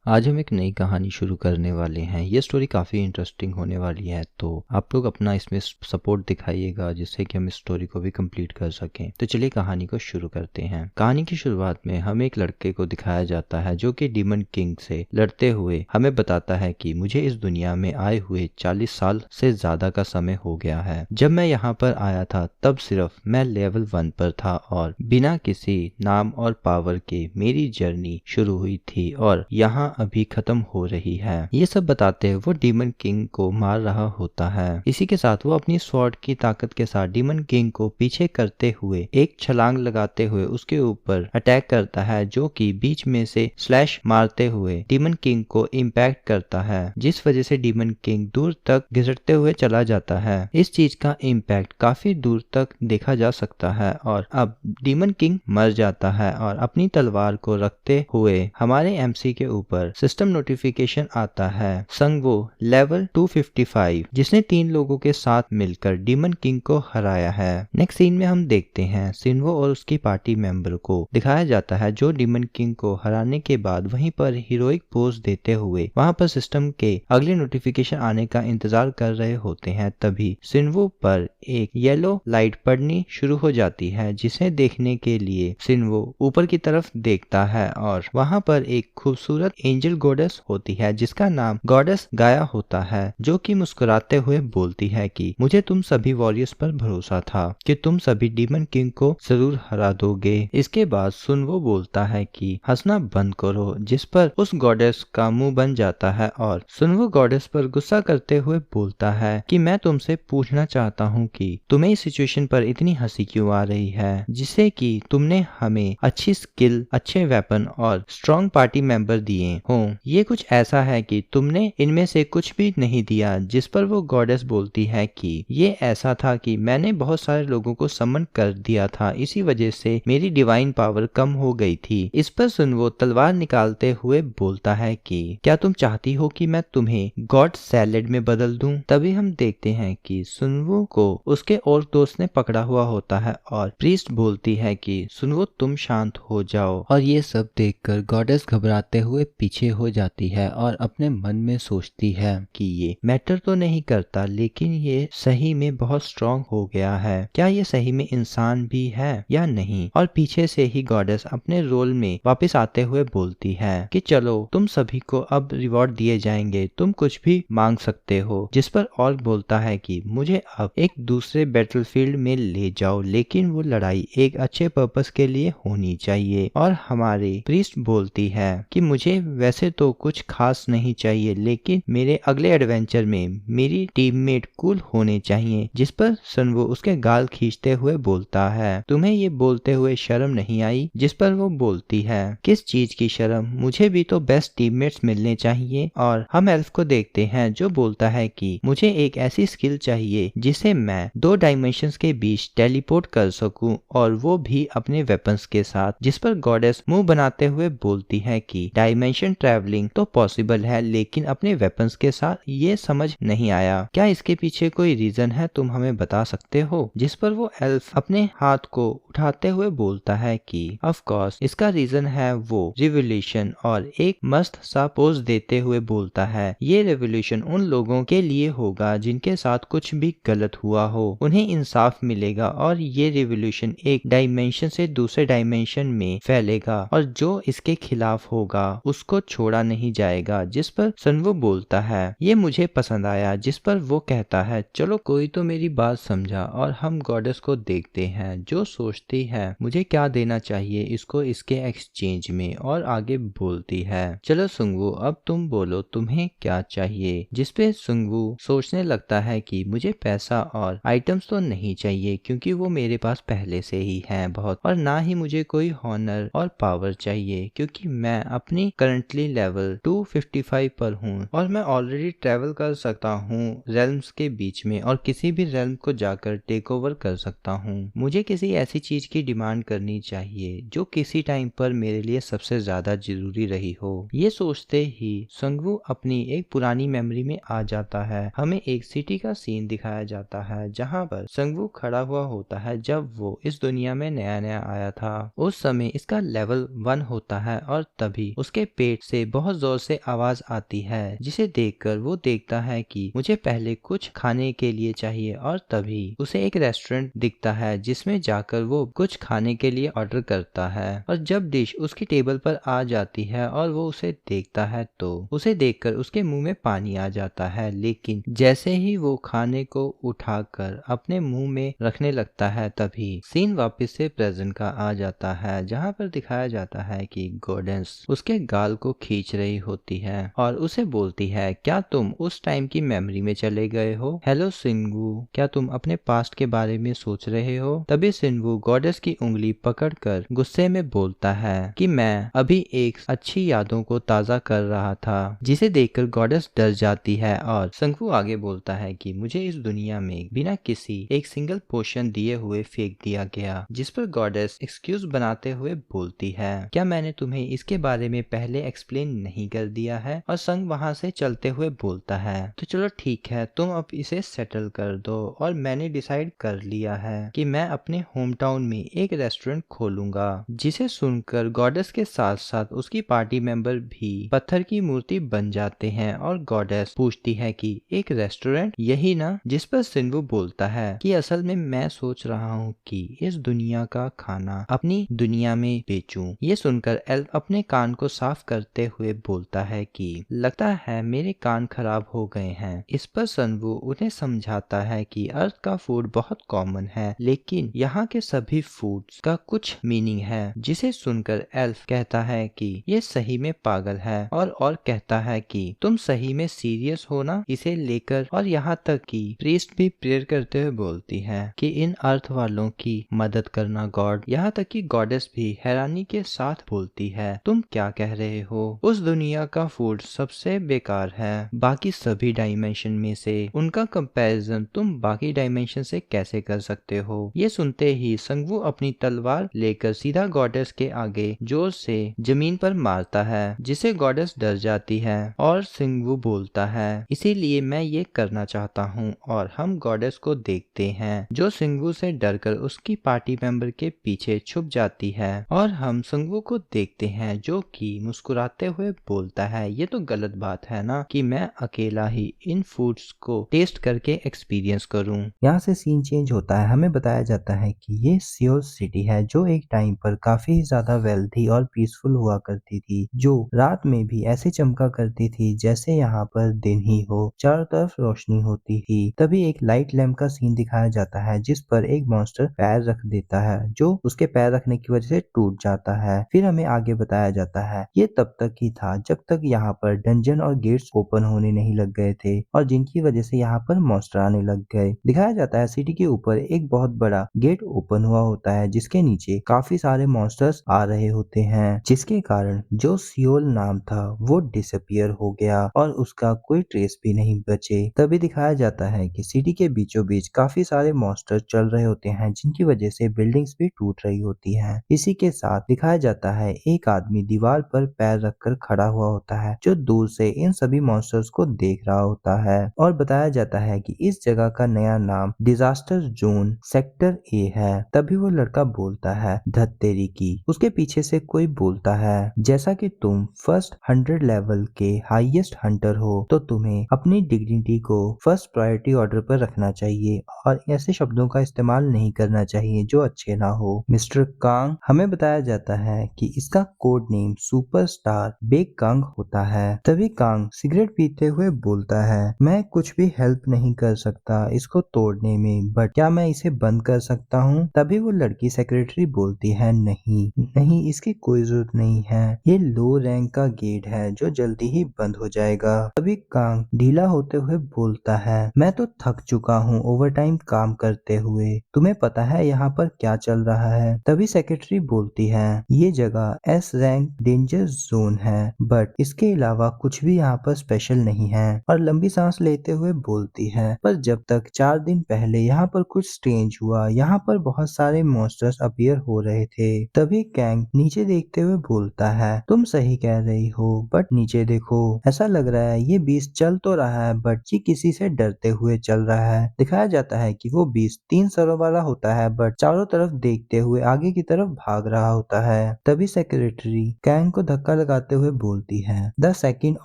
आज हम एक नई कहानी शुरू करने वाले हैं। ये स्टोरी काफ़ी इंटरेस्टिंग होने वाली है, तो आप लोग अपना इसमें सपोर्ट दिखाइएगा जिससे कि हम इस स्टोरी को भी कंप्लीट कर सकें। तो चलिए कहानी को शुरू करते हैं। कहानी की शुरुआत में हमें एक लड़के को दिखाया जाता है जो कि डीमन किंग से लड़ते हुए हमें बताता है कि मुझे इस दुनिया में आए हुए 40 साल से ज़्यादा का समय हो गया है। जब मैं यहाँ पर आया था तब सिर्फ मैं लेवल 1 पर था और बिना किसी नाम और पावर के मेरी जर्नी शुरू हुई थी और यहाँ अभी खत्म हो रही है। ये सब बताते हुए वो डीमन किंग को मार रहा होता है। इसी के साथ वो अपनी स्वॉर्ड की ताकत के साथ डीमन किंग को पीछे करते हुए एक छलांग लगाते हुए उसके ऊपर अटैक करता है, जो कि बीच में से स्लैश मारते हुए डीमन किंग को इम्पैक्ट करता है, जिस वजह से डीमन किंग दूर तक घिसटते हुए चला जाता है। इस चीज का इम्पैक्ट काफी दूर तक देखा जा सकता है और अब डीमन किंग मर जाता है और अपनी तलवार को रखते हुए हमारे एमसी के ऊपर सिस्टम नोटिफिकेशन आता है संगवो लेवल 255, जिसने 3 लोगों के साथ मिलकर डीमन किंग को हराया है। नेक्स्ट सीन में हम देखते हैं सिन्वो और उसकी पार्टी मेंबर को दिखाया जाता है जो डीमन किंग को हराने के बाद वहीं पर हीरोइक पोज देते हुए वहां पर सिस्टम के अगले नोटिफिकेशन आने का इंतजार कर रहे होते हैं। तभी सिन्वो पर एक येलो लाइट पड़नी शुरू हो जाती है, जिसे देखने के लिए सिन्वो ऊपर की तरफ देखता है और वहां पर एक खूबसूरत एंजल गॉडेस होती है जिसका नाम गॉडेस गाया होता है, जो कि मुस्कुराते हुए बोलती है कि मुझे तुम सभी वॉरियर्स पर भरोसा था कि तुम सभी डीमन किंग को जरूर हरा दोगे। इसके बाद सुनवो बोलता है कि हंसना बंद करो, जिस पर उस गॉडेस का मुंह बन जाता है और सुनवो गॉडेस पर गुस्सा करते हुए बोलता है कि मैं तुमसे पूछना चाहता हूँ कि तुम्हें इस सिचुएशन पर इतनी हंसी क्यों आ रही है, जिससे कि तुमने हमें अच्छी स्किल, अच्छे वेपन और स्ट्रॉन्ग पार्टी मेंबर दिए हो। ये कुछ ऐसा है कि तुमने इनमें से कुछ भी नहीं दिया। जिस पर वो गॉडेस बोलती है कि ये ऐसा था कि मैंने बहुत सारे लोगों को समन कर दिया था, इसी वजह से मेरी डिवाइन पावर कम हो गई थी। इस पर सुनवो तलवार निकालते हुए बोलता है कि क्या तुम चाहती हो कि मैं तुम्हें गॉड सैलेड में बदल दूं? तभी हम देखते हैं कि सुनवो को उसके और दोस्त ने पकड़ा हुआ होता है और प्रीस्ट बोलती है कि सुनवो तुम शांत हो जाओ। और ये सब देखकर गॉडेस घबराते हुए पीछे हो जाती है और अपने मन में सोचती है कि ये मैटर तो नहीं करता, लेकिन ये सही में बहुत स्ट्रांग हो गया है। क्या ये सही में इंसान भी है या नहीं? और पीछे से ही गॉडेस अपने रोल में वापस आते हुए बोलती है कि चलो तुम सभी को अब रिवॉर्ड दिए जाएंगे, तुम कुछ भी मांग सकते हो। जिस पर ऑर्क बोलता है कि मुझे अब एक दूसरे बैटलफील्ड में ले जाओ, लेकिन वो लड़ाई एक अच्छे पर्पस के लिए होनी चाहिए। और हमारे प्रीस्ट बोलती है कि मुझे वैसे तो कुछ खास नहीं चाहिए, लेकिन मेरे अगले एडवेंचर में मेरी टीममेट कूल होने चाहिए। जिस पर सनवो उसके गाल खींचते हुए बोलता है तुम्हें ये बोलते हुए शर्म नहीं आई? जिस पर वो बोलती है किस चीज की शर्म, मुझे भी तो बेस्ट टीममेट्स मिलने चाहिए। और हम एल्फ को देखते हैं जो बोलता है कि मुझे एक ऐसी स्किल चाहिए जिसे मैं 2 डायमेंशंस के बीच टेलीपोर्ट कर सकूं, और वो भी अपने वेपन्स के साथ। जिस पर गॉडेस मुंह बनाते हुए बोलती है कि डायमेंशन ट्रैवलिंग तो पॉसिबल है, लेकिन अपने वेपन्स के साथ ये समझ नहीं आया। क्या इसके पीछे कोई रीजन है? तुम हमें बता सकते हो? जिस पर वो एल्फ अपने हाथ को उठाते हुए बोलता है कि ऑफ कोर्स इसका रीजन है वो रिवोल्यूशन, और एक मस्त सा पोज देते हुए बोलता है ये रेवोल्यूशन उन लोगों के लिए होगा जिनके साथ कुछ भी गलत हुआ हो, उन्हें इंसाफ मिलेगा और ये रेवोल्यूशन एक डायमेंशन से दूसरे डायमेंशन में फैलेगा और जो इसके खिलाफ होगा उसको छोड़ा नहीं जाएगा। जिस पर सनवो बोलता है ये मुझे पसंद आया। जिस पर वो कहता है चलो कोई तो मेरी बात समझा। और हम गॉडेस को देखते हैं जो सोचती है मुझे क्या देना चाहिए इसको इसके एक्सचेंज में, और आगे बोलती है चलो सुंगवू अब तुम बोलो तुम्हें क्या चाहिए। जिस पे सुंगवू सोचने लगता है कि मुझे पैसा और आइटम्स तो नहीं चाहिए क्योंकि वो मेरे पास पहले से ही है बहुत, और ना ही मुझे कोई हॉनर और पावर चाहिए क्योंकि मैं अपनी करंटली लेवल 255 पर हूँ और मैं ऑलरेडी ट्रेवल कर सकता हूँ रेल्म्स के बीच में और किसी भी रेल्म को जाकर टेक ओवर कर सकता हूँ। मुझे किसी ऐसी चीज की डिमांड करनी चाहिए जो किसी टाइम पर मेरे लिए सबसे ज्यादा जरूरी रही हो। ये सोचते ही संगवू अपनी एक पुरानी मेमोरी में आ जाता है। हमें एक सिटी का सीन दिखाया जाता है जहाँ पर संगवू खड़ा हुआ होता है जब वो इस दुनिया में नया नया आया था। उस समय इसका लेवल 1 होता है और तभी उसके पेट प्लेट से बहुत जोर से आवाज आती है, जिसे देखकर वो देखता है कि मुझे पहले कुछ खाने के लिए चाहिए और तभी उसे एक रेस्टोरेंट दिखता है जिसमें जाकर वो कुछ खाने के लिए ऑर्डर करता है। और जब डिश उसकी टेबल पर आ जाती है और वो उसे देखता है तो उसे देखकर उसके मुंह में पानी आ जाता है, लेकिन जैसे ही वो खाने को उठाकर अपने मुंह में रखने लगता है तभी सीन वापस से प्रेजेंट का आ जाता है, जहाँ पर दिखाया जाता है कि गॉडेस उसके गाल को खींच रही होती है और उसे बोलती है, क्या तुम उस टाइम की मेमोरी में चले गए हो? हेलो सिंगू, क्या तुम अपने पास्ट के बारे में सोच रहे हो? तभी सिंगू गॉडेस की उंगली पकड़कर गुस्से में बोलता है कि मैं अभी एक अच्छी यादों को ताजा कर रहा था, जिसे देखकर गॉडेस डर जाती है और सिंगू आगे बोलता है कि मुझे इस दुनिया में बिना किसी एक सिंगल पोशन दिए हुए फेंक दिया गया, जिस पर गॉडेस एक्सक्यूज बनाते हुए बोलती है, क्या मैंने तुम्हें इसके बारे में पहले एक्सप्लेन नहीं कर दिया है? और संग वहां से चलते हुए बोलता है, तो चलो ठीक है, तुम अब इसे सेटल कर दो और मैंने डिसाइड कर लिया है कि मैं अपने होम टाउन में एक रेस्टोरेंट खोलूंगा। जिसे सुनकर गॉडेस के साथ साथ उसकी पार्टी मेंबर भी पत्थर की मूर्ति बन जाते हैं और गॉडेस पूछती है कि एक रेस्टोरेंट यही ना? जिस पर सिन्वू बोलता है कि असल में मैं सोच रहा हूँ कि इस दुनिया का खाना अपनी दुनिया में बेचूं। ये सुनकर एल्फ अपने कान को साफ करते हुए बोलता है कि लगता है मेरे कान खराब हो गए हैं। इस पर सिन्वू उन्हें समझाता है कि अर्थ का फूड बहुत कॉमन है, लेकिन यहाँ के सभी फूड्स का कुछ मीनिंग है। जिसे सुनकर एल्फ कहता है कि ये सही में पागल है और कहता है कि तुम सही में सीरियस हो ना इसे लेकर? और यहाँ तक कि प्रीस्ट भी प्रेयर करते हुए बोलती है कि इन अर्थ वालों की मदद करना गॉड। यहाँ तक कि गॉडेस भी हैरानी के साथ बोलती है, तुम क्या कह रहे हो? उस दुनिया का फूड सबसे बेकार है बाकी सभी डायमेंशन में से, उनका कंपैरिजन तुम बाकी डायमेंशन से कैसे कर सकते हो? ये सुनते ही संगवू अपनी तलवार लेकर सीधा गॉडेस के आगे जोर से जमीन पर मारता है, जिसे गॉडेस डर जाती है और सिंगवू बोलता है, इसीलिए मैं ये करना चाहता हूँ। और हम गॉडेस को देखते हैं जो सिंगवू से डरकर उसकी पार्टी मेंबर के पीछे छुप जाती है और हम सिंगवू को देखते हैं जो कि मुस्कुराते हुए बोलता है, ये तो गलत बात है ना कि मैं अकेला ही इन फूड्स को टेस्ट करके एक्सपीरियंस करूं। यहाँ से सीन चेंज होता है, हमें बताया जाता है कि ये सियोल सिटी है जो एक टाइम पर काफी ज्यादा वेल्थी और पीसफुल हुआ करती थी, जो रात में भी ऐसे चमका करती थी जैसे यहाँ पर दिन ही हो, चारों तरफ रोशनी होती थी। तभी एक लाइट लैम्प का सीन दिखाया जाता है जिस पर एक मॉन्स्टर पैर रख देता है, जो उसके पैर रखने की वजह से टूट जाता है। फिर हमें आगे बताया जाता है ये तब तक ही था जब तक यहाँ पर डंजन और गेट्स ओपन होने नहीं लग गए थे और जिनकी वजह से यहाँ पर मॉन्स्टर आने लग गए। दिखाया जाता है सिटी के ऊपर एक बहुत बड़ा गेट ओपन हुआ होता है जिसके नीचे काफी सारे मॉन्स्टर्स आ रहे होते हैं, जिसके कारण जो सियोल नाम था वो डिसअपियर हो गया और उसका कोई ट्रेस भी नहीं बचे। तभी दिखाया जाता है कि सिटी के बीचों बीच काफी सारे मॉन्स्टर चल रहे होते हैं जिनकी वजह से बिल्डिंग्स भी टूट रही होती हैं। इसी के साथ दिखाया जाता है एक आदमी दीवार पर पैर रखकर खड़ा हुआ होता है जो दूर से इन सभी मॉन्स्टर्स को देख रहा होता है और बताया जाता है कि इस जगह का नया नाम डिजास्टर जोन सेक्टर ए है। तभी वो लड़का बोलता है, धत तेरी की। उसके पीछे से कोई बोलता है, जैसा कि तुम फर्स्ट 100 लेवल के हाईएस्ट हंटर हो तो तुम्हें अपनी डिग्निटी को फर्स्ट प्रायोरिटी ऑर्डर पर रखना चाहिए और ऐसे शब्दों का इस्तेमाल नहीं करना चाहिए जो अच्छे ना हो। मिस्टर कांग, हमें बताया जाता है कि इसका कोड नेम सुपरस्टार बेग कांग होता है। तभी कांग सिगरेट पीते हुए बोलता है, मैं कुछ भी हेल्प नहीं कर सकता इसको तोड़ने में, बट क्या मैं इसे बंद कर सकता हूँ? तभी वो लड़की सेक्रेटरी बोलती है, नहीं नहीं, इसकी कोई जरूरत नहीं है, ये लो रैंक का गेट है जो जल्दी ही बंद हो जाएगा। तभी कांग ढीला होते हुए बोलता है, मैं तो थक चुका हूँ ओवरटाइम काम करते हुए, तुम्हें पता है यहाँ पर क्या चल रहा है? तभी सेक्रेटरी बोलती है, ये जगह एस रैंक डेंजर जोन है बट इसके अलावा कुछ भी यहाँ पर स्पेशल नहीं है। और लंबी सांस लेते हुए बोलती है, पर जब तक 4 दिन पहले यहाँ पर कुछ स्ट्रेंज हुआ, यहाँ पर बहुत सारे मॉन्स्टर्स अपीयर हो रहे थे। तभी कैंग नीचे देखते हुए बोलता है, तुम सही कह रही हो बट नीचे देखो, ऐसा लग रहा है ये बीस्ट चल तो रहा है बट ये किसी से डरते हुए चल रहा है। दिखाया जाता है कि वो बीस्ट 3 सरों वाला होता है बट चारों तरफ देखते हुए आगे की तरफ भाग रहा होता है। तभी सेक्रेटरी कैंग को धक्का लगाते हुए बोलती है, द सेकंड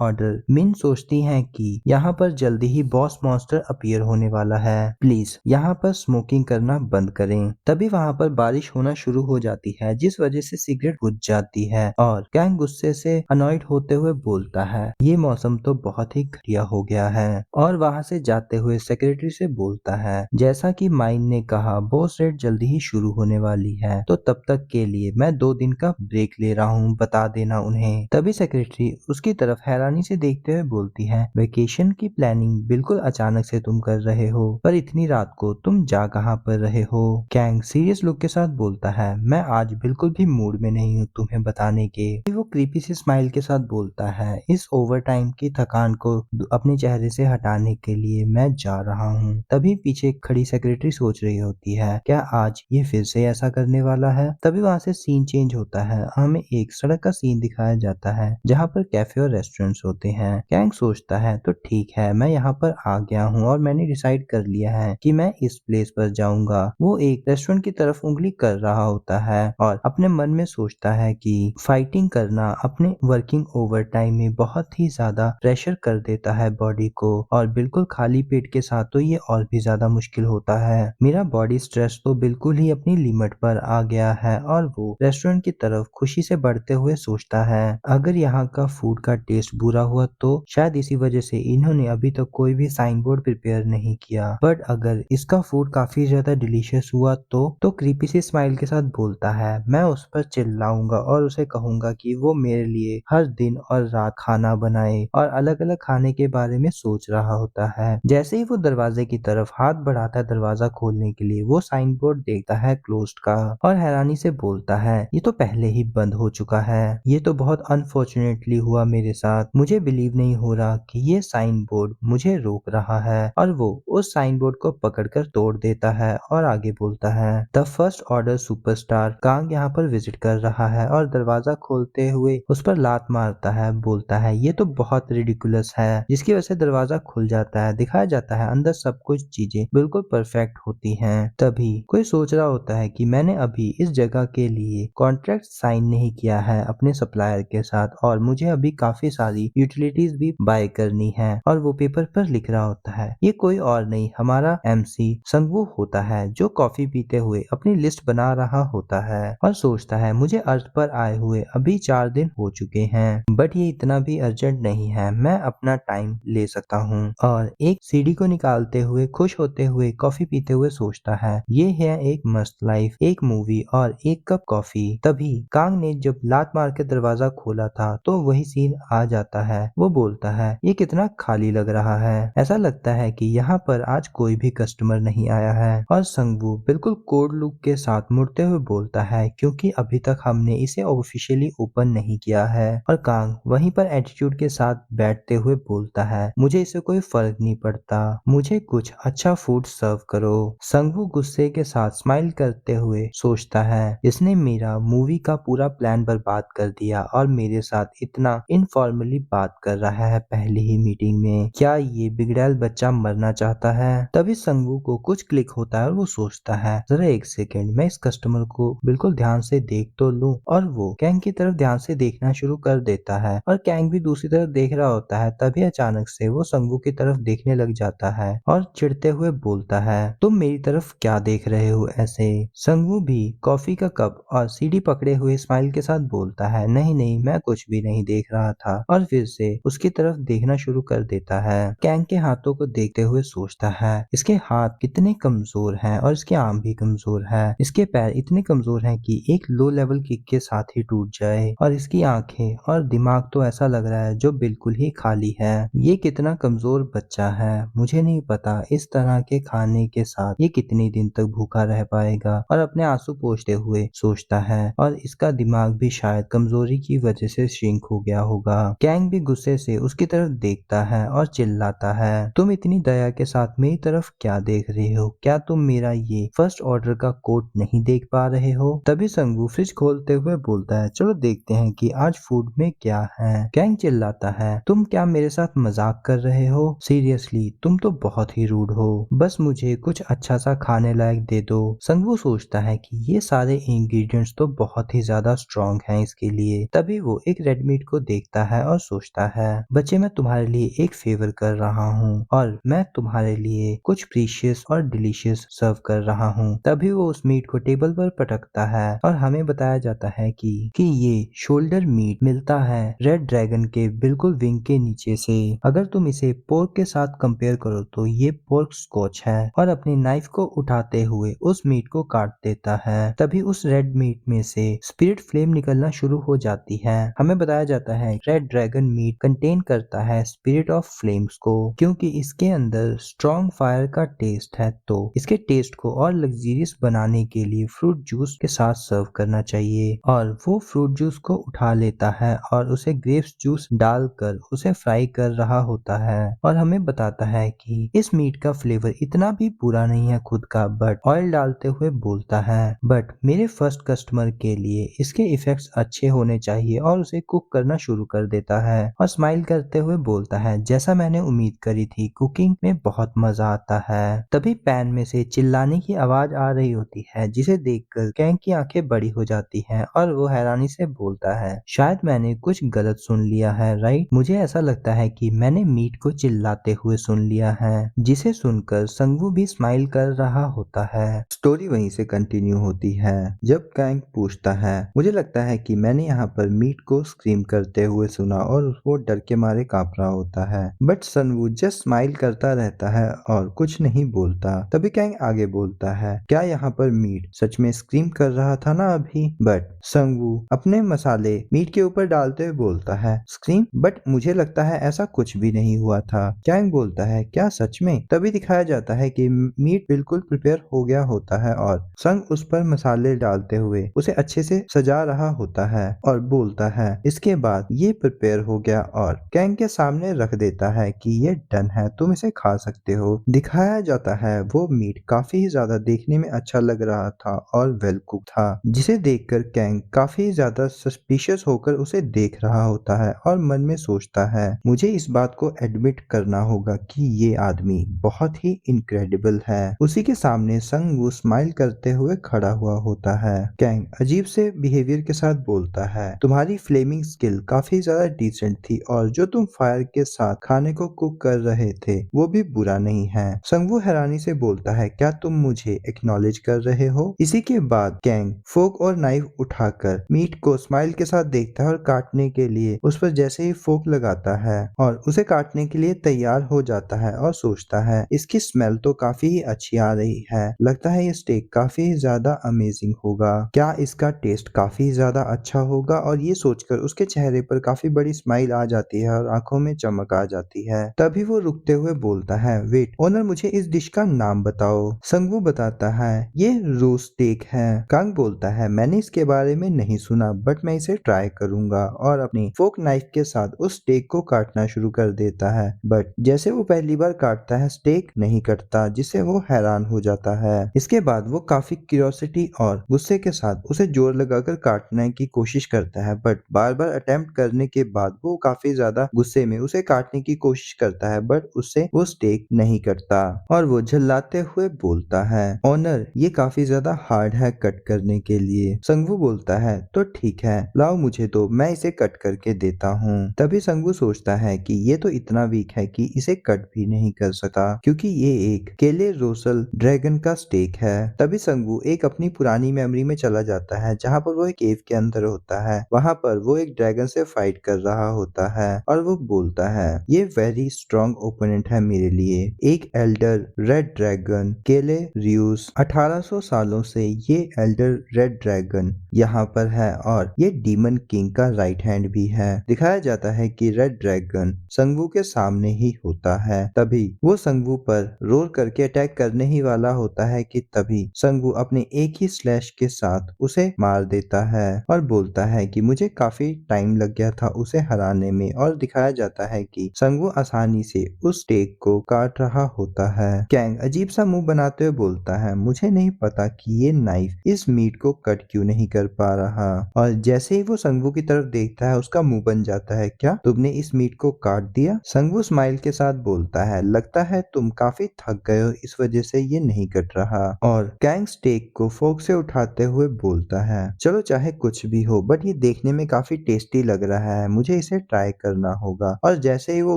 ऑर्डर। मिन सोचती है कि यहाँ पर जल्दी ही बॉस मॉन्स्टर अपीयर होने वाला है, प्लीज यहाँ पर स्मोकिंग करना बंद करें। तभी वहाँ पर बारिश होना शुरू हो जाती है, जिस वजह से सिगरेट बुझ जाती है और कैंग गुस्से से अनॉयड होते हुए बोलता है, ये मौसम तो बहुत ही घटिया हो गया है। और वहाँ से जाते हुए सेक्रेटरी से बोलता है, जैसा कि माइन ने कहा बॉस रेड जल्दी ही शुरू होने वाली है, तो तब तक के लिए मैं 2 दिन का ब्रेक ले रहा हूँ, बता देना उन्हें। तभी सेक्रेटरी उसकी तरफ हैरानी से देखते हुए बोलती है, वेकेशन की प्लानिंग बिल्कुल अचानक से तुम कर रहे हो, पर इतनी रात को तुम जा कहाँ पर रहे हो? कैंग सीरियस लुक के साथ बोलता है, मैं आज बिल्कुल भी मूड में नहीं हूँ तुम्हें बताने के। वो क्रीपी सी स्माइल के साथ बोलता है, इस ओवर टाइम की थकान को अपने चेहरे से हटाने के लिए मैं जा रहा हूँ। तभी पीछे खड़ी सेक्रेटरी सोच रही होती है, क्या आज ये फिर से ऐसा करने वाला है? तभी वहाँ से सीन चेंज होता है, हमें एक सड़क का सीन दिखाया जाता है जहाँ पर कैफे और रेस्टोरेंट्स होते हैं। कैंग सोचता है, तो ठीक है, मैं यहाँ पर आ गया हूँ और मैंने डिसाइड कर लिया है कि मैं इस प्लेस पर जाऊंगा। वो एक रेस्टोरेंट की तरफ उंगली कर रहा होता है और अपने मन में सोचता है कि फाइटिंग करना अपने वर्किंग ओवर टाइम में बहुत ही ज्यादा प्रेशर कर देता है बॉडी को, और बिल्कुल खाली पेट के साथ तो ये और भी ज्यादा मुश्किल होता है। मेरा बॉडी स्ट्रेस तो बिल्कुल ही अपनी लिमिट पर आ गया है। और वो रेस्टोरेंट की तरफ खुशी से बढ़ते हुए सोचता है, अगर यहाँ का फूड का टेस्ट बुरा हुआ तो शायद इसी वजह से इन्होंने अभी तक कोई भी साइन बोर्ड प्रिपेयर नहीं किया, बट अगर इसका फूड काफी ज्यादा डिलीशियस हुआ तो क्रीपी सी स्माइल के साथ बोलता है, मैं उस पर चिल्लाऊंगा और उसे कहूंगा कि वो मेरे लिए हर दिन और रात खाना बनाए, और अलग अलग खाने के बारे में सोच रहा होता है। जैसे ही वो दरवाजे की तरफ हाथ बढ़ाता है दरवाजा खोलने के लिए, वो साइन बोर्ड देखता है क्लोज्ड का और हैरानी से बोलता है, ये तो पहले ही बंद हो चुका है, ये तो बहुत अनफॉर्चुनेटली हुआ मेरे साथ। मुझे बिलीव नहीं हो रहा कि ये साइन बोर्ड मुझे रोक रहा है। और वो उस साइन बोर्ड को पकड़कर तोड़ देता है और आगे बोलता है, द फर्स्ट ऑर्डर सुपरस्टार कांग यहाँ पर विजिट कर रहा है, और दरवाजा खोलते हुए उस पर लात मारता है, बोलता है ये तो बहुत रिडिकुलस है, जिसकी वजह से दरवाजा खुल जाता है। दिखाया जाता है अंदर सब कुछ चीजें बिल्कुल परफेक्ट होती हैं। तभी कोई सोच रहा होता है कि मैंने अभी इस जगह के लिए कॉन्ट्रैक्ट साइन नहीं किया है अपने सप्लायर के साथ, और मुझे अभी काफी सारी यूटिलिटीज भी बाय करनी है। और वो पेपर पर लिख रहा होता है, ये कोई और नहीं हमारा एमसी संगवू होता है, जो कॉफी पीते हुए अपनी लिस्ट बना रहा होता है और सोचता है, मुझे अर्थ पर आए हुए अभी 4 दिन हो चुके हैं, बट ये इतना भी अर्जेंट नहीं है, मैं अपना टाइम ले सकता हूँ। और एक सीडी को निकालते हुए खुश होते हुए कॉफी पीते हुए सोचता है, ये है एक मस्त लाइफ, एक मूवी और एक कप कॉफी। तभी कांग ने जब लात मार के दरवाजा खोला था तो वही सीन आ जाता है। वो बोलता है, ये कितना खाली लग रहा है, ऐसा लगता है कि यहाँ पर आज कोई भी कस्टमर नहीं आया है। और संगवू बिल्कुल कोड लुक के साथ मुड़ते हुए बोलता है, क्योंकि अभी तक हमने इसे ऑफिशियली ओपन नहीं किया है। और कांग वहीं पर एटीट्यूड के साथ बैठते हुए बोलता है, मुझे इससे कोई फर्क नहीं पड़ता, मुझे कुछ अच्छा फूड सर्व करो। संगवू गुस्से के साथ स्माइल करते हुए सोचता है, इसने मेरा मूवी का पूरा प्लान बर्बाद कर दिया और मेरे साथ इतना इनफॉर्मली बात कर रहा है पहली ही मीटिंग में। क्या ये बिगड़ैल बच्चा मरना चाहता है? तभी संगवू को कुछ क्लिक होता है और वो सोचता है, जरा एक सेकेंड, मैं इस कस्टमर को बिल्कुल ध्यान से देख तो लूं। और वो कैंग की तरफ ध्यान से देखना शुरू कर देता है और कैंग भी दूसरी तरफ देख रहा होता है। तभी अचानक से वो संगवू की तरफ देखने लग जाता है और चिढ़ते हुए बोलता है, तुम मेरी तरफ क्या देख रहे हो ऐसे? संगवू भी कॉफी का कप और सीडी पकड़े हुए स्माइल के साथ बोलता है, नहीं नहीं, मैं कुछ भी नहीं देख रहा था, और फिर से उसकी तरफ देखना शुरू कर देता है। कैंग के हाथों को देखते हुए सोचता है, इसके हाथ कितने कमजोर हैं और इसके आर्म भी कमजोर है, इसके पैर इतने कमजोर हैं कि एक लो लेवल किक के साथ ही टूट जाए, और इसकी आंखें और दिमाग तो ऐसा लग रहा है जो बिल्कुल ही खाली है। ये कितना कमजोर बच्चा है, मुझे नहीं पता इस तरह के खाने के साथ ये कितने दिन तक भूखा रह पाएगा। और अपने आंसू पोंछते हुए सोचता है, और इसका दिमाग भी शायद कमजोरी की वजह से श्रिंक हो गया होगा। कैंग भी गुस्से से उसकी तरफ देखता है और चिल्लाता है, तुम इतनी दया के साथ मेरी तरफ क्या देख रहे हो? क्या तुम मेरा ये फर्स्ट ऑर्डर का कोड नहीं देख पा रहे हो? तभी संगवू फ्रिज खोलते हुए बोलता है, चलो देखते हैं कि आज फूड में क्या है। कैंग चिल्लाता है, तुम क्या मेरे साथ मजाक कर रहे हो? सीरियसली तुम तो बहुत ही रूड हो, बस मुझे कुछ अच्छा सा खाने लायक दे दो। संगवू सोचता है कि ये सारे इंग्रेडिएंट्स तो बहुत ही ज्यादा स्ट्रॉन्ग हैं इसके लिए। तभी तभी वो एक रेड मीट को देखता है और सोचता है, बच्चे मैं तुम्हारे लिए एक फेवर कर रहा हूँ और मैं तुम्हारे लिए कुछ प्रीशियस और डिलीशियस सर्व कर रहा हूँ। तभी वो उस मीट को टेबल पर पटकता है और हमें बताया जाता है कि ये शोल्डर मीट मिलता है रेड ड्रैगन के बिल्कुल विंग के नीचे से। अगर तुम इसे पोर्क के साथ कंपेयर करो तो ये पोर्क स्कॉच है। और अपनी नाइफ को उठाते हुए उस मीट को काट देता है। तभी उस रेड मीट में से स्पिरिट फ्लेम निकलना शुरू हो जाती है। हमें बताया जाता है रेड ड्रैगन मीट कंटेन करता है स्पिरिट ऑफ फ्लेम्स को, क्योंकि इसके अंदर स्ट्रॉन्ग फायर का टेस्ट है। तो इसके टेस्ट को और लग्जरियस बनाने के लिए फ्रूट जूस के साथ सर्व करना चाहिए। और वो फ्रूट जूस को उठा लेता है और उसे ग्रेप्स जूस डालकर उसे फ्राई कर रहा होता है। और हमें बताता है कि इस मीट का फ्लेवर इतना भी बुरा नहीं है खुद का, बट ऑयल डालते हुए बोलता है, बट मेरे फर्स्ट कस्टमर के लिए इसके इफेक्ट्स अच्छे होने चाहिए। और उसे कुक करना शुरू कर देता है और स्माइल करते हुए बोलता है, जैसा मैंने उम्मीद करी थी, कुकिंग में बहुत मजा आता है। तभी पैन में से चिल्लाने की आवाज आ रही होती है, जिसे देखकर कैंग की आंखें बड़ी हो जाती हैं और वो हैरानी से बोलता है, शायद मैंने कुछ गलत सुन लिया है, राइट? मुझे ऐसा लगता है कि मैंने मीट को चिल्लाते हुए सुन लिया है। जिसे सुनकर संगवू भी स्माइल कर रहा होता है। स्टोरी वहीं से कंटिन्यू होती है जब कैंग पूछता है, मुझे लगता है कि मैंने यहाँ पर मीट को स्क्रीम करते हुए सुना और वो डर के मारे कांप रहा होता है, बट सनवू जस्ट स्माइल करता रहता है और कुछ नहीं बोलता। तभी कैंग आगे बोलता है, क्या यहाँ पर मीट सच में स्क्रीम कर रहा था ना अभी? बट संगवू अपने मसाले मीट के ऊपर डालते हुए बोलता है, स्क्रीम? बट मुझे लगता है ऐसा कुछ भी नहीं हुआ था। कैंग बोलता है, क्या सच में? तभी दिखाया जाता है कि मीट बिल्कुल प्रिपेयर हो गया होता है और संग उस पर मसाले डालते हुए उसे अच्छे से सजा रहा होता है और बोलता है, इसके बाद ये प्रिपेयर हो गया और कैंग के सामने रख देता है कि ये डन है, तुम इसे खा सकते हो। दिखाया जाता है वो मीट काफी ज्यादा देखने में अच्छा लग रहा था और वेल कुक था, जिसे देखकर कैंग काफी ज्यादा सस्पिशियस होकर उसे देख रहा होता है और मन में सोचता है, मुझे इस बात को एडमिट करना होगा कि ये आदमी बहुत ही इनक्रेडिबल है। उसी के सामने संगवू स्माइल करते हुए खड़ा हुआ होता है। कैंग अजीब से बिहेवियर के साथ बोलता है, तुम्हारी फ्लेमिंग स्किल काफी ज्यादा डिसेंट थी और जो तुम फायर के साथ खाने को कुक कर रहे थे वो भी बुरा नहीं है। संगवू हैरानी से बोलता है, क्या तुम मुझे एक्नॉलेज कर रहे हो? इसी के बाद कैंग फोक और नाइफ उठाकर मीट को स्माइल के साथ देखता है और काटने के लिए उस पर जैसे ही फोक लगाता है और उसे काटने के लिए तैयार हो जाता है और सोचता है, इसकी स्मेल तो काफी ही अच्छी आ रही है, लगता है ये स्टेक काफी ज्यादा अमेजिंग होगा, क्या इसका टेस्ट काफी ज्यादा अच्छा होगा? और ये सोचकर उसके चेहरे पर काफी बड़ी स्माइल आ जाती है और आंखों में चमक आ जाती है। तभी वो रुकते हुए बोलता है, वेट ओनर, मुझे इस डिश का नाम बताओ। संगवू बताता है, ये रोस्ट स्टेक है। कांग बोलता है, मैंने इसके बारे में नहीं सुना, बट मैं इसे ट्राई करूंगा और अपनी फोक नाइफ के साथ उस स्टेक को काटना शुरू कर देता है। बट जैसे वो पहली बार काटता है स्टेक नहीं कटता, जिससे वो हैरान हो जाता है। इसके बाद वो काफी क्यूरियोसिटी और गुस्से के साथ उसे जोर लगाकर काटने की कोशिश करता है, बट बार बार अटेम्प्ट करने के बाद वो काफी ज्यादा गुस्से में उसे काटने की कोशिश करता है, बट उससे वो स्टेक नहीं कटता और वो झल्लाते हुए बोलता है, ऑनर ये काफी ज्यादा हार्ड है कट करने के लिए। संगवू बोलता है, तो ठीक है, लाओ मुझे दो, मैं इसे कट करके देता हूँ। तभी संगवू सोचता है कि ये तो इतना वीक है कि इसे कट भी नहीं कर सकता, क्योंकि ये एक केले रोसल ड्रैगन का स्टेक है। तभी संगवू एक अपनी पुरानी मेमोरी में चला जाता है, जहाँ पर वो एक केव के अंदर होता है। वहाँ पर वो एक ड्रैगन से फाइट कर रहा होता है और वो बोलता है, ये वेरी स्ट्रॉन्ग ओपोनेंट है मेरे लिए, एक एल्डर रेड ड्रैगन केले रियूस। 1800 सालों से ये एल्डर रेड ड्रैगन यहाँ पर है और ये डीमन किंग का राइट हैंड भी है। दिखाया जाता है कि रेड ड्रैगन संगवू के सामने ही होता है। तभी वो संगवू पर रोर करके अटैक करने ही वाला होता है कि तभी संगवू अपने एक ही स्लैश के साथ उसे मार देता है और बोलता है कि मुझे काफी टाइम लग गया था उसे हराने में। और दिखाया जाता है कि संगवू आसानी से उस स्टेक को काट रहा होता है। कैंग अजीब सा मुंह बनाते हुए बोलता है, मुझे नहीं पता कि ये नाइफ इस मीट को कट क्यों नहीं कर पा रहा। और जैसे ही वो संगवू की तरफ देखता है उसका मुंह बन जाता है, क्या तुमने इस मीट को काट दिया? संगवू स्माइल के साथ बोलता है, लगता है तुम काफी थक गए हो, इस वजह से ये नहीं कट रहा। और कैंग स्टेक को फोक से उठाते हुए बोलता है, चलो चाहे कुछ भी हो, बट ये देखने में काफी टेस्टी लग रहा है, मुझे इसे ट्राई करना होगा। और जैसे ही वो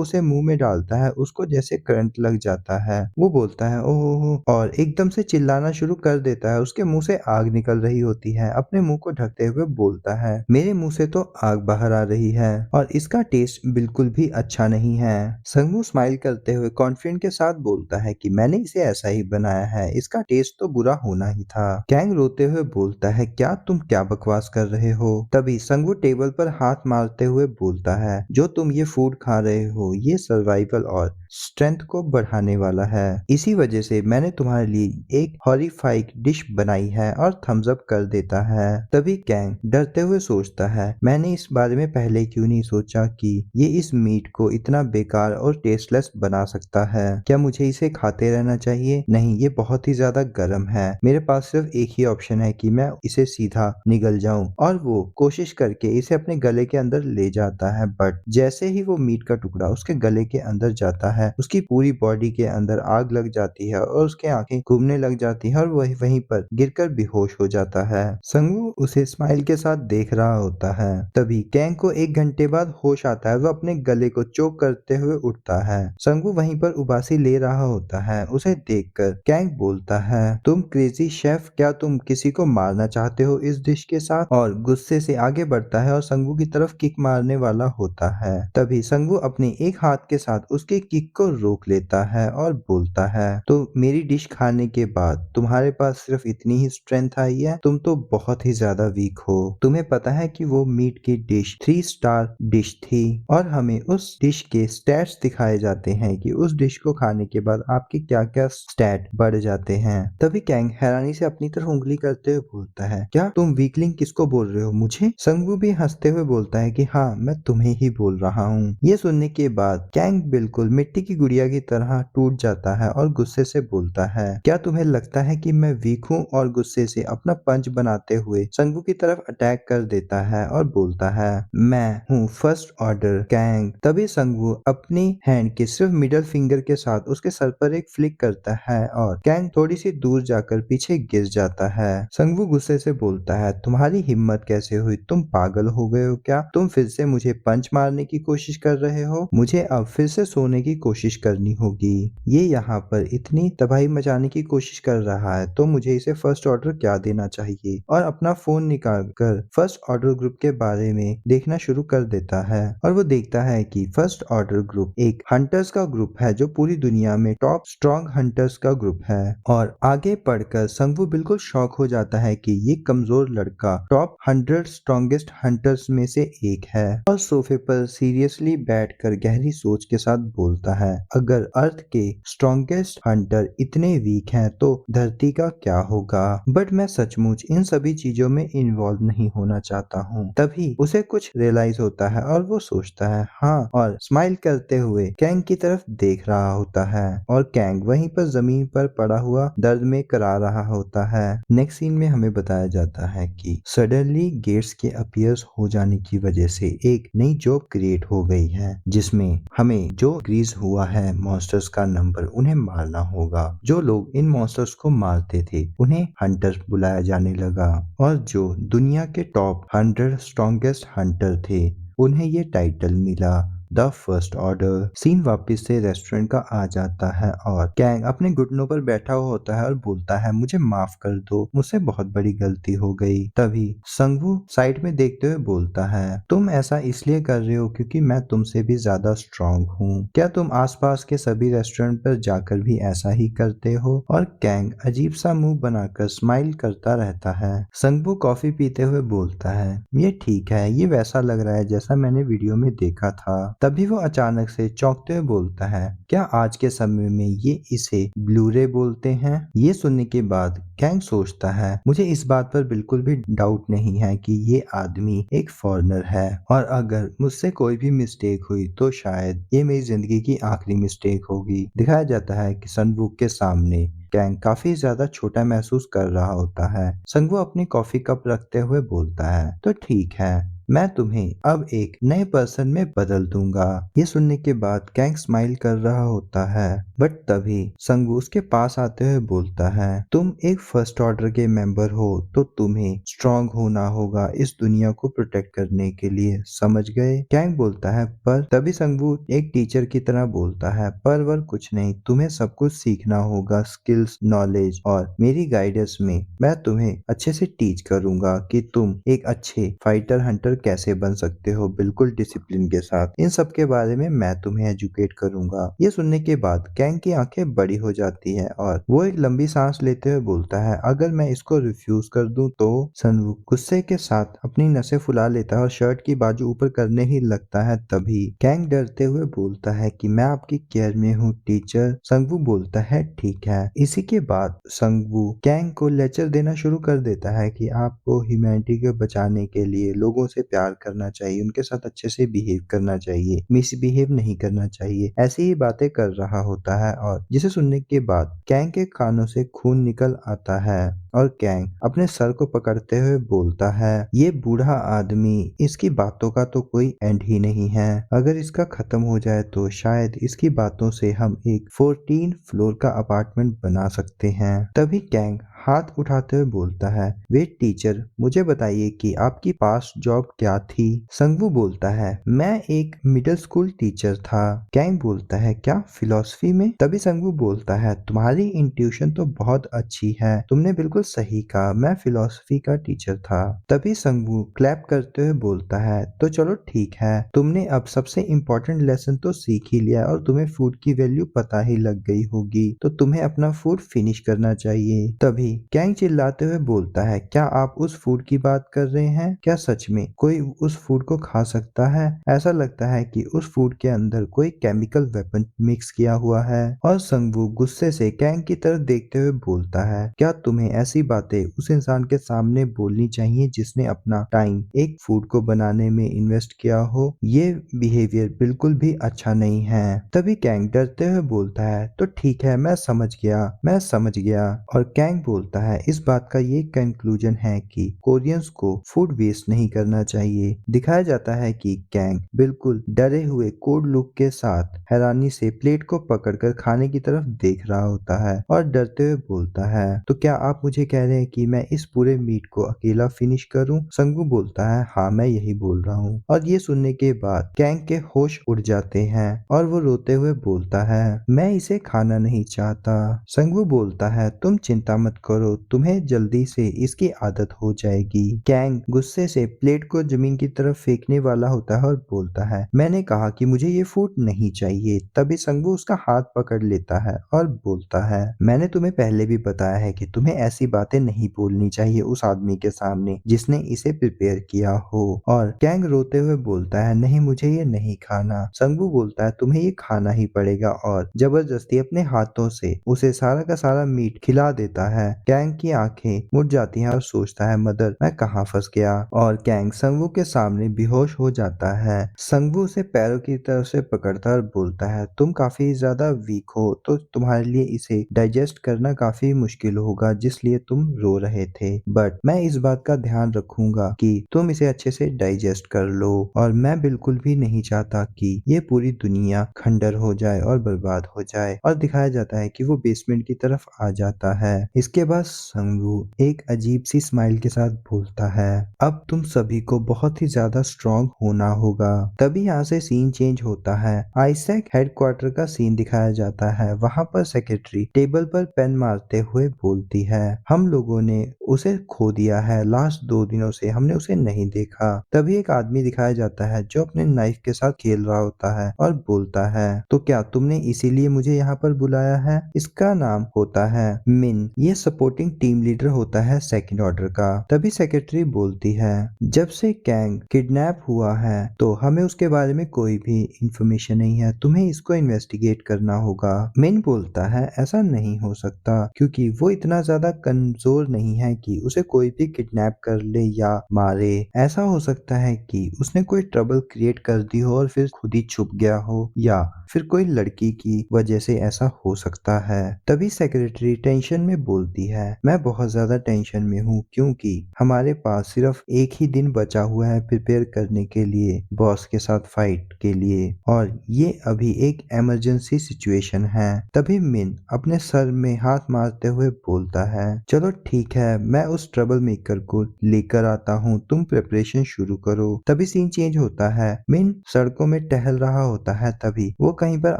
उसे मुंह में डालता है उसको जैसे करंट लग जाता है। वो बोलता है ओह और एकदम से चिल्लाना शुरू कर देता है। उसके मुंह से आग निकल रही होती है। अपने मुंह को ढकते हुए बोलता है मेरे मुंह से तो आग बाहर आ रही है और इसका टेस्ट बिल्कुल भी अच्छा नहीं है। संगू स्माइल करते हुए कॉन्फिडेंट के साथ बोलता है कि मैंने इसे ऐसा ही बनाया है, इसका टेस्ट तो बुरा होना ही था। कैंग रोते हुए बोलता है तुम क्या बकवास कर रहे हो। तभी संगू टेबल पर हाथ मारते हुए बोलता है जो तुम ये फूड खा रहे हो ये सर्वाइवल और स्ट्रेंथ को बढ़ाने वाला है। इसी वजह से मैंने तुम्हारे लिए एक हॉरिफाइक डिश बनाई है और थम्स अप कर देता है। तभी कैंग डरते हुए सोचता है मैंने इस बारे में पहले क्यों नहीं सोचा कि ये इस मीट को इतना बेकार और टेस्टलेस बना सकता है। क्या मुझे इसे खाते रहना चाहिए? नहीं, ये बहुत ही ज्यादा गर्म है। मेरे पास सिर्फ एक ही ऑप्शन है कि मैं इसे सीधा निगल जाऊं। और वो कोशिश करके इसे अपने गले के अंदर ले जाता है, बट जैसे ही वो मीट का टुकड़ा उसके गले के अंदर जाता है उसकी पूरी बॉडी के अंदर आग लग जाती है और उसके आंखें घूमने लग जाती है और वहीं पर गिरकर बेहोश हो जाता है। संगू उसे स्माइल के साथ देख रहा होता है। तभी कैंग को 1 घंटे बाद होश आता है। वह अपने गले को चोक करते हुए उठता है। संगू वहीं पर उबासी ले रहा होता है। उसे देखकर कैंग बोलता है तुम क्रेजी शेफ, क्या तुम किसी को मारना चाहते हो इस डिश के साथ? और गुस्से से आगे बढ़ता है और संगू की तरफ किक मारने वाला होता है। तभी संगू अपने एक हाथ के साथ उसके किक को रोक लेता है और बोलता है तो मेरी डिश खाने के बाद तुम्हारे पास सिर्फ इतनी ही स्ट्रेंथ आई है? तुम तो बहुत ही ज्यादा वीक हो। तुम्हें पता है कि वो मीट की डिश 3 स्टार डिश थी और हमें उस डिश के स्टैट्स दिखाए जाते हैं कि उस डिश को खाने के बाद आपके क्या क्या स्टैट बढ़ जाते हैं। तभी कैंग हैरानी से अपनी तरफ उंगली करते हुए बोलता है क्या तुम वीकलिंग किसको बोल रहे हो, मुझे? संगू भी हंसते हुए बोलता है कि हाँ, मैं तुम्हें ही बोल रहा हूँ। ये सुनने के बाद कैंग बिल्कुल मिट्टी की गुड़िया की तरह टूट जाता है और गुस्से से बोलता है क्या तुम्हें लगता है कि मैं वीक हूँ? और गुस्से से अपना पंच बनाते हुए संगू की तरफ अटैक कर देता है और बोलता है मैं हूँ फर्स्ट ऑर्डर कैंग। तभी संगू अपनी हैंड के सिर्फ मिडल फिंगर के साथ उसके सर पर एक फ्लिक करता है और कैंग थोड़ी सी दूर जाकर पीछे गिर जाता है। संगू गुस्से से बोलता है तुम्हारी हिम्मत कैसे हुई? तुम पागल हो गए हो क्या? तुम फिर से मुझे पंच मारने की कोशिश कर रहे हो? मुझे अब फिर से सोने की कोशिश करनी होगी। ये यहाँ पर इतनी तबाही मचाने की कोशिश कर रहा है तो मुझे इसे फर्स्ट ऑर्डर क्या देना चाहिए। और अपना फोन निकाल कर फर्स्ट ऑर्डर ग्रुप के बारे में देखना शुरू कर देता है और वो देखता है कि फर्स्ट ऑर्डर ग्रुप एक हंटर्स का ग्रुप है जो पूरी दुनिया में टॉप स्ट्रॉन्ग हंटर्स का ग्रुप है। और आगे पढ़कर संगू बिल्कुल शॉक हो जाता है कि ये कमजोर लड़का टॉप 100 स्ट्रॉन्गेस्ट हंटर्स में से एक है। और सोफे पर सीरियसली बैठकर गहरी सोच के साथ बोलता है अगर अर्थ के स्ट्रॉन्गेस्ट हंटर इतने वीक हैं तो धरती का क्या होगा। बट मैं सचमुच इन सभी चीजों में इन्वॉल्व नहीं होना चाहता हूँ। तभी उसे कुछ रियलाइज होता है और वो सोचता है हाँ, और स्माइल करते हुए कैंग की तरफ देख रहा होता है और कैंग वहीं पर जमीन पर पड़ा हुआ दर्द में करा रहा होता है। नेक्स्ट सीन में हमें बताया जाता है कि सडनली गेट्स के अपीयर्स हो जाने की वजह से एक नई जॉब क्रिएट हो गई है जिसमें हमें जो ग्रीज हुआ है मॉन्स्टर्स का नंबर उन्हें मारना होगा। जो लोग इन मॉन्स्टर्स को मारते थे उन्हें हंटर बुलाया जाने लगा और जो दुनिया के टॉप 100 स्ट्रॉन्गेस्ट हंटर थे उन्हें ये टाइटल मिला द फर्स्ट ऑर्डर। सीन वापस से रेस्टोरेंट का आ जाता है और कैंग अपने घुटनों पर बैठा हुआ होता है और बोलता है मुझे माफ कर दो, मुझसे बहुत बड़ी गलती हो गई। तभी संगू साइड में देखते हुए बोलता है तुम ऐसा इसलिए कर रहे हो क्योंकि मैं तुमसे भी ज्यादा स्ट्रांग हूँ। क्या तुम आसपास के सभी रेस्टोरेंट पर जाकर भी ऐसा ही करते हो? और कैंग अजीब सा मुंह बनाकर स्माइल करता रहता है। संगू कॉफी पीते हुए बोलता है ये ठीक है, ये वैसा लग रहा है जैसा मैंने वीडियो में देखा था। तभी वो अचानक से चौंकते हुए बोलता है क्या आज के समय में ये इसे ब्लूरे बोलते हैं? ये सुनने के बाद कैंग सोचता है मुझे इस बात पर बिल्कुल भी डाउट नहीं है कि ये आदमी एक फॉरेनर है और अगर मुझसे कोई भी मिस्टेक हुई तो शायद ये मेरी जिंदगी की आखिरी मिस्टेक होगी। दिखाया जाता है कि सनवुक के सामने कैंग काफी ज्यादा छोटा महसूस कर रहा होता है। संगू अपनी कॉफी कप रखते हुए बोलता है तो ठीक है, मैं तुम्हें अब एक नए पर्सन में बदल दूंगा। ये सुनने के बाद कैंग स्माइल कर रहा होता है, बट तभी संगू उसके पास आते हुए बोलता है, तुम एक फर्स्ट ऑर्डर के मेंबर हो तो तुम्हें स्ट्रांग होना होगा इस दुनिया को प्रोटेक्ट करने के लिए, समझ गए? कैंग बोलता है, पर तभी संगू एक टीचर की तरह बोलता है, पर वर कुछ नहीं, तुम्हें सब कुछ सीखना होगा, स्किल्स, नॉलेज और मेरी गाइडेंस में मैं तुम्हें अच्छे से टीच करूंगा कि तुम एक अच्छे फाइटर हंटर कैसे बन सकते हो, बिल्कुल डिसिप्लिन के साथ। इन सब के बारे में मैं तुम्हें एजुकेट करूंगा। ये सुनने के बाद कैंग की आंखें बड़ी हो जाती है और वो एक लंबी सांस लेते हुए बोलता है, अगर मैं इसको रिफ्यूज कर दूं तो? सनवू गुस्से के साथ अपनी नसें फुला लेता है और शर्ट की बाजू ऊपर करने ही लगता है। तभी कैंग डरते हुए बोलता है कि मैं आपकी केयर में हूँ टीचर। संगवू बोलता है, ठीक है। इसी के बाद संगवू कैंग को लेक्चर देना शुरू कर देता है कि आपको ह्यूमैनिटी को बचाने के लिए लोगों से प्यार करना चाहिए, उनके साथ अच्छे से बिहेव करना चाहिए, मिसबिहेव नहीं करना चाहिए, ऐसी ही बातें कर रहा होता है। और जिसे सुनने के बाद कैंग के कानों से खून निकल आता है और कैंग अपने सर को पकड़ते हुए बोलता है, ये बूढ़ा आदमी, इसकी बातों का तो कोई एंड ही नहीं है। अगर इसका खत्म हो जाए तो शायद इसकी बातों से हम एक 14 फ्लोर का अपार्टमेंट बना सकते हैं। तभी कैंग हाथ उठाते हुए बोलता है, वेट टीचर, मुझे बताइए कि आपकी पास्ट जॉब क्या थी? संगवू बोलता है, मैं एक मिडिल स्कूल टीचर था। कैंग बोलता है, क्या फिलॉसफी में? तभी संगवू बोलता है, तुम्हारी इंट्यूशन तो बहुत अच्छी है, तुमने बिल्कुल सही कहा, मैं फिलॉसफी का टीचर था। तभी संगवू क्लैप करते हुए बोलता है, तो चलो ठीक है, तुमने अब सबसे इम्पोर्टेंट लेसन तो सीख ही लिया और तुम्हें फूड की वैल्यू पता ही लग गई होगी, तो तुम्हें अपना फूड फिनिश करना चाहिए। तभी कैंग चिल्लाते हुए बोलता है, क्या आप उस फूड की बात कर रहे हैं? क्या सच में कोई उस फूड को खा सकता है? ऐसा लगता है कि उस फूड के अंदर कोई केमिकल वेपन मिक्स किया हुआ है। और संगवू गुस्से से कैंग की तरफ देखते हुए बोलता है, क्या तुम्हें ऐसी बातें उस इंसान के सामने बोलनी चाहिए जिसने अपना टाइम एक फूड को बनाने में इन्वेस्ट किया हो? ये बिहेवियर बिल्कुल भी अच्छा नहीं है। तभी कैंग डरते हुए बोलता है, तो ठीक है, मैं समझ गया। और कैंग बोलता है, इस बात का ये कंक्लूजन है कि कोरियंस को फूड वेस्ट नहीं करना चाहिए। दिखाया जाता है कि कैंग बिल्कुल डरे हुए कोड लुक के साथ हैरानी से प्लेट को पकड़कर खाने की तरफ देख रहा होता है और डरते हुए बोलता है, तो क्या आप मुझे कह रहे हैं कि मैं इस पूरे मीट को अकेला फिनिश करूं? संगू बोलता है, हाँ, मैं यही बोल रहा हूँ। और ये सुनने के बाद कैंग के होश उड़ जाते हैं और वो रोते हुए बोलता है, मैं इसे खाना नहीं चाहता। संगू बोलता है, तुम चिंता मत करो, तुम्हें जल्दी से इसकी आदत हो जाएगी। कैंग गुस्से से प्लेट को जमीन की तरफ फेंकने वाला होता है और बोलता है, मैंने कहा कि मुझे ये फूड नहीं चाहिए। तभी संगू उसका हाथ पकड़ लेता है और बोलता है, मैंने तुम्हें पहले भी बताया है कि तुम्हें ऐसी बातें नहीं बोलनी चाहिए उस आदमी के सामने जिसने इसे प्रिपेयर किया हो। और कैंग रोते हुए बोलता है, नहीं, मुझे ये नहीं खाना। संगू बोलता है, तुम्हें ये खाना ही पड़ेगा और जबरदस्ती अपने हाथों से उसे सारा का सारा मीट खिला देता है। कैंग की आंखें मुड़ जाती हैं और सोचता है, मदर, मैं कहाँ फंस गया? और कैंग संगू के सामने बेहोश हो जाता है। संगू उसे पैरों की तरफ से पकड़ता है और बोलता है, तुम काफी ज्यादा वीक हो, तो तुम्हारे लिए इसे डाइजेस्ट करना काफी मुश्किल होगा, जिसलिए तुम रो रहे थे, बट मैं इस बात का ध्यान रखूंगा कि तुम इसे अच्छे से डाइजेस्ट कर लो। और मैं बिल्कुल भी नहीं चाहता कि ये पूरी दुनिया खंडर हो जाए और बर्बाद हो जाए। और दिखाया जाता है कि वो बेसमेंट की तरफ आ जाता है। इसके बाद संगू एक अजीब सी स्माइल के साथ बोलता है, अब तुम सभी को बहुत ही ज्यादा स्ट्रॉन्ग होना होगा। तभी यहाँ से सीन चेंज होता है। आइसैक हेडक्वार्टर का सीन दिखाया जाता है। वहाँ पर सेक्रेटरी टेबल पर पेन मारते हुए बोलती है, हम लोगों ने उसे खो दिया है, लास्ट 2 दिनों से हमने उसे नहीं देखा। तभी एक आदमी दिखाया जाता है जो अपने नाइफ के साथ खेल रहा होता है और बोलता है, तो क्या तुमने इसीलिए मुझे यहाँ पर बुलाया है? इसका नाम होता है मिन। ये सपोर्टिंग टीम लीडर होता है सेकंड ऑर्डर का। तभी सेक्रेटरी बोलती है, जब से कैंग किडनैप हुआ है तो हमें उसके बारे में कोई भी इंफॉर्मेशन नहीं है, तुम्हें इसको इन्वेस्टिगेट करना होगा। मिन बोलता है, ऐसा नहीं हो सकता क्योंकि वो इतना ज्यादा कमजोर नहीं है कि उसे कोई भी किडनैप कर ले या मारे। ऐसा हो सकता है कि उसने कोई ट्रबल क्रिएट कर दी हो और फिर खुद ही छुप गया हो, या फिर कोई लड़की की वजह से ऐसा हो सकता है। तभी सेक्रेटरी टेंशन में बोलती होती है। मैं बहुत ज्यादा टेंशन में हूँ क्योंकि हमारे पास सिर्फ एक ही दिन बचा हुआ है प्रिपेयर करने के लिए बॉस के साथ फाइट के लिए, और ये अभी एक इमरजेंसी सिचुएशन है। तभी मिन अपने सर में हाथ मारते हुए बोलता है, चलो ठीक है, मैं उस ट्रबल मेकर को लेकर आता हूँ, तुम प्रिपरेशन शुरू करो। तभी सीन चेंज होता है। मिन सड़कों में टहल रहा होता है, तभी वो कहीं पर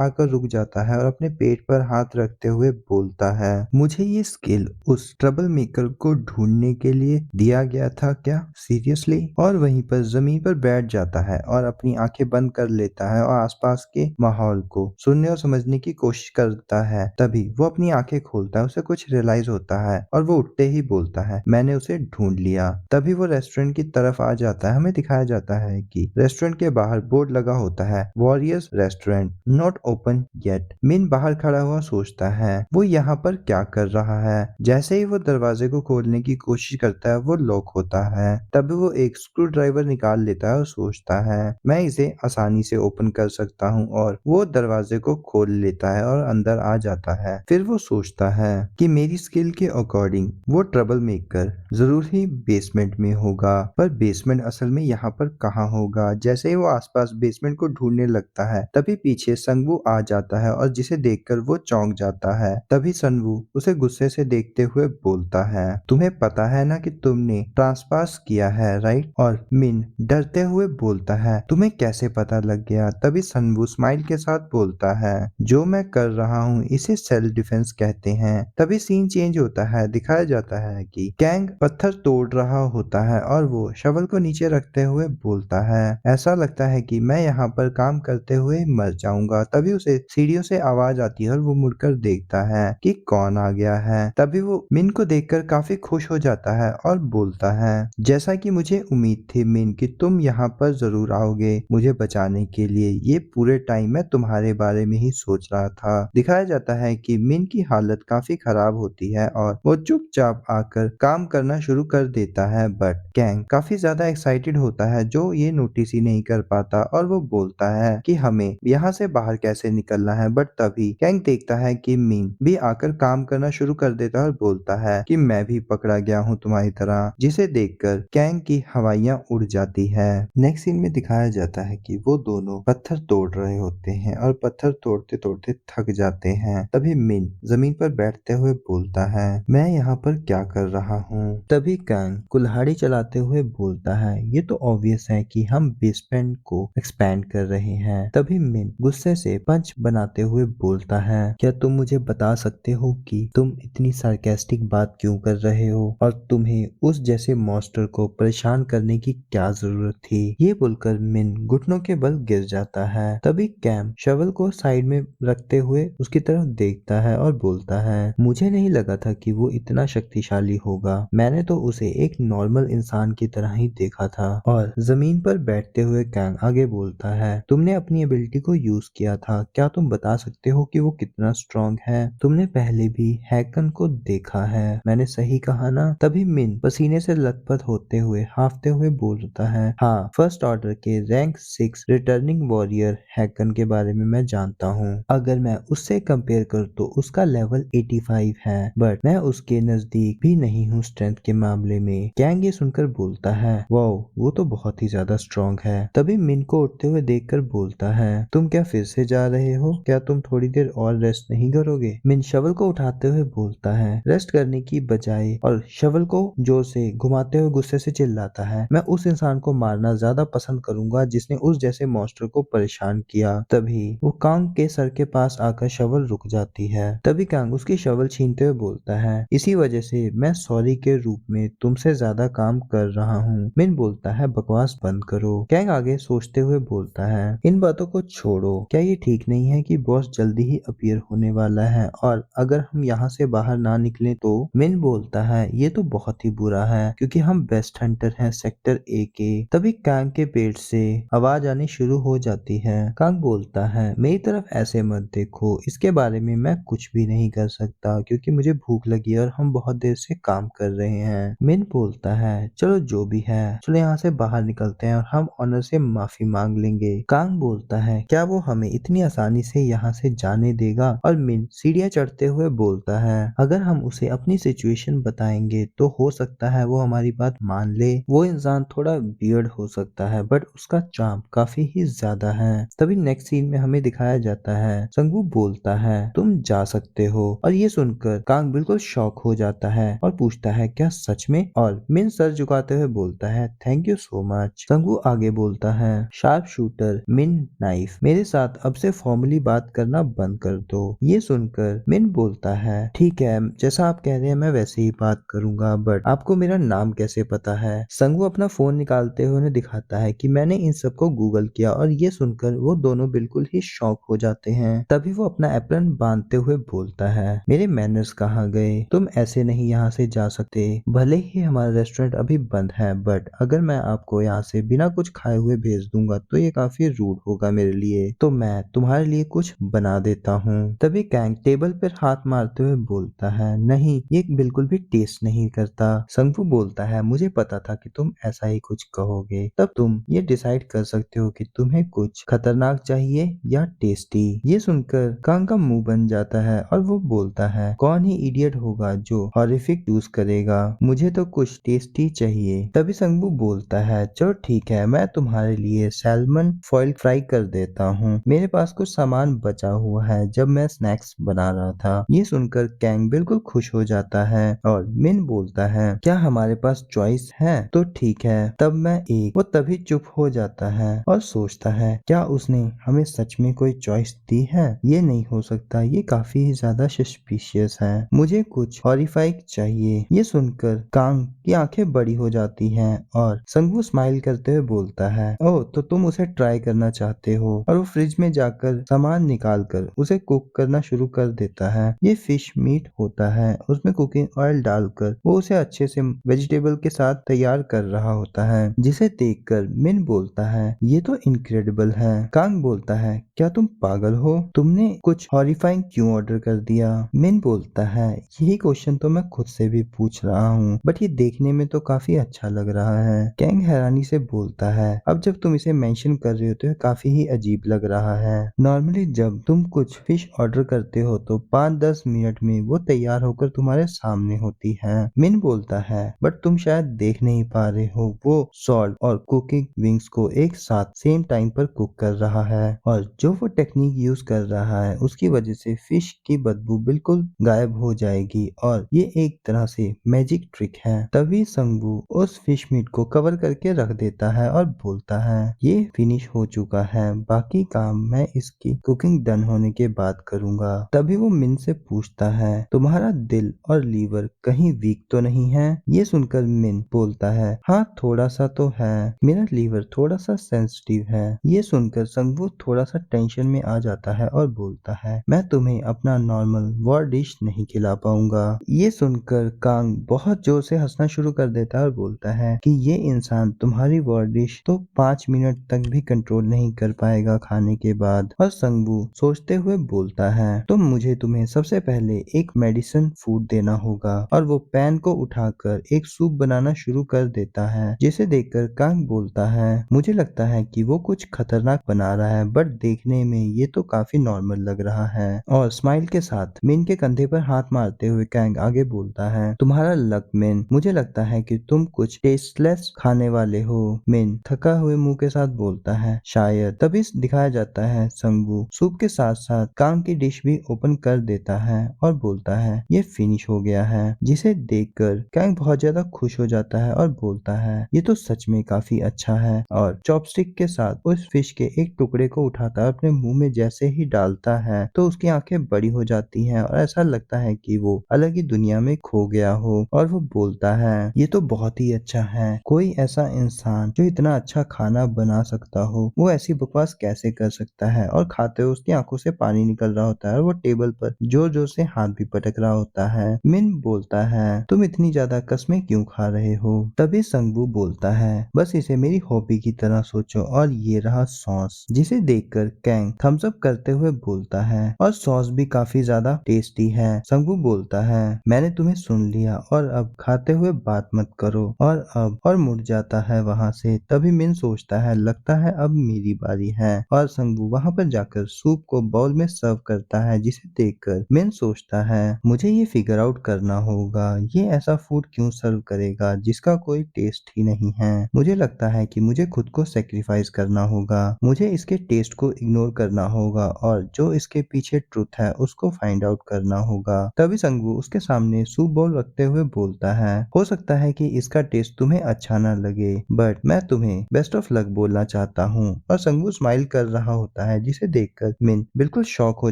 आकर रुक जाता है और अपने पेट पर हाथ रखते हुए बोलता है, मुझे ये स्किल उस ट्रबल मेकर को ढूंढने के लिए दिया गया था क्या, सीरियसली? और वहीं पर जमीन पर बैठ जाता है और अपनी आंखें बंद कर लेता है और आसपास के माहौल को सुनने और समझने की कोशिश करता है। तभी वो अपनी आंखें खोलता है, उसे कुछ रियलाइज होता है और वो उठते ही बोलता है, मैंने उसे ढूंढ लिया। तभी वो रेस्टोरेंट की तरफ आ जाता है। हमें दिखाया जाता है कि रेस्टोरेंट के बाहर बोर्ड लगा होता है, warriors restaurant not open yet. मिन बाहर खड़ा हुआ सोचता है, वो यहाँ पर क्या कर रहा है। जैसे ही वो दरवाजे को खोलने की कोशिश करता है, वो लॉक होता है। तभी वो एक स्क्रू ड्राइवर निकाल लेता है और सोचता है, मैं इसे आसानी से ओपन कर सकता हूँ, और वो दरवाजे को खोल लेता है और अंदर आ जाता है। फिर वो सोचता है कि मेरी स्किल के अकॉर्डिंग वो ट्रबल मेकर जरूर ही बेसमेंट में होगा, पर बेसमेंट असल में यहाँ पर कहाँ होगा। जैसे ही वो आसपास बेसमेंट को ढूंढने लगता है, तभी पीछे संगवू आ जाता है और जिसे देखकर वो चौंक जाता है। तभी संगवू उसे गुस्से से देखते हुए बोलता है, तुम्हें पता है ना कि तुमने ट्रांसपास किया है, राइट? और मिन डरते हुए बोलता है, तुम्हें कैसे पता लग गया? तभी संगवू स्माइल के साथ बोलता है, जो मैं कर रहा हूँ इसे सेल्फ डिफेंस कहते हैं। तभी सीन चेंज होता है। दिखाया जाता है कि कैंग पत्थर तोड़ रहा होता है और वो शवल को नीचे रखते हुए बोलता है, ऐसा लगता है कि मैं यहाँ पर काम करते हुए मर जाऊंगा। तभी उसे सीढ़ियों से आवाज आती है और वो मुड़कर देखता है कि कौन आ गया है। तभी वो मिन को देखकर काफी खुश हो जाता है और बोलता है, जैसा कि मुझे उम्मीद थी मिन कि तुम यहाँ पर जरूर आओगे मुझे बचाने के लिए। ये पूरे टाइम मैं तुम्हारे बारे में ही सोच रहा था। दिखाया जाता है कि मिन की हालत काफी खराब होती है और वो चुपचाप आकर काम करना शुरू कर देता है, बट कैंग काफी ज्यादा एक्साइटेड होता है जो ये नोटिस ही नहीं कर पाता और वो बोलता है कि हमें यहाँ से बाहर कैसे निकलना है। बट तभी कैंग देखता है कि मिन भी आकर काम करना शुरू कर देता है और बोलता है कि मैं भी पकड़ा गया हूँ तुम्हारी तरह, जिसे देखकर कैंग की हवाइयाँ उड़ जाती है। नेक्स्ट सीन में दिखाया जाता है कि वो दोनों पत्थर तोड़ रहे होते हैं और पत्थर तोड़ते तोड़ते थक जाते हैं। तभी मिन जमीन पर बैठते हुए बोलता है, मैं यहाँ पर क्या कर रहा हूँ? तभी कैंग कुल्हाड़ी चलाते हुए बोलता है, ये तो ऑब्वियस है कि हम बेसमेंट को एक्सपैंड कर रहे हैं। तभी मिन गुस्से से पंच बनाते हुए बोलता है, क्या तुम मुझे बता सकते हो कि तुम इतनी सार्केस्टिक बात क्यों कर रहे हो और तुम्हें उस जैसे मॉन्स्टर को परेशान करने की क्या जरूरत थी? ये बोलकर मिन घुटनों के बल गिर जाता है। तभी कैम शवल को साइड में रखते हुए उसकी तरफ देखता है और बोलता है, मुझे नहीं लगा था कि वो इतना शक्तिशाली होगा। मैंने तो उसे एक नॉर्मल इंसान की तरह ही देखा था। और जमीन पर बैठते हुए कैंग आगे बोलता है, तुमने अपनी एबिलिटी को यूज किया था, क्या तुम बता सकते हो कि वो कितना स्ट्रॉन्ग है? तुमने पहले भी हैकन को देखा है, मैंने सही कहा ना? तभी मिन पसीने से लथपथ होते हुए हाफते हुए बोलता है, हाँ, फर्स्ट ऑर्डर के रैंक 6 रिटर्निंग वॉरियर हैकन के बारे में मैं जानता हूँ। अगर मैं उससे कंपेयर कर तो उसका लेवल 85 है, बट मैं उसके नजदीक भी नहीं हूँ स्ट्रेंथ के मामले में। कैंग ये सुनकर बोलता है, वाओ, वो तो बहुत ही ज्यादा स्ट्रॉन्ग है। तभी मिन को उठते हुए देखकर बोलता है, तुम क्या फिर से जा रहे हो? क्या तुम थोड़ी देर और रेस्ट नहीं करोगे? मिन शवल को उठाते हुए बोलता है, रेस्ट करने की बजाय, और शवल को जोर से घुमाते हुए गुस्से से चिल्लाता है, मैं उस इंसान को मारना ज्यादा पसंद करूंगा जिसने उस जैसे मॉन्स्टर को परेशान किया। तभी वो कांग के सर के पास आकर शवल रुक जाती है। तभी कांग उसकी शवल छीनते हुए बोलता है, इसी वजह से मैं सॉरी के रूप में तुमसे ज्यादा काम कर रहा हूँ। मिन बोलता है, बकवास बंद करो। कैंग आगे सोचते हुए बोलता है, इन बातों को छोड़ो, क्या ये ठीक नहीं है कि बॉस जल्दी ही अपीयर होने वाला है और अगर हम यहाँ से बाहर ना निकले तो? मिन बोलता है, ये तो बहुत ही बुरा है क्योंकि हम बेस्ट हंटर हैं सेक्टर ए के। तभी कांग के पेट से आवाज आनी शुरू हो जाती है। कांग बोलता है, मेरी तरफ ऐसे मत देखो, इसके बारे में मैं कुछ भी नहीं कर सकता क्योंकि मुझे भूख लगी है और हम बहुत देर से काम कर रहे हैं। मिन बोलता है, चलो जो भी है, चलो यहाँ से बाहर निकलते हैं और हम ऑनर से माफी मांग लेंगे। कांग बोलता है, क्या वो हमें इतनी आसानी से यहाँ से जाने देगा? और मिन सीढ़ियाँ चढ़ते हुए बोलता है, अगर हम हम उसे अपनी सिचुएशन बताएंगे तो हो सकता है वो हमारी बात मान ले। वो इंसान थोड़ा वियर्ड हो सकता है बट उसका चार्म काफी ही ज्यादा है। तभी नेक्स्ट सीन में हमें दिखाया जाता है संगू बोलता है तुम जा सकते हो, और ये सुनकर कांग बिल्कुल शॉक हो जाता है और पूछता है क्या सच में, और मिन सर झुकाते हुए बोलता है thank you so much. Sangu आगे बोलता है शार्प शूटर मिन नाइफ, मेरे साथ अब से फॉर्मली बात करना बंद कर दो। ये सुनकर मिन बोलता है ठीक है, जैसा आप कह रहे हैं मैं वैसे ही बात करूंगा, बट आपको मेरा नाम कैसे पता है। संगू अपना फोन निकालते हुए उन्हें दिखाता है कि मैंने इन सबको गूगल किया, और ये सुनकर वो दोनों बिल्कुल ही शॉक हो जाते हैं। तभी वो अपना एप्रन बांधते हुए बोलता है मेरे मैनर्स कहाँ गए, तुम ऐसे नहीं यहाँ से जा सकते। भले ही हमारा रेस्टोरेंट अभी बंद है बट अगर मैं आपको यहाँ से बिना कुछ खाए हुए भेज दूंगा तो ये काफी रूड होगा मेरे लिए, तो मैं तुम्हारे लिए कुछ बना देता हूँ। तभी कैंग टेबल पर हाथ मारते हुए बोलता है नहीं, ये बिल्कुल भी टेस्ट नहीं करता। संगफू बोलता है मुझे पता था कि तुम ऐसा ही कुछ कहोगे, तब तुम ये डिसाइड कर सकते हो कि तुम्हें कुछ खतरनाक चाहिए या टेस्टी। ये सुनकर कांग का मुंह बन जाता है और वो बोलता है कौन ही इडियट होगा जो हॉरिफिक चूज करेगा, मुझे तो कुछ टेस्टी चाहिए। तभी संगबू बोलता है चलो ठीक है, मैं तुम्हारे लिए सैल्मन फॉइल फ्राई कर देता हूँ, मेरे पास कुछ सामान बचा हुआ है जब मैं स्नैक्स बना रहा था। ये सुनकर कैंग बिल्कुल खुश हो जाता है और मिन बोलता है क्या हमारे पास चॉइस है, तो ठीक है तब मैं एक। वो तभी चुप हो जाता है और सोचता है क्या उसने हमें सच में कोई चॉइस दी है, ये नहीं हो सकता, ये काफी ही ज्यादा सस्पिशियस है, मुझे कुछ हॉरिफाइक चाहिए। ये सुनकर कांग की आंखें बड़ी हो जाती हैं और संगू स्माइल करते हुए बोलता है ओह तो तुम उसे ट्राई करना चाहते हो, और वो फ्रिज में जाकर सामान निकाल कर उसे कुक करना शुरू कर देता है। ये फिश मीट होता है, उसमें कुकिंग ऑयल डालकर वो उसे अच्छे से वेजिटेबल के साथ तैयार कर रहा होता है, जिसे देखकर मिन बोलता है ये तो इनक्रेडिबल है। कांग बोलता है क्या तुम पागल हो, तुमने कुछ हॉरिफाइंग क्यों ऑर्डर कर दिया। मिन बोलता है यही क्वेश्चन तो मैं खुद से भी पूछ रहा हूँ, बट ये देखने में तो काफी अच्छा लग रहा है। कैंग हैरानी से बोलता है अब जब तुम इसे मेंशन कर रहे हो तो ये काफी ही अजीब लग रहा है। नॉर्मली जब तुम कुछ फिश ऑर्डर करते हो तो 5-10 मिनट में वो तैयार होकर तुम्हारे सामने होती है। मिन बोलता है बट तुम शायद देख नहीं पा रहे हो, वो सॉल्ट और कुकिंग विंग्स को एक साथ सेम टाइम पर कुक कर रहा है, और जो वो टेक्निक यूज कर रहा है उसकी वजह से फिश की बदबू बिल्कुल गायब हो जाएगी, और ये एक तरह से मैजिक ट्रिक है। तभी संगू उस फिश मीट को कवर करके रख देता है और बोलता है ये फिनिश हो चुका है, बाकी काम मैं इसकी कुकिंग डन होने के बाद करूंगा। तभी वो मिन से पूछता है तुम्हारा दिल और लीवर कहीं वीक तो नहीं है। ये सुनकर मिन बोलता है हाँ थोड़ा सा तो है, मेरा लीवर थोड़ा सा सेंसिटिव है। ये सुनकर संगू थोड़ा सा टेंशन में आ जाता है और बोलता है मैं तुम्हें अपना नॉर्मल वॉर डिश नहीं खिला पाऊंगा। ये सुनकर कांग बहुत जोर से हंसना शुरू कर देता है और बोलता है कि ये इंसान तुम्हारी वॉर डिश तो 5 मिनट तक भी कंट्रोल नहीं कर पाएगा खाने के बाद। और संगू सोचते हुए बोलता है तो मुझे तुम्हें सबसे पहले एक मेडिसिन फूड देना होगा, और वो पैन को उठाकर एक सूप बनाना शुरू कर देता है, जिसे देखकर कांग बोलता है मुझे लगता है कि वो कुछ खतरनाक बना रहा है बट देखने में ये तो काफी नॉर्मल लग रहा है। और स्माइल के साथ मिन के कंधे पर हाथ मारते हुए कैंग आगे बोलता है तुम्हारा लक मिन, मुझे लगता है कि तुम कुछ टेस्टलेस खाने वाले हो। मिन थका हुए मुंह के साथ बोलता है शायद। तभी दिखाया जाता है संगू सूप के साथ साथ कांग की डिश भी ओपन कर देता है और बोलता है ये फिनिश हो गया है, जिसे देखकर कैंग बहुत ज्यादा खुश हो जाता है और बोलता है ये तो सच में काफी अच्छा है, और चॉपस्टिक के साथ उस फिश के एक टुकड़े को उठाता है अपने मुंह में जैसे ही डालता है तो उसकी आंखें बड़ी हो जाती हैं और ऐसा लगता है कि वो अलग ही दुनिया में खो गया हो, और वो बोलता है ये तो बहुत ही अच्छा है, कोई ऐसा इंसान जो इतना अच्छा खाना बना सकता हो वो ऐसी बकवास कैसे कर सकता है। और खाते हुए उसकी आंखों से पानी निकल रहा होता है और वो टेबल पर जोर जोर से हाथ भी पटक रहा होता है। मिन बोलता है तुम इतनी ज्यादा कसमें क्यों खा रहे हो। तभी संगबू बोलता है बस इसे मेरी हॉबी की तरह सोचो, और ये रहा सॉस, जिसे देखकर कैंग थम्स अप करते हुए बोलता है और सॉस भी काफी ज्यादा टेस्टी है। संगबू बोलता है मैंने तुम्हें सुन लिया और अब खाते हुए बात मत करो, और अब और मुड़ जाता है वहां से। तभी मिन सोचता है लगता है अब मेरी बारी है, और संगू वहां पर जाकर सूप को बाउल में सर्व करता है, जिसे देखकर मिन सोचता है मुझे मुझे ये फिगर आउट करना होगा, ये ऐसा फूड क्यों सर्व करेगा जिसका कोई टेस्ट ही नहीं है। मुझे लगता है कि मुझे खुद को सैक्रिफाइस करना होगा, मुझे इसके टेस्ट को इग्नोर करना होगा और जो इसके पीछे ट्रुथ है उसको फाइंड आउट करना होगा। तभी संगवू उसके सामने सूप बाउल रखते हुए बोलता है, हो सकता है कि इसका टेस्ट तुम्हें अच्छा ना लगे, बट मैं तुम्हें बेस्ट ऑफ लक बोलना चाहता हूँ। और संगवू स्माइल कर रहा होता है, जिसे देखकर मिन बिल्कुल शॉक हो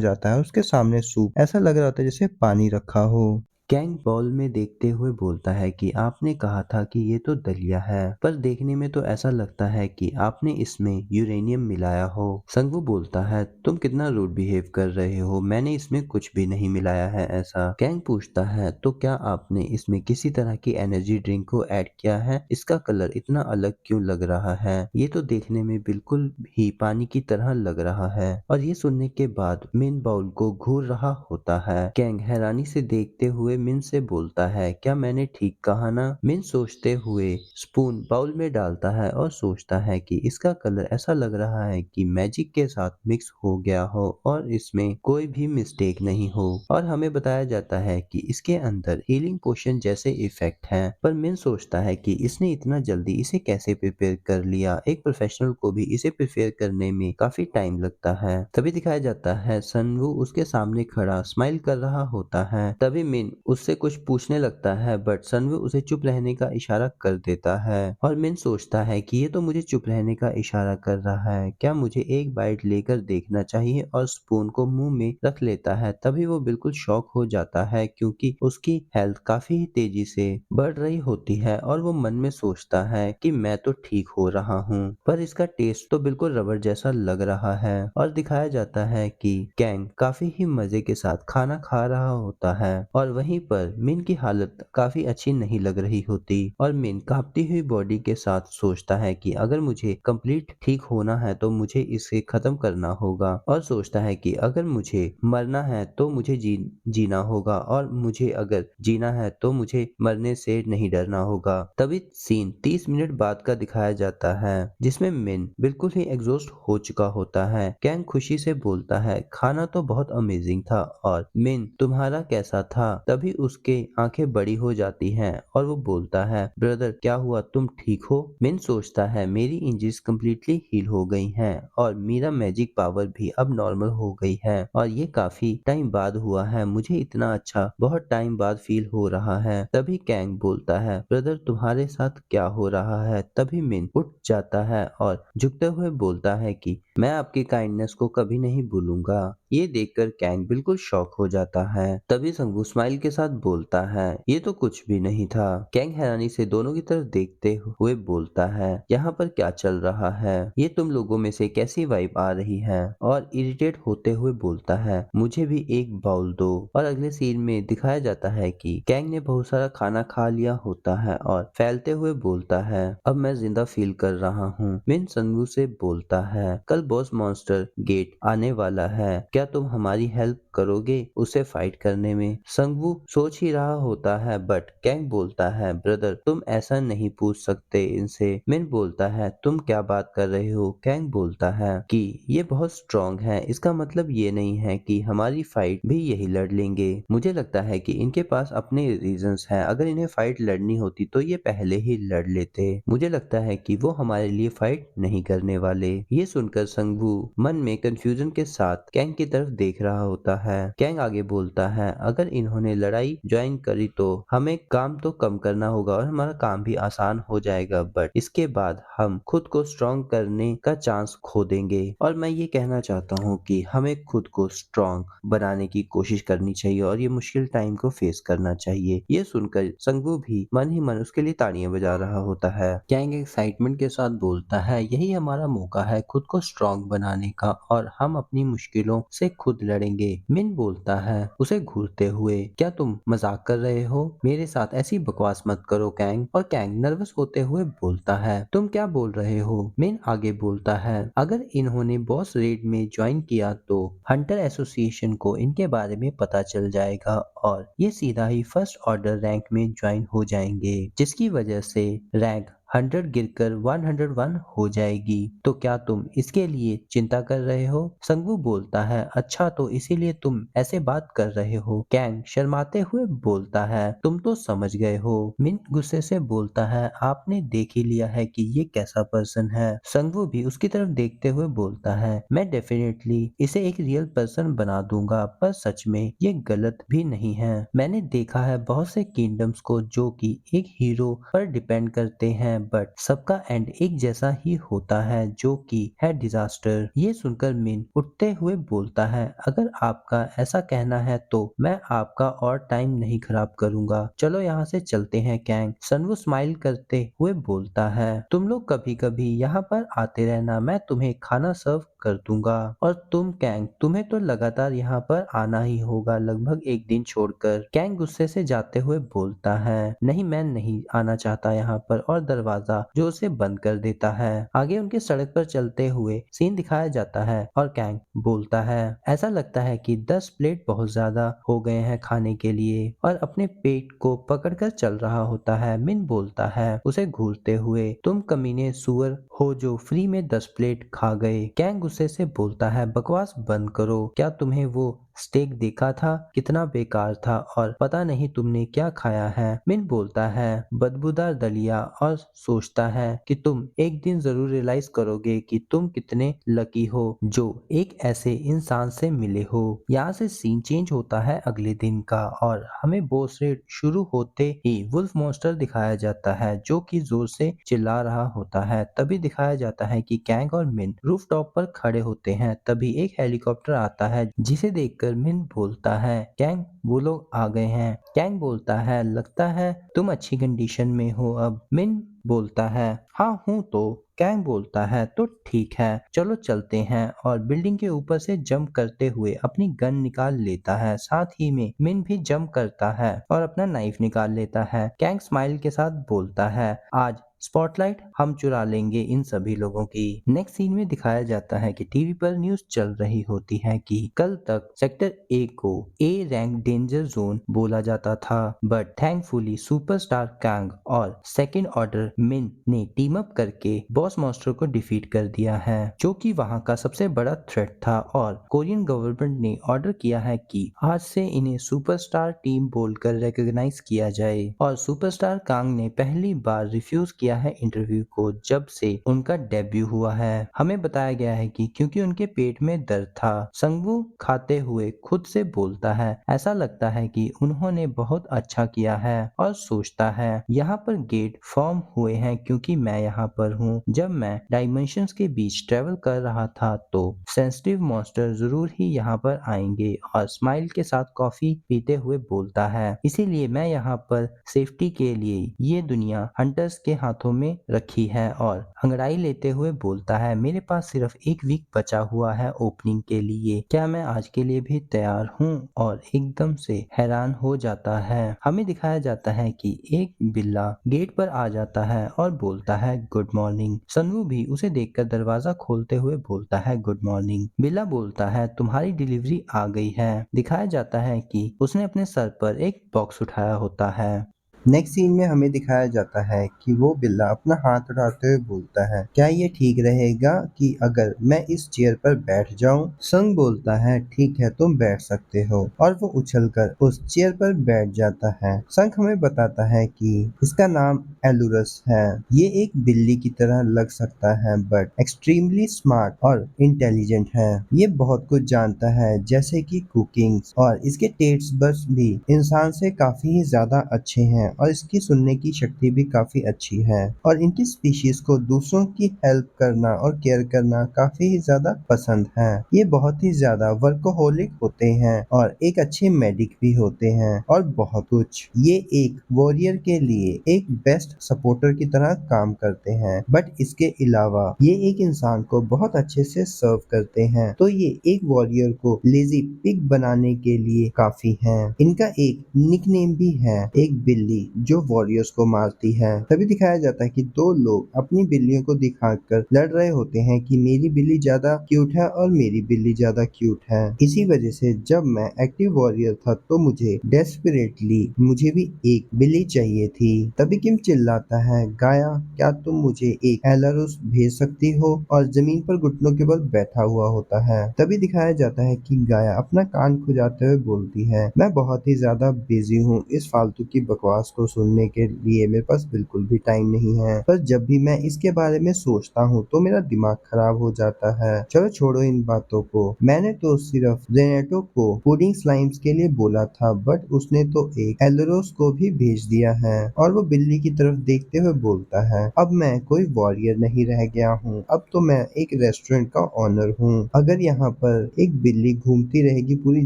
जाता है। उसके सामने सूप ऐसा लग रहा होता है जैसे पानी रखा हो। कैंग बॉल में देखते हुए बोलता है कि आपने कहा था कि ये तो दलिया है, पर देखने में तो ऐसा लगता है कि आपने इसमें यूरेनियम मिलाया हो। संगवू बोलता है, तुम कितना रूड बिहेव कर रहे हो, मैंने इसमें कुछ भी नहीं मिलाया है ऐसा। कैंग पूछता है, तो क्या आपने इसमें किसी तरह की एनर्जी ड्रिंक को ऐड किया है? इसका कलर इतना अलग क्यों लग रहा है? ये तो देखने में बिल्कुल ही पानी की तरह लग रहा है। और ये सुनने के बाद मिन बाउल को घूर रहा होता है। कैंग हैरानी से देखते हुए मिन से बोलता है, क्या मैंने ठीक कहा ना? मिन सोचते हुए स्पून बाउल में डालता है और सोचता है कि इसका कलर ऐसा लग रहा है कि मैजिक के साथ मिक्स हो गया हो और इसमें कोई भी मिस्टेक नहीं हो। और हमें बताया जाता है कि इसके अंदर हीलिंग पोशन जैसे इफेक्ट हैं। पर मिन सोचता है कि इसने इतना जल्दी इसे कैसे प्रिपेयर कर लिया, एक प्रोफेशनल को भी इसे प्रिपेयर करने में काफी टाइम लगता है। तभी दिखाया जाता है सनवू उसके सामने खड़ा स्माइल कर रहा होता है। तभी मिन उससे कुछ पूछने लगता है, बट सनवू उसे चुप रहने का इशारा कर देता है। और मिन सोचता है कि ये तो मुझे चुप रहने का इशारा कर रहा है, क्या मुझे एक बाइट लेकर देखना चाहिए? और स्पून को मुंह में रख लेता है। तभी वो बिल्कुल शॉक हो जाता है, क्योंकि उसकी हेल्थ काफी तेजी से बढ़ रही होती है और वो मन में सोचता है कि मैं तो ठीक हो रहा हूँ, पर इसका टेस्ट तो बिल्कुल रबर जैसा लग रहा है। और दिखाया जाता है कि कैंग काफी ही मजे के साथ खाना खा रहा होता है और वहीं पर मिन की हालत काफी अच्छी नहीं लग रही होती। और मिन कांपती हुई बॉडी के साथ सोचता है कि अगर मुझे कंप्लीट ठीक होना है तो मुझे इसे खत्म करना होगा। और सोचता है कि अगर मुझे मरना है तो मुझे जीना होगा, और मुझे अगर जीना है तो मुझे मरने से नहीं डरना होगा। तभी सीन 30 मिनट बाद का दिखाया जाता है, जिसमें मिन बिल्कुल ही एग्जॉस्ट हो चुका होता है। कैंग खुशी से बोलता है, खाना तो बहुत अमेजिंग था, और मिन तुम्हारा कैसा था? तभी उसके आंखें बड़ी हो जाती हैं और वो बोलता है, ब्रदर क्या हुआ, तुम ठीक हो? मिन सोचता है, मेरी इंजरीज कम्प्लीटली हील हो गई हैं और मेरा मैजिक पावर भी अब नॉर्मल हो गई है, और ये काफी टाइम बाद हुआ है, मुझे इतना अच्छा बहुत टाइम बाद फील हो रहा है। तभी कैंग बोलता है, ब्रदर तुम्हारे साथ क्या हो रहा है? तभी मिन उठ जाता है और झुकते हुए बोलता है कि मैं आपकी काइंडनेस को कभी नहीं भूलूंगा। ये देखकर कैंग बिल्कुल शॉक हो जाता है। तभी संगू स्माइल के साथ बोलता है, ये तो कुछ भी नहीं था। कैंग हैरानी से दोनों की तरफ देखते हुए बोलता है, यहाँ पर क्या चल रहा है? ये तुम लोगों में से कैसी वाइब आ रही है? और इरिटेट होते हुए बोलता है, मुझे भी एक बाउल दो। और अगले सीन में दिखाया जाता है कि कैंग ने बहुत सारा खाना खा लिया होता है और फैलते हुए बोलता है, अब मैं जिंदा फील कर रहा हूँ। मिन संगू से बोलता है, कल बॉस मॉन्स्टर गेट आने वाला है, क्या तुम हमारी हेल्प करोगे उसे फाइट करने में? संगवू सोच ही रहा होता है, बट कैंग बोलता है, ब्रदर तुम ऐसा नहीं पूछ सकते इनसे। मिन बोलता है, तुम क्या बात कर रहे हो? कैंग बोलता है कि ये बहुत स्ट्रांग है, इसका मतलब ये नहीं है कि हमारी फाइट भी यही लड़ लेंगे। मुझे लगता है कि इनके पास अपने रीजंस हैं, अगर इन्हें फाइट लड़नी होती तो ये पहले ही लड़ लेते। मुझे लगता है कि वो हमारे लिए फाइट नहीं करने वाले। ये सुनकर संगवू मन में कंफ्यूजन के साथ कैंग की तरफ देख रहा होता है। कैंग आगे बोलता है, अगर इन्होंने लड़ाई ज्वाइन करी तो हमें काम तो कम करना होगा और हमारा काम भी आसान हो जाएगा, बट इसके बाद हम खुद को स्ट्रॉन्ग करने का चांस खो देंगे। और मैं ये कहना चाहता हूँ कि हमें खुद को स्ट्रॉन्ग बनाने की कोशिश करनी चाहिए और ये मुश्किल टाइम को फेस करना चाहिए। ये सुनकर संगू भी मन ही मन उसके लिए ताड़ियां बजा रहा होता है। कैंग एक्साइटमेंट के साथ बोलता है, यही हमारा मौका है खुद को स्ट्रॉन्ग बनाने का और हम अपनी मुश्किलों से खुद लड़ेंगे। मिन बोलता है उसे घूरते हुए, क्या तुम मजाक कर रहे हो? मेरे साथ ऐसी बकवास मत करो कैंग। और कैंग नर्वस होते हुए बोलता है, तुम क्या बोल रहे हो? मिन आगे बोलता है, अगर इन्होंने बॉस रेड में ज्वाइन किया तो हंटर एसोसिएशन को इनके बारे में पता चल जाएगा और ये सीधा ही फर्स्ट ऑर्डर रैंक में ज्वाइन हो जाएंगे, जिसकी वजह से रैंक 100 गिरकर 101 हो जाएगी। तो क्या तुम इसके लिए चिंता कर रहे हो? संगवू बोलता है, अच्छा तो इसीलिए तुम ऐसे बात कर रहे हो। कैंग शर्माते हुए बोलता है, तुम तो समझ गए हो। मिन गुस्से से बोलता है, आपने देख ही लिया है कि ये कैसा पर्सन है। संगवू भी उसकी तरफ देखते हुए बोलता है, मैं डेफिनेटली इसे एक रियल पर्सन बना दूंगा, पर सच में ये गलत भी नहीं है। मैंने देखा है बहुत से किंगडम्स को जो कि एक हीरो पर डिपेंड करते हैं, बट सबका एंड एक जैसा ही होता है, जो कि है डिजास्टर। ये सुनकर मिन उठते हुए बोलता है, अगर आपका ऐसा कहना है तो मैं आपका और टाइम नहीं खराब करूंगा, चलो यहाँ से चलते हैं कैंग। सनवू स्माइल करते हुए बोलता है, तुम लोग कभी कभी यहाँ पर आते रहना, मैं तुम्हें खाना सर्व कर दूंगा। और तुम कैंग, तुम्हें तो लगातार यहाँ पर आना ही होगा, लगभग एक दिन छोड़कर। कैंग गुस्से से जाते हुए बोलता है, नहीं मैं नहीं आना चाहता यहाँ पर, और दरवाजा जो उसे बंद कर देता है। आगे उनके सड़क पर चलते हुए सीन दिखाया जाता है और कैंग बोलता है, ऐसा लगता है कि 10 प्लेट बहुत ज्यादा हो गए हैं खाने के लिए, और अपने पेट को पकड़कर चल रहा होता है। मिन बोलता है उसे घूरते हुए, तुम कमीने सुअर हो जो फ्री में 10 प्लेट खा गए। कैंग गुस्से से बोलता है, बकवास बंद करो, क्या तुम्हें वो स्टेक देखा था? कितना बेकार था, और पता नहीं तुमने क्या खाया है। मिन बोलता है, बदबूदार दलिया, और सोचता है कि तुम एक दिन जरूर रियलाइज करोगे कि तुम कितने लकी हो जो एक ऐसे इंसान से मिले हो। यहाँ से सीन चेंज होता है अगले दिन का, और हमें बॉस रेड शुरू होते ही वुल्फ मॉन्स्टर दिखाया जाता है जो कि जोर से चिल्ला रहा होता है। तभी दिखाया जाता है कि कैंग और मिन रूफटॉप पर खड़े होते हैं। तभी एक हेलीकॉप्टर आता है जिसे देखकर मिन बोलता है, कैंग वो लोग आ गए हैं। कैंग बोलता है, लगता है तुम अच्छी कंडीशन में हो अब। मिन बोलता है, हाँ हूँ तो। कैंग बोलता है, तो ठीक है, चलो चलते हैं, और बिल्डिंग के ऊपर से जंप करते हुए अपनी गन निकाल लेता है। साथ ही में मिन भी जंप करता है और अपना नाइफ निकाल लेता है। कैंग स्माइल के साथ बोलता है, आज स्पॉटलाइट हम चुरा लेंगे इन सभी लोगों की। नेक्स्ट सीन में दिखाया जाता है कि टीवी पर न्यूज चल रही होती है कि कल तक सेक्टर ए को ए रैंक डेंजर जोन बोला जाता था, बट थैंकफुली सुपरस्टार कैंग और सेकंड ऑर्डर मिन ने टीम अप करके बॉस मॉन्स्टर को डिफीट कर दिया है, जो कि वहां का सबसे बड़ा थ्रेट था। और कोरियन गवर्नमेंट ने ऑर्डर किया है कि आज से इन्हें सुपरस्टार टीम बोलकर रिकॉग्नाइज किया जाए। और सुपरस्टार कांग ने पहली बार रिफ्यूज किया है इंटरव्यू को जब से उनका डेब्यू हुआ है। हमें बताया गया है कि क्योंकि उनके पेट में दर्द था। संगवू खाते हुए खुद से बोलता है, ऐसा लगता है कि उन्होंने बहुत अच्छा किया है, और सोचता है यहाँ पर गेट फॉर्म हुए हैं क्योंकि मैं यहाँ पर हूँ। जब मैं डायमेंशंस के बीच ट्रेवल कर रहा था तो सेंसिटिव मॉन्स्टर जरूर ही यहाँ पर आएंगे। और स्माइल के साथ कॉफी पीते हुए बोलता है, इसीलिए मैं यहाँ पर सेफ्टी के लिए ये दुनिया हंटर्स के हाथों में रखी है। और अंगड़ाई लेते हुए बोलता है, मेरे पास सिर्फ एक वीक बचा हुआ है ओपनिंग के लिए, क्या मैं आज के लिए भी तैयार हूँ? और एकदम से हैरान हो जाता है। हमें दिखाया जाता है कि एक बिल्ला गेट पर आ जाता है और बोलता है, गुड मॉर्निंग। सनवू भी उसे देखकर दरवाजा खोलते हुए बोलता है, गुड मॉर्निंग। बिल्ला बोलता है, तुम्हारी डिलीवरी आ गई है। दिखाया जाता है कि उसने अपने सर पर एक बॉक्स उठाया होता है। नेक्स्ट सीन में हमें दिखाया जाता है कि वो बिल्ला अपना हाथ उठाते हुए बोलता है, क्या ये ठीक रहेगा कि अगर मैं इस चेयर पर बैठ जाऊं? संग बोलता है, ठीक है तुम बैठ सकते हो, और वो उछलकर उस चेयर पर बैठ जाता है। संग हमें बताता है कि इसका नाम एलुरस है। ये एक बिल्ली की तरह लग सकता है बट एक्सट्रीमली स्मार्ट और इंटेलिजेंट है। ये बहुत कुछ जानता है जैसे कि कुकिंग, और इसके टेस्ट बड्स भी इंसान से काफी ज्यादा अच्छे हैं, और इसकी सुनने की शक्ति भी काफी अच्छी है। और इनकी स्पीशीज को दूसरों की हेल्प करना और केयर करना काफी ही ज्यादा पसंद है। ये बहुत ही ज्यादा वर्कोहोलिक होते हैं और एक अच्छे मेडिक भी होते हैं, और बहुत कुछ। ये एक वॉरियर के लिए एक बेस्ट सपोर्टर की तरह काम करते हैं, बट इसके अलावा ये एक इंसान को बहुत अच्छे से सर्व करते हैं। तो ये एक वॉरियर को लेजी पिग बनाने के लिए काफी हैं। इनका एक निकनेम भी है, एक बिल्ली जो वॉरियर्स को मारती है। तभी दिखाया जाता है कि दो लोग अपनी बिल्लियों को दिखाकर लड़ रहे होते हैं कि मेरी बिल्ली ज्यादा क्यूट है और मेरी बिल्ली ज्यादा क्यूट है। इसी वजह से जब मैं एक्टिव वॉरियर था तो मुझे डेस्परेटली मुझे भी एक बिल्ली चाहिए थी। तभी किम चिल्लाता है, गाया क्या तुम मुझे एक एलारुस भेज सकती हो, और जमीन पर घुटनों के बल बैठा हुआ होता है। तभी दिखाया जाता है कि गाया अपना कान खुजाते हुए बोलती है, मैं बहुत ही ज्यादा बिजी हूँ, इस फालतू की बकवास को सुनने के लिए मेरे पास बिल्कुल भी टाइम नहीं है। पर जब भी मैं इसके बारे में सोचता हूँ तो मेरा दिमाग खराब हो जाता है। चलो छोड़ो इन बातों को, मैंने तो सिर्फ जेनेटो को पुडिंग स्लाइम्स के लिए बोला था, बट उसने तो एक एलोरोस को भी भेज दिया है। और वो बिल्ली की तरफ देखते हुए बोलता है, अब मैं कोई वॉरियर नहीं रह गया हूँ, अब तो मैं एक रेस्टोरेंट का ऑनर हूँ। अगर यहाँ पर एक बिल्ली घूमती रहेगी पूरी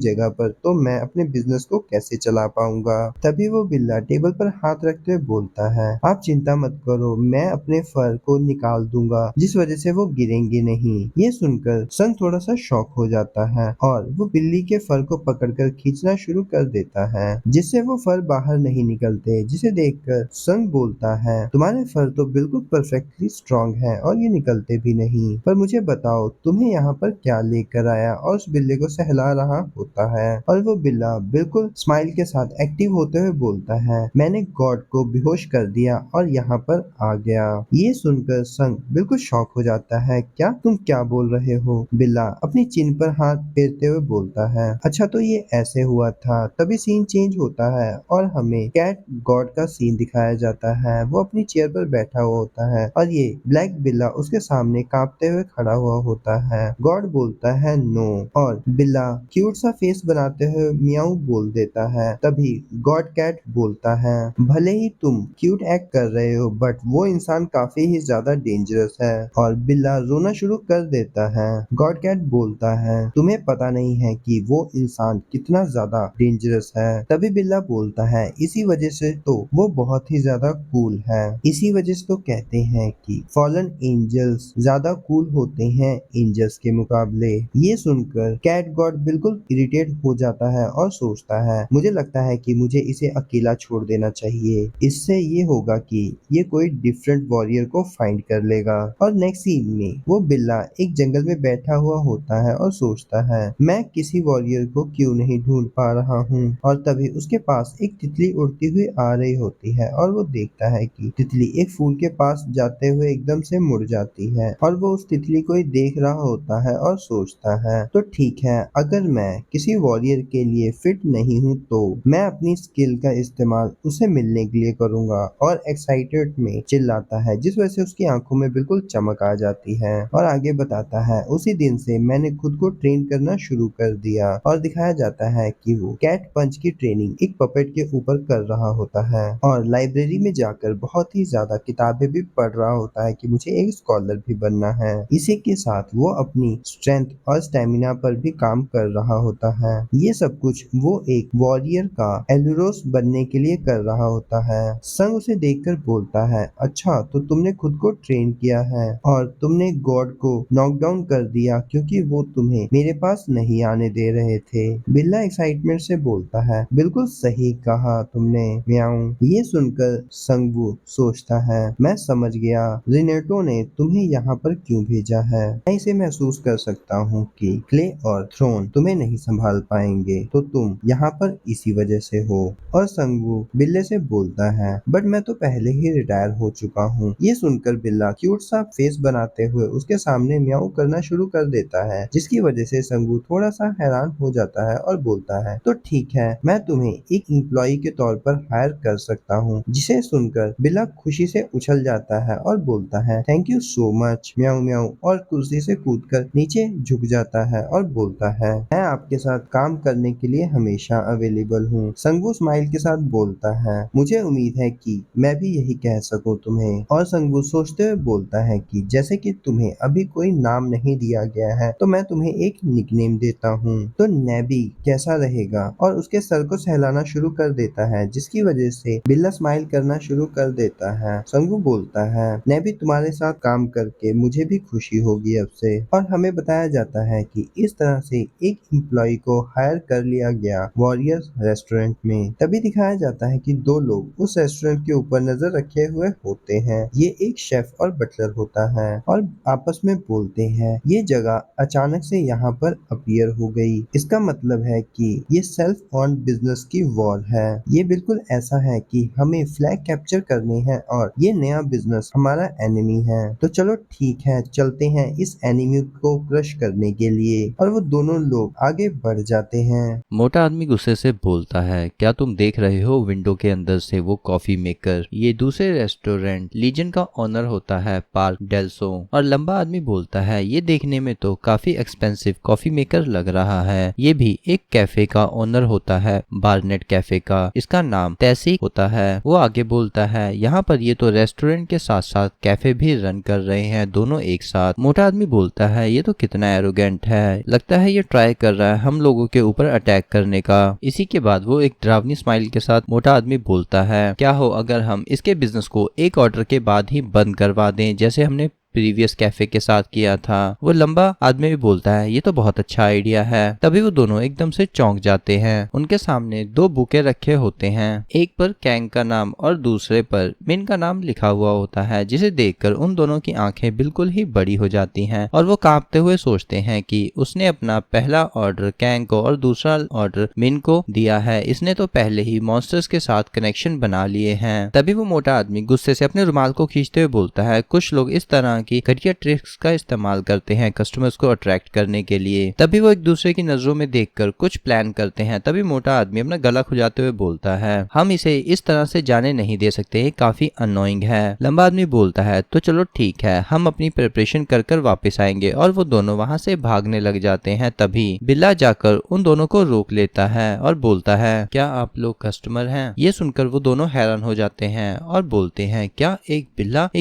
जगह पर तो मैं अपने बिजनेस को कैसे चला पाऊंगा। तभी वो बिल्ला टेबल पर हाथ रखते हुए बोलता है, आप चिंता मत करो, मैं अपने फर को निकाल दूंगा जिस वजह से वो गिरेंगे नहीं। ये सुनकर संग थोड़ा सा शॉक हो जाता है और वो बिल्ली के फर को पकड़कर खींचना शुरू कर देता है, जिससे वो फर बाहर नहीं निकलते। जिसे देखकर संग बोलता है, तुम्हारे फर तो बिल्कुल परफेक्टली स्ट्रांग है और ये निकलते भी नहीं, पर मुझे बताओ तुम्हें यहाँ पर क्या लेकर आया। और उस बिल्ले को सहला रहा होता है और वो बिल्ला बिल्कुल स्माइल के साथ एक्टिव होते हुए बोलता है, मैंने गॉड को बेहोश कर दिया और यहाँ पर आ गया। ये सुनकर संग बिल्कुल शॉक हो जाता है, क्या तुम क्या बोल रहे हो। बिल्ला अपनी चिन पर हाथ फेरते हुए बोलता है, अच्छा तो ये ऐसे हुआ था। तभी सीन चेंज होता है और हमें कैट गॉड का सीन दिखाया जाता है। वो अपनी चेयर पर बैठा हुआ होता है और ये ब्लैक बिल्ला उसके सामने कांपते हुए खड़ा हुआ होता है। गॉड बोलता है नो, और बिल्ला क्यूट सा फेस बनाते हुए मियाऊ बोल देता है। तभी गॉड कैट बोलता है, भले ही तुम क्यूट एक्ट कर रहे हो बट वो इंसान काफी ही ज्यादा डेंजरस है। और बिल्ला रोना शुरू कर देता है। गॉड कैट बोलता है, तुम्हें पता नहीं है कि वो इंसान कितना ज्यादा डेंजरस है। तभी बिल्ला बोलता है, इसी वजह से तो वो बहुत ही ज्यादा कूल है। इसी वजह से तो कहते हैं कि फॉलन एंजल्स ज्यादा कूल होते हैं एंजल्स के मुकाबले। ये सुनकर कैट गॉड बिल्कुल इरिटेट हो जाता है और सोचता है, मुझे लगता है कि मुझे इसे अकेला छोड़ देना चाहिए, इससे ये होगा कि ये कोई डिफरेंट वॉरियर को फाइंड कर लेगा। और नेक्स्ट सीन में वो बिल्ला एक जंगल में बैठा हुआ होता है और सोचता है, मैं किसी वॉरियर को क्यों नहीं ढूंढ पा रहा हूँ। और तभी उसके पास एक तितली उड़ती हुई आ रही होती है और वो देखता है कि तितली एक फूल के पास जाते हुए एकदम से मुड़ जाती है और वो उस तितली को ही देख रहा होता है और सोचता है, तो ठीक है, अगर मैं किसी वॉरियर के लिए फिट नहीं हूँ तो मैं अपनी स्किल का इस्तेमाल उसे मिलने के लिए करूंगा। और एक्साइटेड में चिल्लाता है जिस वजह से उसकी आंखों में बिल्कुल चमक आ जाती है। और आगे बताता है, उसी दिन से मैंने खुद को ट्रेन करना शुरू कर दिया। और दिखाया जाता है कि वो कैट पंच की ट्रेनिंग एक पपेट के ऊपर कर रहा होता है और लाइब्रेरी में जाकर बहुत ही ज्यादा किताबें भी पढ़ रहा होता है कि मुझे एक स्कॉलर भी बनना है। इसी के साथ वो अपनी स्ट्रेंथ और स्टेमिना पर भी काम कर रहा होता है। ये सब कुछ वो एक वॉरियर का एलुरोस बनने के लिए कर रहा होता है। संग उसे देखकर बोलता है, अच्छा तो तुमने खुद को ट्रेन किया है और तुमने गॉड को नॉकडाउन कर दिया क्योंकि वो तुम्हें मेरे पास नहीं आने दे रहे थे। बिल्ला एक्साइटमेंट से बोलता है, बिल्कुल सही कहा तुमने म्याऊं। ये सुनकर संगवू सोचता है, मैं समझ गया रिनेटो ने तुम्हें यहाँ पर क्यों भेजा है। मैं इसे महसूस कर सकता हूँ कि क्ले और थ्रोन तुम्हें नहीं संभाल पाएंगे, तो तुम यहाँ पर इसी वजह से हो। और संगवू बिल्ले से बोलता है, बट मैं तो पहले ही रिटायर हो चुका हूँ। ये सुनकर बिल्ला क्यूट सा फेस बनाते हुए उसके सामने म्याऊ करना शुरू कर देता है, जिसकी वजह से संगू थोड़ा सा हैरान हो जाता है और बोलता है, तो ठीक है, मैं तुम्हें एक एम्प्लॉय के तौर पर हायर कर सकता हूँ। जिसे सुनकर बिल्ला खुशी से उछल जाता है और बोलता है, थैंक यू सो मच म्याऊ म्याऊ, और कुर्सी से कूदकर नीचे झुक जाता है और बोलता है, मैं आपके साथ काम करने के लिए हमेशा अवेलेबल हूँ। संगू स्माइल के साथ बोलता है, मुझे उम्मीद है कि मैं भी यही कह सकूं तुम्हें। और संगू सोचते हुए बोलता है कि जैसे कि तुम्हें अभी कोई नाम नहीं दिया गया है तो मैं तुम्हें एक निकनेम देता हूँ, तो नेबी कैसा रहेगा। और उसके सर को सहलाना शुरू कर देता है, जिसकी वजह से बिल्ला स्माइल करना शुरू कर देता है। संगू बोलता है, नेबी तुम्हारे साथ काम करके मुझे भी खुशी होगी अब से। और हमें बताया जाता है कि इस तरह से एक एम्प्लॉय को हायर कर लिया गया वॉरियर्स रेस्टोरेंट में। तभी दिखाया जाता है कि कि दो लोग उस रेस्टोरेंट के ऊपर नजर रखे हुए होते हैं। ये एक शेफ और बटलर होता है और आपस में बोलते हैं, ये जगह अचानक से यहाँ पर अपीयर हो गई। इसका मतलब है कि ये सेल्फ ऑन बिजनेस की वॉर है। ये बिल्कुल ऐसा है कि हमें फ्लैग कैप्चर करने हैं और ये नया बिजनेस हमारा एनिमी है। तो चलो ठीक है, चलते हैं इस एनिमी को क्रश करने के लिए। और वो दोनों लोग आगे बढ़ जाते हैं। मोटा आदमी गुस्से से बोलता है, क्या तुम देख रहे हो विंडो के अंदर से वो कॉफी मेकर? ये दूसरे रेस्टोरेंट लीजन का ओनर होता है, पार्क डेल्सो। और लंबा आदमी बोलता है, ये देखने में तो काफी एक्सपेंसिव कॉफी मेकर लग रहा है। ये भी एक कैफे का ओनर होता है, बार्नेट कैफे का। इसका नाम तैसी होता है। वो आगे बोलता है, यहाँ पर ये तो रेस्टोरेंट के साथ साथ कैफे भी रन कर रहे हैं, दोनों एक साथ। मोटा आदमी बोलता है, ये तो कितना एरोगेंट है, लगता है ये ट्राई कर रहा है हम लोगों के ऊपर अटैक करने का। इसी के बाद वो एक डरावनी स्माइल के साथ मोटा आदमी बोलता है, क्या हो अगर हम इसके बिजनेस को एक ऑर्डर के बाद ही बंद करवा दें, जैसे हमने प्रीवियस कैफे के साथ किया था। वो लंबा आदमी भी बोलता है, ये तो बहुत अच्छा आइडिया है। तभी वो दोनों एकदम से चौंक जाते हैं। उनके सामने दो बुके रखे होते हैं, एक पर कैंग का नाम और दूसरे पर मिन का नाम लिखा हुआ होता है, जिसे देखकर उन दोनों की आंखें बिल्कुल ही बड़ी हो जाती हैं और वो कांपते हुए सोचते हैं कि उसने अपना पहला ऑर्डर कैंग को और दूसरा ऑर्डर मिन को दिया है। इसने तो पहले ही मॉन्स्टर्स के साथ कनेक्शन बना लिए हैं। तभी वो मोटा आदमी गुस्से से अपने रुमाल को खींचते हुए बोलता है, कुछ लोग इस तरह की घटिया ट्रिक्स का इस्तेमाल करते हैं कस्टमर्स को अट्रैक्ट करने के लिए। तभी वो एक दूसरे की नजरों में देखकर कुछ प्लान करते हैं। तभी मोटा आदमी अपना गला खुजाते हुए बोलता है, हम इसे इस तरह से जाने नहीं दे सकते, ये काफी अनोइंग है। लंबा आदमी बोलता है, तो चलो ठीक है, हम अपनी प्रिपरेशन कर कर वापस आएंगे। और वो दोनों वहां से भागने लग जाते हैं। तभी बिल्ला जाकर उन दोनों को रोक लेता है और बोलता है, क्या आप लोग कस्टमर हैं? ये सुनकर वो दोनों हैरान हो जाते हैं और बोलते हैं, क्या एक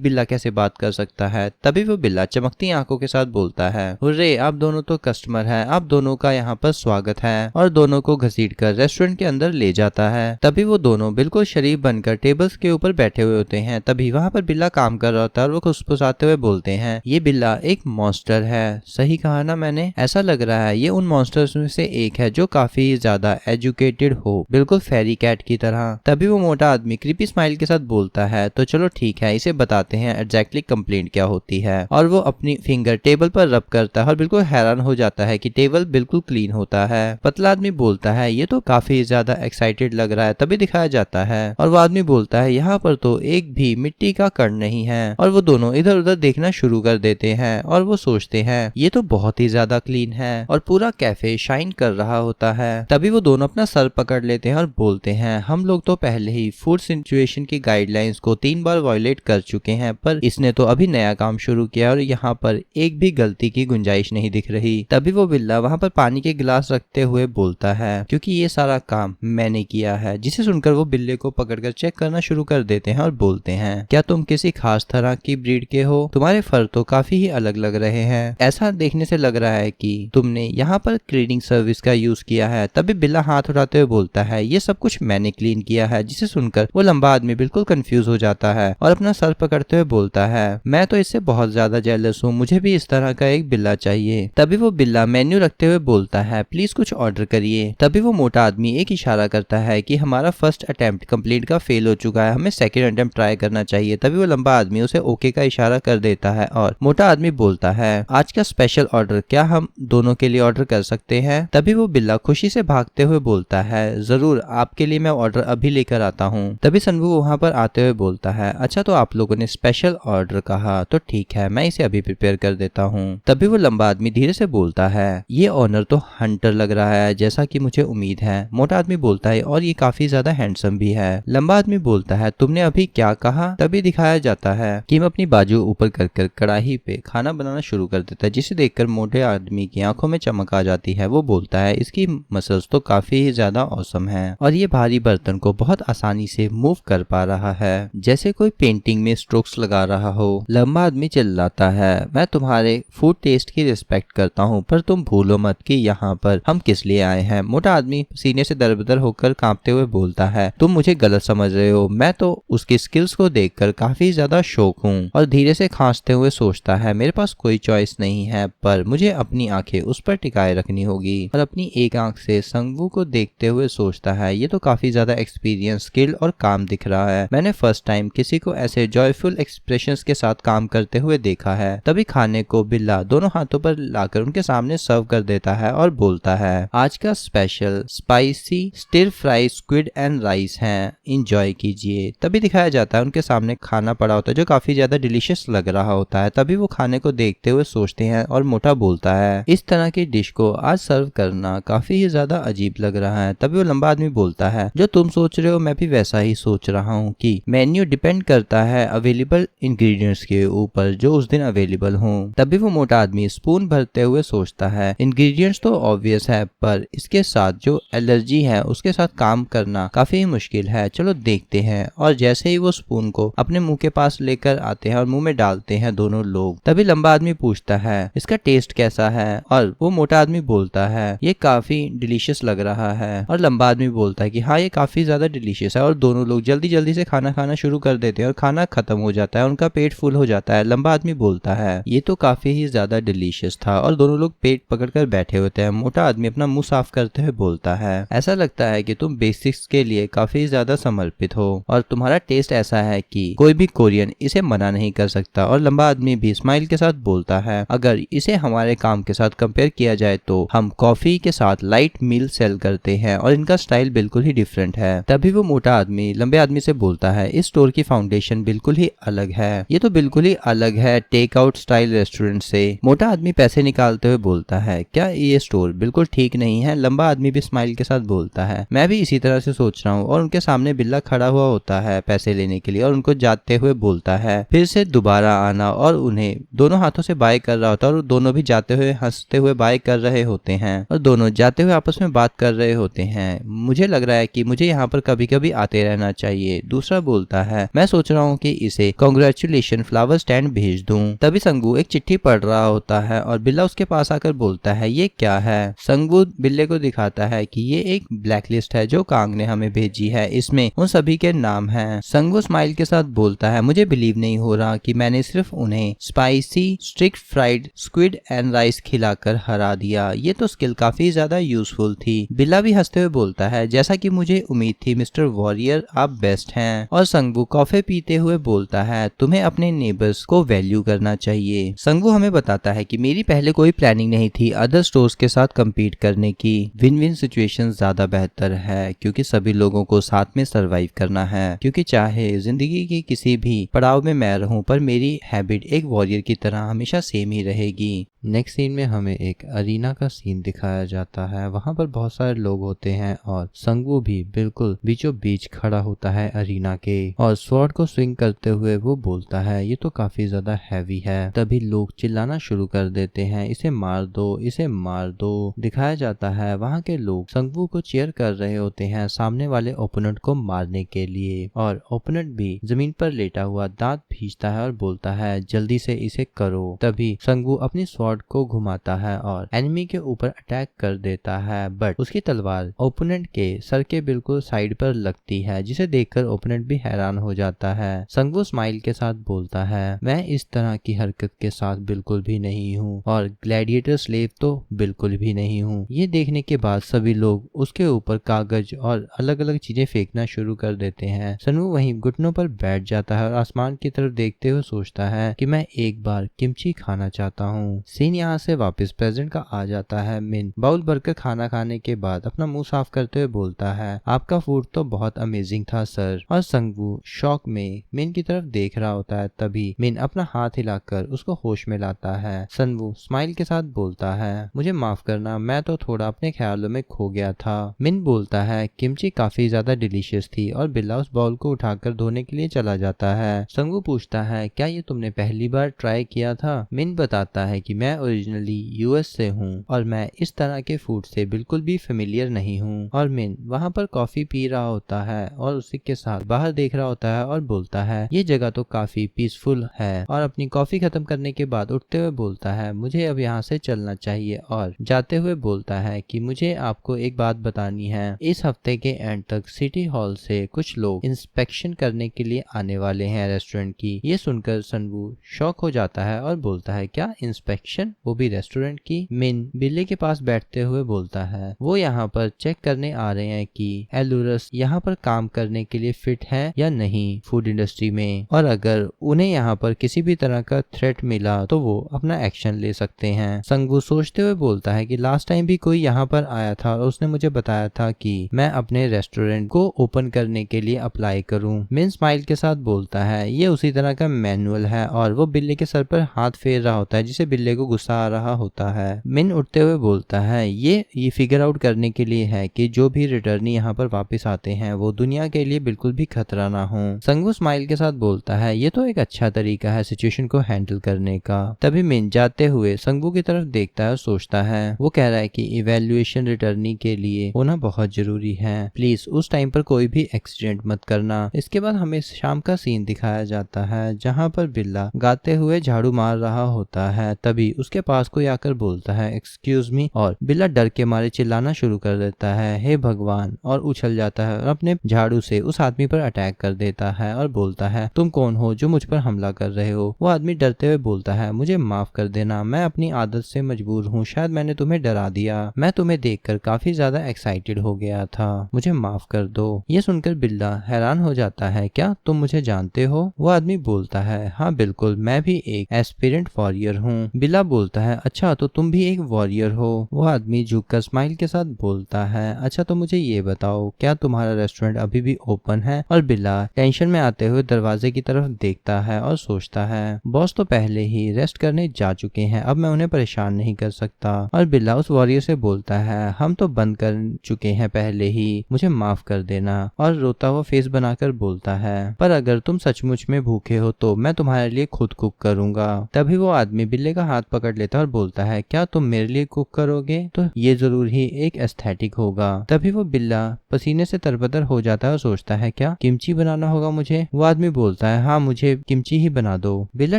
बिल्ला कैसे बात कर सकता है? तभी वो बिल्ला चमकती आंखों के साथ बोलता है, हुर्रे, आप दोनों तो कस्टमर हैं, आप दोनों का यहाँ पर स्वागत है। और दोनों को घसीटकर रेस्टोरेंट के अंदर ले जाता है। तभी वो दोनों बिल्कुल शरीफ बनकर टेबल्स के ऊपर बैठे हुए होते हैं। तभी वहाँ पर बिल्ला काम कर रहा होता है और वो खुसफुसाते हुए बोलते हैं, ये बिल्ला एक मॉन्स्टर है। सही कहा ना मैंने? ऐसा लग रहा है ये उन मॉन्स्टर्स में से एक है जो काफी ज्यादा एजुकेटेड हो, बिल्कुल फेरी कैट की तरह। तभी वो मोटा आदमी क्रीपी स्माइल के साथ बोलता है, तो चलो ठीक है, इसे बताते हैं एग्जैक्टली कंप्लेंट क्या होती है। और वो अपनी फिंगर टेबल पर रब करता है और बिल्कुल हैरान हो जाता है कि टेबल बिल्कुल क्लीन होता है। पतला आदमी बोलता है, ये तो काफी ज्यादा एक्साइटेड लग रहा है। तभी दिखाया जाता है और वो आदमी बोलता है, यहाँ पर तो एक भी मिट्टी का कण नहीं है। और वो दोनों इधर उधर देखना शुरू कर देते हैं और वो सोचते हैं, ये तो बहुत ही ज्यादा क्लीन है और पूरा कैफे शाइन कर रहा होता है। तभी वो दोनों अपना सर पकड़ लेते हैं और बोलते हैं, हम लोग तो पहले ही फूड सिचुएशन की गाइडलाइंस को 3 बार वायलेट कर चुके हैं, पर इसने तो अभी नया काम शुरू किया और यहाँ पर एक भी गलती की गुंजाइश नहीं दिख रही। तभी वो बिल्ला वहाँ पर पानी के गिलास रखते हुए बोलता है, क्योंकि ये सारा काम मैंने किया है। जिसे सुनकर वो बिल्ले को पकड़कर चेक करना शुरू कर देते हैं और बोलते हैं, क्या तुम किसी खास तरह की ब्रीड के हो? तुम्हारे फर तो काफी ही अलग लग रहे हैं। ऐसा देखने से लग रहा है कि तुमने यहाँ पर क्लीनिंग सर्विस का यूज किया है। तभी बिल्ला हाथ उठाते हुए बोलता है, ये सब कुछ मैंने क्लीन किया है। जिसे सुनकर वो लंबा आदमी बिल्कुल कंफ्यूज हो जाता है और अपना सर पकड़ते हुए बोलता है, मैं तो इससे बहुत ज्यादा जेलस हूँ, मुझे भी इस तरह का एक बिल्ला चाहिए। तभी वो बिल्ला मेन्यू रखते हुए बोलता है, प्लीज कुछ ऑर्डर करिए। तभी वो मोटा आदमी एक इशारा करता है कि हमारा फर्स्ट अटेम्प्ट कंप्लीट का फेल हो चुका है, हमें सेकंड अटेम्प्ट ट्राई करना चाहिए। तभी वो लंबा आदमी उसे ओके का इशारा कर देता है और मोटा आदमी बोलता है, आज का स्पेशल ऑर्डर क्या हम दोनों के लिए ऑर्डर कर सकते हैं? तभी वो बिल्ला खुशी से भागते हुए बोलता है, जरूर, आपके लिए मैं ऑर्डर अभी लेकर आता हूँ। तभी सनवू वहाँ पर आते हुए बोलता है, अच्छा तो आप लोगों ने स्पेशल ऑर्डर कहा, तो ठीक है, मैं इसे अभी प्रिपेयर कर देता हूँ। तभी वो लंबा आदमी धीरे से बोलता है, ये ऑनर तो हंटर लग रहा है, जैसा कि मुझे उम्मीद है। मोटा आदमी बोलता है, और ये काफी ज्यादा हैंडसम भी है। लंबा आदमी बोलता है, तुमने अभी क्या कहा? तभी दिखाया जाता है कि मैं अपनी बाजू ऊपर कर कढ़ाई पे खाना बनाना शुरू कर देता है, जिसे देखकर मोटे आदमी की आंखों में चमक आ जाती है। वो बोलता है, इसकी मसल्स तो काफी ही ज्यादा औसम है और ये भारी बर्तन को बहुत आसानी से मूव कर पा रहा है, जैसे कोई पेंटिंग में स्ट्रोक्स लगा रहा हो। लंबा आदमी चिल्लाता है, मैं तुम्हारे फूड टेस्ट की रिस्पेक्ट करता हूँ, पर तुम भूलो मत कि यहाँ पर हम किस लिए आए हैं। मोटा आदमी सीने से दरबदर होकर कांपते हुए बोलता है, तुम मुझे गलत समझ रहे हो, मैं तो उसकी स्किल्स को देखकर काफी ज्यादा शौक हूँ। और धीरे से खांसते हुए सोचता है, मेरे पास कोई चॉइस नहीं है, पर मुझे अपनी आंखें उस पर टिकाए रखनी होगी। और अपनी एक आंख से संगवू को देखते हुए सोचता है, ये तो काफी ज्यादा एक्सपीरियंस, स्किल्ड और काम दिख रहा है। मैंने फर्स्ट टाइम किसी को ऐसे जॉयफुल एक्सप्रेशंस के साथ काम करते हुए देखा है। तभी खाने को बिल्ला दोनों हाथों पर लाकर उनके सामने सर्व कर देता है और बोलता है, आज का special spicy stir fry squid and rice है, इंजॉय कीजिए। तभी दिखाया जाता है उनके सामने खाना पड़ा होता है जो काफी ज्यादा डिलीशियस लग रहा होता है। तभी वो खाने को देखते हुए सोचते हैं और मोटा बोलता है, इस तरह की डिश को आज सर्व करना काफी ही ज्यादा अजीब लग रहा है। तभी वो लंबा आदमी बोलता है, जो तुम सोच रहे हो मैं भी वैसा ही सोच रहा हूँ कि मेन्यू डिपेंड करता है अवेलेबल इंग्रेडिएंट्स के ऊपर जो उस दिन अवेलेबल हों। तभी वो मोटा आदमी स्पून भरते हुए सोचता है, इंग्रेडिएंट्स तो ऑब्वियस है, पर इसके साथ जो एलर्जी है उसके साथ काम करना काफी मुश्किल है, चलो देखते हैं। और जैसे ही वो स्पून को अपने मुंह के पास लेकर आते हैं और मुंह में डालते हैं दोनों लोग, तभी लंबा आदमी पूछता है, इसका टेस्ट कैसा है? और वो मोटा आदमी बोलता है, ये काफी डिलीशियस लग रहा है। और लंबा आदमी बोलता है कि हाँ, ये काफी ज्यादा डिलीशियस है। और दोनों लोग जल्दी जल्दी से खाना खाना शुरू कर देते हैं और खाना खत्म हो जाता है, उनका पेट फुल हो जाता है। लंबा आदमी बोलता है, ये तो काफी ही ज्यादा डिलीशियस था। और दोनों लोग पेट पकड़कर बैठे होते हैं। मोटा आदमी अपना मुंह साफ करते हुए बोलता है, ऐसा लगता है कि तुम बेसिक्स के लिए काफी ज्यादा समर्पित हो और तुम्हारा टेस्ट ऐसा है कि कोई भी कोरियन इसे मना नहीं कर सकता। और लंबा आदमी भी स्माइल के साथ बोलता है, अगर इसे हमारे काम के साथ कंपेयर किया जाए तो हम कॉफी के साथ लाइट मील सेल करते हैं और इनका स्टाइल बिल्कुल ही डिफरेंट है। तभी वो मोटा आदमी लंबे आदमी से बोलता है, इस स्टोर की फाउंडेशन बिल्कुल ही अलग है, ये तो बिल्कुल ही अलग है टेक आउट स्टाइल रेस्टोरेंट से। मोटा आदमी पैसे निकालते हुए बोलता है, क्या ये स्टोर बिल्कुल ठीक नहीं है? लंबा आदमी भी स्माइल के साथ बोलता है, मैं भी इसी तरह से सोच रहा हूँ। और उनके सामने बिल्ला खड़ा हुआ होता है पैसे लेने के लिए और उनको जाते हुए बोलता है, फिर से दोबारा आना। और उन्हें दोनों हाथों से बाय कर रहा होता है और दोनों भी जाते हुए हंसते हुए बाय कर रहे होते हैं और दोनों जाते हुए आपस में बात कर रहे होते हैं। मुझे लग रहा है कि मुझे यहाँ पर कभी कभी आते रहना चाहिए। दूसरा बोलता है, मैं सोच रहा हूँ कि इसे कांग्रेचुलेशन फ्लावर स्टैंड भेज दूं। तभी संगू एक चिट्ठी पढ़ रहा होता है और बिल्ला उसके पास आकर बोलता है, ये क्या है? संगू बिल्ले को दिखाता है कि ये एक ब्लैक लिस्ट है जो कांग ने हमें भेजी है, इसमें उन सभी के नाम हैं। संगू स्माइल के साथ बोलता है, मुझे बिलीव नहीं हो रहा कि मैंने सिर्फ उन्हें spicy strict fried squid and rice खिलाकर हरा दिया, ये तो स्किल काफी ज्यादा यूजफुल थी। बिल्ला भी हंसते हुए बोलता है, जैसा कि मुझे उम्मीद थी मिस्टर वॉरियर, आप बेस्ट हैं। और संगू कॉफी पीते हुए बोलता है, तुम्हें अपने नेबर्स को वैल्यू करना चाहिए। संगू हमें बताता है कि मेरी पहले कोई प्लानिंग नहीं थी अदर स्टोर्स के साथ compete करने की। विन विन सिचुएशन ज्यादा बेहतर है क्योंकि सभी लोगों को साथ में सरवाइव करना है, क्योंकि चाहे जिंदगी के किसी भी पड़ाव में मैं रहूं, पर मेरी हैबिट एक वॉरियर की तरह हमेशा सेम ही रहेगी। नेक्स्ट सीन में हमें एक अरीना का सीन दिखाया जाता है। वहां पर बहुत सारे लोग होते हैं और संगू भी बिल्कुल बीचों बीच खड़ा होता है अरीना के और स्वॉर्ड को स्विंग करते हुए वो बोलता है, ये तो काफी ज्यादा हैवी है। तभी लोग चिल्लाना शुरू कर देते हैं, इसे मार दो, इसे मार दो। दिखाया जाता है वहां के लोग संगू को चीयर कर रहे होते हैं सामने वाले ओपोनेंट को मारने के लिए और ओपोनेंट भी जमीन पर लेटा हुआ दांत भींचता है और बोलता है, जल्दी से इसे करो। तभी संगू अपनी को घुमाता है और एनिमी के ऊपर अटैक कर देता है, बट उसकी तलवार ओपोनेंट के सर के बिल्कुल साइड पर लगती है, जिसे देखकर ओपोनेंट भी हैरान हो जाता है। संगू स्माइल के साथ बोलता है, मैं इस तरह की हरकत के साथ बिल्कुल भी नहीं हूँ और ग्लैडिएटर स्लेव तो बिल्कुल भी नहीं हूँ। ये देखने के बाद सभी लोग उसके ऊपर कागज और अलग अलग चीजें फेंकना शुरू कर देते हैं। संगू वहीं घुटनों पर बैठ जाता है और आसमान की तरफ देखते हुए सोचता है कि मैं एक बार किमची खाना चाहता हूँ। सीन यहाँ से वापस प्रेजेंट का आ जाता है। मिन बाउल भरकर खाना खाने के बाद अपना मुंह साफ करते हुए बोलता है, आपका फूड तो बहुत अमेजिंग था सर। और संगू शॉक में मिन की तरफ देख रहा होता है। तभी मिन अपना हाथ हिलाकर उसको होश में लाता है। संगू स्माइल के साथ बोलता है, मुझे माफ करना, मैं तो थोड़ा अपने ख्यालों में खो गया था। मिन बोलता है, किमची काफी ज्यादा डिलीशियस थी और बिल्ला उस बाउल को उठाकर धोने के लिए चला जाता है। संगू पूछता है, क्या ये तुमने पहली बार ट्राई किया था? मिन बताता है कि मैं मैं ओरिजिनली यूएस से हूँ और मैं इस तरह के फूड से बिल्कुल भी फेमिलियर नहीं हूँ। और मिन वहाँ पर कॉफी पी रहा होता है और उसी के साथ बाहर देख रहा होता है और बोलता है ये जगह तो काफी पीसफुल है। और अपनी कॉफी खत्म करने के बाद उठते हुए बोलता है मुझे अब यहाँ से चलना चाहिए। और जाते हुए बोलता है कि मुझे आपको एक बात बतानी है, इस हफ्ते के एंड तक सिटी हॉल से कुछ लोग इंस्पेक्शन करने के लिए आने वाले हैं रेस्टोरेंट की। ये सुनकर सनवू शॉक हो जाता है और बोलता है क्या इंस्पेक्शन, वो भी रेस्टोरेंट की। मिन बिल्ली के पास बैठते हुए बोलता है वो यहाँ पर चेक करने आ रहे हैं कि एलुरस यहाँ पर काम करने के लिए फिट है या नहीं फूड इंडस्ट्री में, और अगर उन्हें यहाँ पर किसी भी तरह का थ्रेट मिला तो वो अपना एक्शन ले सकते हैं। संगू सोचते हुए बोलता है कि लास्ट टाइम भी कोई यहाँ पर आया था और उसने मुझे बताया था कि मैं अपने रेस्टोरेंट को ओपन करने के लिए अप्लाई करूं। मिन स्माइल के साथ बोलता है ये उसी तरह का मैनुअल है और वो बिल्ली के सर पर हाथ फेर रहा होता है जिसे बिल्ली को गुस्सा आ रहा होता है। मिन उठते हुए बोलता है ये फिगर आउट करने के लिए है कि जो भी रिटर्नी यहाँ पर वापस आते हैं वो दुनिया के लिए बिल्कुल भी खतरा ना हो। संगू स्माइल के साथ बोलता है ये तो एक अच्छा तरीका है सिचुएशन को हैंडल करने का। तभी मिन जाते हुए संगू की तरफ देखता है और सोचता है, वो कह रहा है कि इवैल्यूएशन रिटर्नी के लिए होना बहुत जरूरी है, प्लीज उस टाइम पर कोई भी एक्सीडेंट मत करना। इसके बाद हमें शाम का सीन दिखाया जाता है जहाँ पर बिल्ला गाते हुए झाड़ू मार रहा होता है। तभी उसके पास कोई आकर बोलता है एक्सक्यूज मी, और बिल्ला डर के मारे चिल्लाना शुरू कर देता है हे भगवान, और उछल जाता है और अपने झाड़ू से उस आदमी पर अटैक कर देता है और बोलता है तुम कौन हो जो मुझ पर हमला कर रहे हो। वो आदमी डरते हुए बोलता है मुझे माफ कर देना, मैं अपनी आदत से मजबूर हूँ, शायद मैंने तुम्हें डरा दिया, मैं तुम्हें देखकर काफी ज्यादा एक्साइटेड हो गया था, मुझे माफ कर दो। ये सुनकर बिल्ला हैरान हो जाता है क्या तुम मुझे जानते हो। वो आदमी बोलता है हाँ बिल्कुल, मैं भी एक एस्पिरेंट वॉरियर हूँ। बिल्ला बोलता है अच्छा तो तुम भी एक वॉरियर हो। वो आदमी झुककर स्माइल के साथ बोलता है अच्छा तो मुझे ये बताओ क्या तुम्हारा रेस्टोरेंट अभी भी ओपन है। और बिल्ला टेंशन में आते हुए दरवाजे की तरफ देखता है और सोचता है बॉस तो पहले ही रेस्ट करने जा चुके हैं, अब मैं उन्हें परेशान नहीं कर सकता। और बिल्ला उस वॉरियर से बोलता है हम तो बंद कर चुके हैं पहले ही, मुझे माफ कर देना। और रोता हुआ फेस बनाकर बोलता है पर अगर तुम सचमुच में भूखे हो तो मैं तुम्हारे लिए खुद कुक करूंगा। तभी वो आदमी बिल्ले का हाथ पकड़ लेता है और बोलता है क्या तुम मेरे लिए कुक करोगे, तो ये जरूर ही एक एस्थेटिक होगा। तभी वो बिल्ला पसीने से तरबतर हो जाता है और सोचता है क्या किमची बनाना होगा मुझे। वो आदमी बोलता है हाँ मुझे किमची ही बना दो। बिल्ला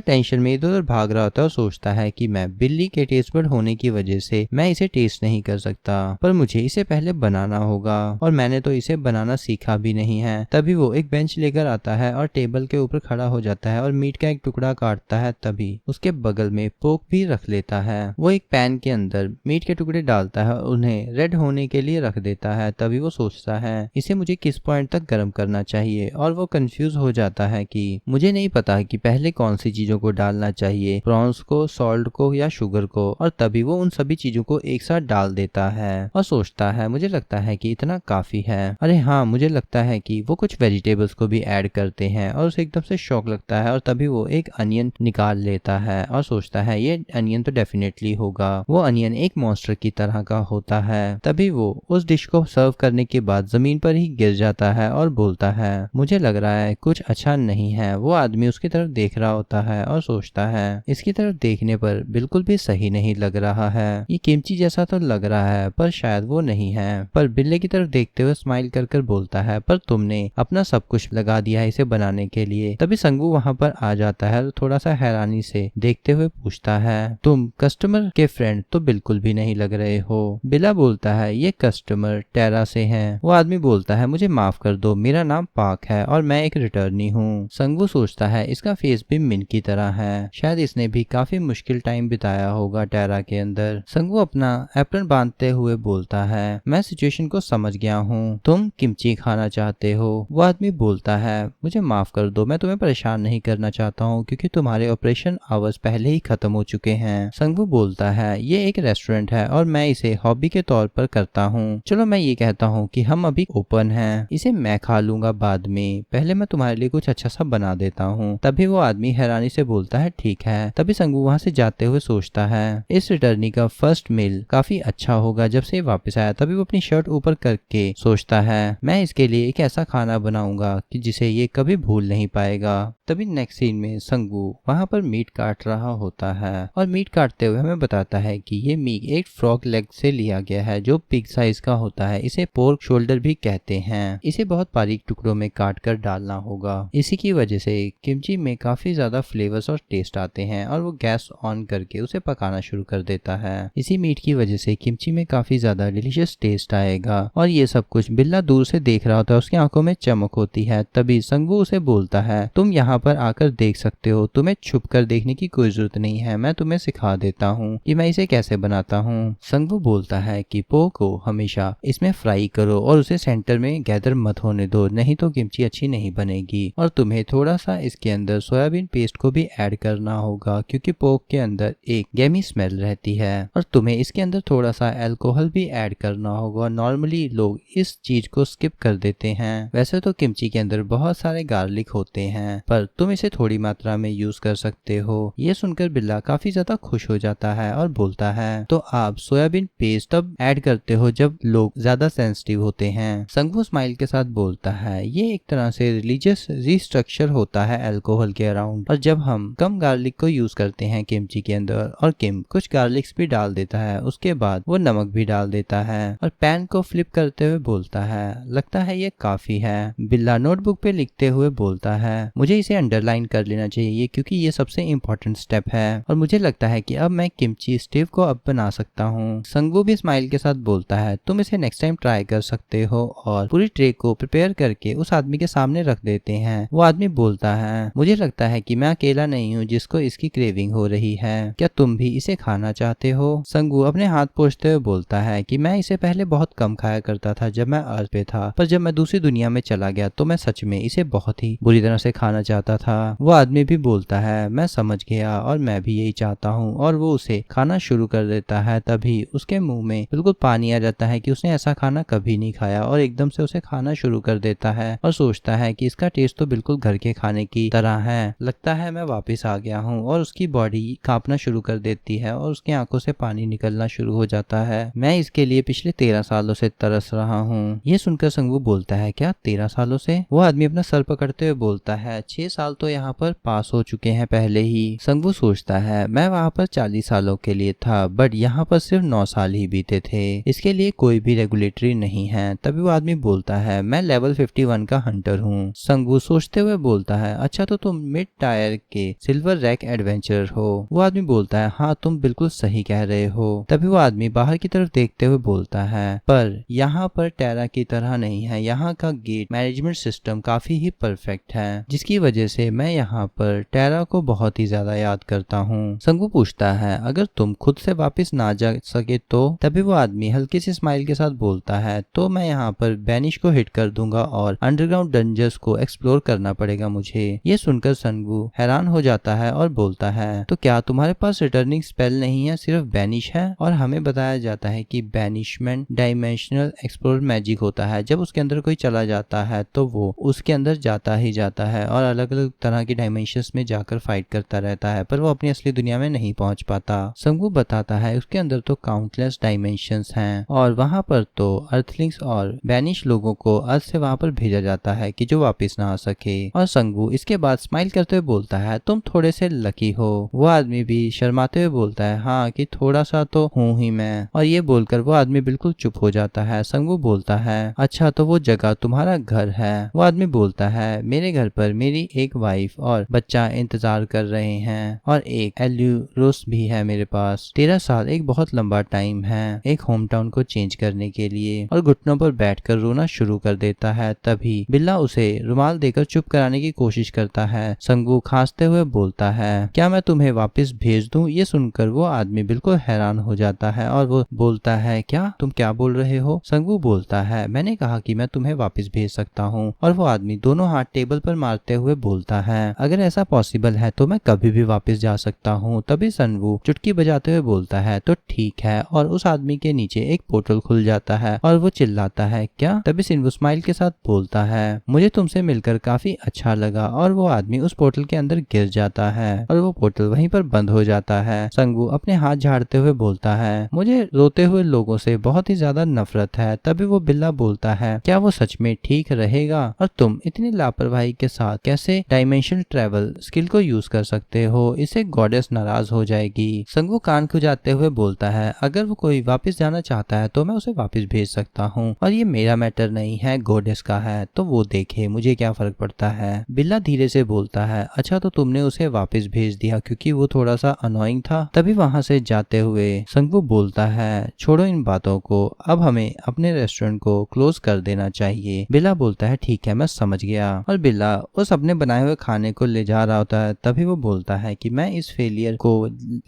टेंशन में इधर उधर भाग रहा होता है और सोचता है कि मैं बिल्ली के टेस्ट बड होने की वजह से मैं इसे टेस्ट नहीं कर सकता, पर मुझे इसे पहले बनाना होगा और मैंने तो इसे बनाना सीखा भी नहीं है। तभी वो एक बेंच लेकर आता है और टेबल के ऊपर खड़ा हो जाता है और मीट का एक टुकड़ा काटता है। तभी उसके बगल में पोक भी रख लेता है। वो एक पैन के अंदर मीट के टुकड़े डालता है और उन्हें रेड होने के लिए रख देता है। तभी वो सोचता है इसे मुझे किस पॉइंट तक गर्म करना चाहिए, और वो कंफ्यूज हो जाता है कि मुझे नहीं पता कि पहले कौन सी चीजों को डालना चाहिए, प्रॉन्स को, सॉल्ट को या शुगर को। और तभी वो उन सभी चीजों को एक साथ डाल देता है और सोचता है मुझे लगता है कि इतना काफी है। अरे हाँ, मुझे लगता है कि वो कुछ वेजिटेबल्स को भी ऐड करते हैं और उसे एकदम से शॉक लगता है। और तभी वो एक अनियन निकाल लेता है और सोचता है ये अनियन तो डेफिनेटली होगा। वो अनियन एक मॉन्स्टर की तरह का होता है। तभी वो उस डिश को सर्व करने के बाद जमीन पर ही गिर जाता है और बोलता है मुझे लग रहा है कुछ अच्छा नहीं है। वो आदमी उसकी तरफ देख रहा होता है और सोचता है इसकी तरफ देखने पर बिल्कुल भी सही नहीं लग रहा है, ये किमची जैसा तो लग रहा है पर शायद वो नहीं है। पर बिल्ले की तरफ देखते हुए स्माइल कर कर बोलता है पर तुमने अपना सब कुछ लगा दिया है इसे बनाने के लिए। तभी संगू वहां पर आ जाता है और थोड़ा सा हैरानी से देखते हुए पूछता है तुम कस्टमर के फ्रेंड तो बिल्कुल भी नहीं लग रहे हो। बिल्ला बोलता है ये कस्टमर टेरा से हैं। वो आदमी बोलता है मुझे माफ कर दो, मेरा नाम पाक है और मैं एक रिटर्नी हूँ। संगू सोचता है इसका फेस भी मिन की तरह है, शायद इसने भी काफी मुश्किल टाइम बिताया होगा टेरा के अंदर। संगू अपना एप्रन बांधते हुए बोलता है मैं सिचुएशन को समझ गया हूँ, तुम किमची खाना चाहते हो। वो आदमी बोलता है मुझे माफ कर दो, मैं तुम्हें परेशान नहीं करना चाहता हूँ क्योंकि तुम्हारे ऑपरेशन आवर्स पहले ही खत्म हो चुके हैं। संगू बोलता है ये एक रेस्टोरेंट है और मैं इसे हॉबी के तौर पर करता हूँ, चलो मैं ये कहता हूँ कि हम अभी ओपन हैं, इसे मैं खा लूंगा बाद में, पहले मैं तुम्हारे लिए कुछ अच्छा सा बना देता हूँ। तभी वो आदमी हैरानी से बोलता है ठीक है। तभी संगू वहां से जाते हुए सोचता है इस रिटर्नी का फर्स्ट मील काफी अच्छा होगा जब से वापस आया। तभी वो अपनी शर्ट ऊपर करके सोचता है मैं इसके लिए एक ऐसा खाना बनाऊंगा कि जिसे ये कभी भूल नहीं पाएगा। तभी नेक्स्ट सीन में संगू वहां पर मीट काट रहा होता है और मीट काटते हुए हमें बताता है कि ये मीट एक फ्रॉग लेग से लिया गया है जो पिग साइज का होता है। इसे पोर्क शोल्डर भी कहते हैं। इसे बहुत बारीक टुकड़ों में काट कर डालना होगा। इसी की वजह से किमची में काफी ज्यादा फ्लेवर्स और टेस्ट आते हैं और वो गैस ऑन करके उसे पकाना शुरू कर देता है। इसी मीट की वजह से किमची में काफी ज्यादा डिलीशियस टेस्ट आएगा। और ये सब कुछ बिल्ला दूर से देख रहा होता है। उसकी आंखों में चमक होती है। तभी संगवू उसे बोलता है, तुम यहाँ पर आकर देख सकते हो, तुम्हें छुप कर देखने की कोई जरूरत नहीं है, मैं तुम्हें सिखा देता हूँ कि मैं इसे कैसे बनाता हूँ। संगवू बोलता है कि पो को हमेशा इसमें फ्राई करो और उसे सेंटर में गैदर मत होने दो, नहीं तो किमची अच्छी नहीं बनेगी। और तुम्हें थोड़ा सा इसके अंदर सोयाबीन पेस्ट को भी ऐड करना होगा क्योंकि पोक के अंदर एक गैमी स्मेल रहती है। और तुम्हें इसके अंदर थोड़ा सा अल्कोहल भी ऐड करना होगा। नॉर्मली लोग इस चीज को स्किप कर देते हैं। वैसे तो किमची के अंदर बहुत सारे गार्लिक होते हैं पर तुम इसे थोड़ी मात्रा में यूज कर सकते हो। ये सुनकर बिल्ला काफी ज्यादा खुश हो जाता है और बोलता है, तो आप सोयाबीन पेस्ट तब ऐड करते हो जब लोग ज्यादा सेंसिटिव होते हैं। संगवू स्माइल के साथ बोलता है, ये एक तरह से रिलीजियस रिस्ट्रक्चर होता है अल्कोहल के अराउंड। और जब हम कम गार्लिक को यूज करते हैं किमची के अंदर और किम कुछ गार्लिक्स भी डाल देता है, उसके बाद वो नमक भी डाल देता है और पैन को फ्लिप करते हुए बोलता है, लगता है ये काफी है। बिल्ला नोटबुक पे लिखते हुए बोलता है, मुझे इसे अंडरलाइन कर लेना चाहिए क्योंकि ये सबसे इम्पोर्टेंट स्टेप है और मुझे लगता है कि अब मैं किमची स्टीव को अब बना सकता हूँ। संगवू भी स्माइल के साथ बोलता है, तुम इसे नेक्स्ट टाइम ट्राई कर सकते हो और पूरी ट्रे को प्रिपेयर करके उस आदमी के सामने रख देते हैं। वो आदमी बोलता है, मुझे लगता है कि मैं अकेला नहीं हूँ जिसको इसकी क्रेविंग हो रही है, क्या तुम भी इसे खाना चाहते हो? संगवू अपने हाथ पोंछते हुए बोलता है कि मैं इसे पहले बहुत कम खाया करता था जब मैं अर्थ पे था, पर जब मैं दूसरी दुनिया में चला गया तो मैं सच में इसे बहुत ही बुरी तरह से खाना चाहता था। वो आदमी भी बोलता है, मैं समझ गया और मैं भी यही चाहता हूँ, और वो उसे खाना शुरू कर देता है। तभी उसके मुंह में बिल्कुल पानी आ जाता है कि उसने ऐसा खाना कभी नहीं खाया और एकदम से उसे खाना शुरू कर देता है और सोचता है कि इसका टेस्ट तो बिल्कुल घर के खाने की तरह है, लगता है मैं वापस आ गया हूँ। और उसकी बॉडी कांपना शुरू कर देती है और उसकी आंखों से पानी निकलना शुरू हो जाता है। मैं इसके लिए पिछले 13 सालों से तरस रहा हूँ। ये सुनकर संगवू बोलता है, क्या 13 सालों से? वो आदमी अपना सर पकड़ते हुए बोलता है, 6 साल तो यहाँ पर पास हो चुके हैं पहले ही। संगवू सोचता है, मैं वहाँ पर 40 सालों के लिए था बट यहाँ पर सिर्फ 9 साल ही बीते थे, इसके लिए कोई भी रेगुलेटरी नहीं है। तभी वो आदमी बोलता है, मैं लेवल 51 का हंटर हूँ। संगवू सोचते हुए बोलता है, अच्छा तो तुम मिड टायर के सिल्वर रैक एडवेंचरर हो। वो आदमी बोलता है, हाँ तुम बिल्कुल सही कह रहे हो। तभी वो आदमी बाहर की तरफ देखते हुए बोलता है, पर यहाँ पर टेरा की तरह नहीं है, यहाँ का गेट मैनेजमेंट सिस्टम काफी ही परफेक्ट है, जिसकी वजह से मैं यहाँ पर टेरा को बहुत ही ज्यादा याद करता हूँ। संगवू पूछता है, अगर तुम खुद से वापस ना जा सके तो? तभी वो आदमी हल्की सी स्माइल के साथ बोलता है, तो मैं यहाँ पर बैनिश को हिट कर दूंगा और अंडरग्राउंड डंजर्स को एक्सप्लोर करना पड़ेगा मुझे। ये सुनकर संगवू हैरान हो जाता है और बोलता है, तो क्या तुम्हारे पास रिटर्निंग स्पेल नहीं है, सिर्फ बैनिश है? और हमें बताया जाता है कि बैनिशमेंट डायमेंशनल एक्सप्लोर मैजिक होता है। जब उसके अंदर कोई चला जाता है तो वो उसके अंदर जाता ही जाता है और अलग अलग तरह की डायमेंशंस में जाकर फाइट करता रहता है, पर वो अपनी असली दुनिया में नहीं पहुंच पाता। संगवू बताता है, उसके अंदर तो काउंटलेस डायमेंशंस हैं और वहां पर तो अर्थलिंग्स और बैनिश लोगों को अर्थ से वहां पर भेजा जाता है कि जो वापस ना आ सके। और संगवू इसके बाद स्माइल करते हुए बोलता है, तुम थोड़े से लकी हो। वो आदमी भी शर्माते हुए बोलता है, हाँ कि थोड़ा सा तो हूँ ही मैं। और ये बोलकर वो आदमी बिल्कुल चुप हो जाता है। संगवू बोलता है, अच्छा तो वो जगह तुम्हारा घर है? वो आदमी बोलता है, मेरे घर पर मेरी एक वाइफ और बच्चा इंतजार कर रहे हैं और एक एल्यूरोस भी है मेरे पास। 13 साल एक बहुत लंबा टाइम है एक होम टाउन को चेंज करने के लिए। और घुटनों पर बैठकर रोना शुरू कर देता है। तभी बिल्ला उसे रुमाल देकर चुप कराने की कोशिश करता है। संगवू खांसते हुए बोलता है, क्या मैं तुम्हें वापस भेज दूं? ये सुनकर वो आदमी बिल्कुल हैरान हो जाता है और वो बोलता है, क्या तुम क्या बोल रहे हो? संगवू बोलता है, मैंने कहा कि मैं तुम्हें वापस भेज सकता हूँ। और वो आदमी दोनों हाथ टेबल पर मारते हुए बोलता है, अगर ऐसा पॉसिबल है तो मैं कभी भी वापस जा सकता हूँ। तभी संगवू चुटकी बजाते हुए बोलता है, तो ठीक है। और उस आदमी के नीचे एक पोर्टल खुल जाता है और वो चिल्लाता है, क्या? तभी संगवू स्माइल के साथ बोलता है, मुझे तुमसे मिलकर काफी अच्छा लगा। और वो आदमी उस पोर्टल के अंदर गिर जाता है और वो पोर्टल वहीं पर बंद हो जाता है। संगवू अपने हाथ झाड़ते हुए बोलता है, मुझे रोते हुए लोगों से बहुत ही ज्यादा नफरत है। तभी वो बिल्ला बोलता है, क्या वो सच में ठीक रहेगा? और तुम इतनी लापरवाही के साथ कैसे डायमेंशनल ट्रेवल स्किल को यूज कर सकते हो? इसे गॉडेस नाराज नाराज हो जाएगी। संगवू कान खुजाते हुए बोलता है, अगर वो कोई वापस जाना चाहता है तो मैं उसे वापस भेज सकता हूँ, और ये मेरा मैटर नहीं है, गॉडेस का है, तो वो देखे, मुझे क्या फर्क पड़ता है। बिल्ला धीरे से बोलता है, अच्छा तो तुमने उसे वापस भेज दिया क्योंकि वो थोड़ा सा अनोइंग था। तभी वहां से जाते हुए संगवू बोलता है, छोड़ो इन बातों को, अब हमें अपने रेस्टोरेंट को क्लोज कर देना चाहिए। बिल्ला बोलता है, ठीक है, मैं समझ गया। और बिल्ला उस अपने बनाए हुए खाने को ले जा रहा होता है। तभी वो बोलता है कि मैं इस फेलियर को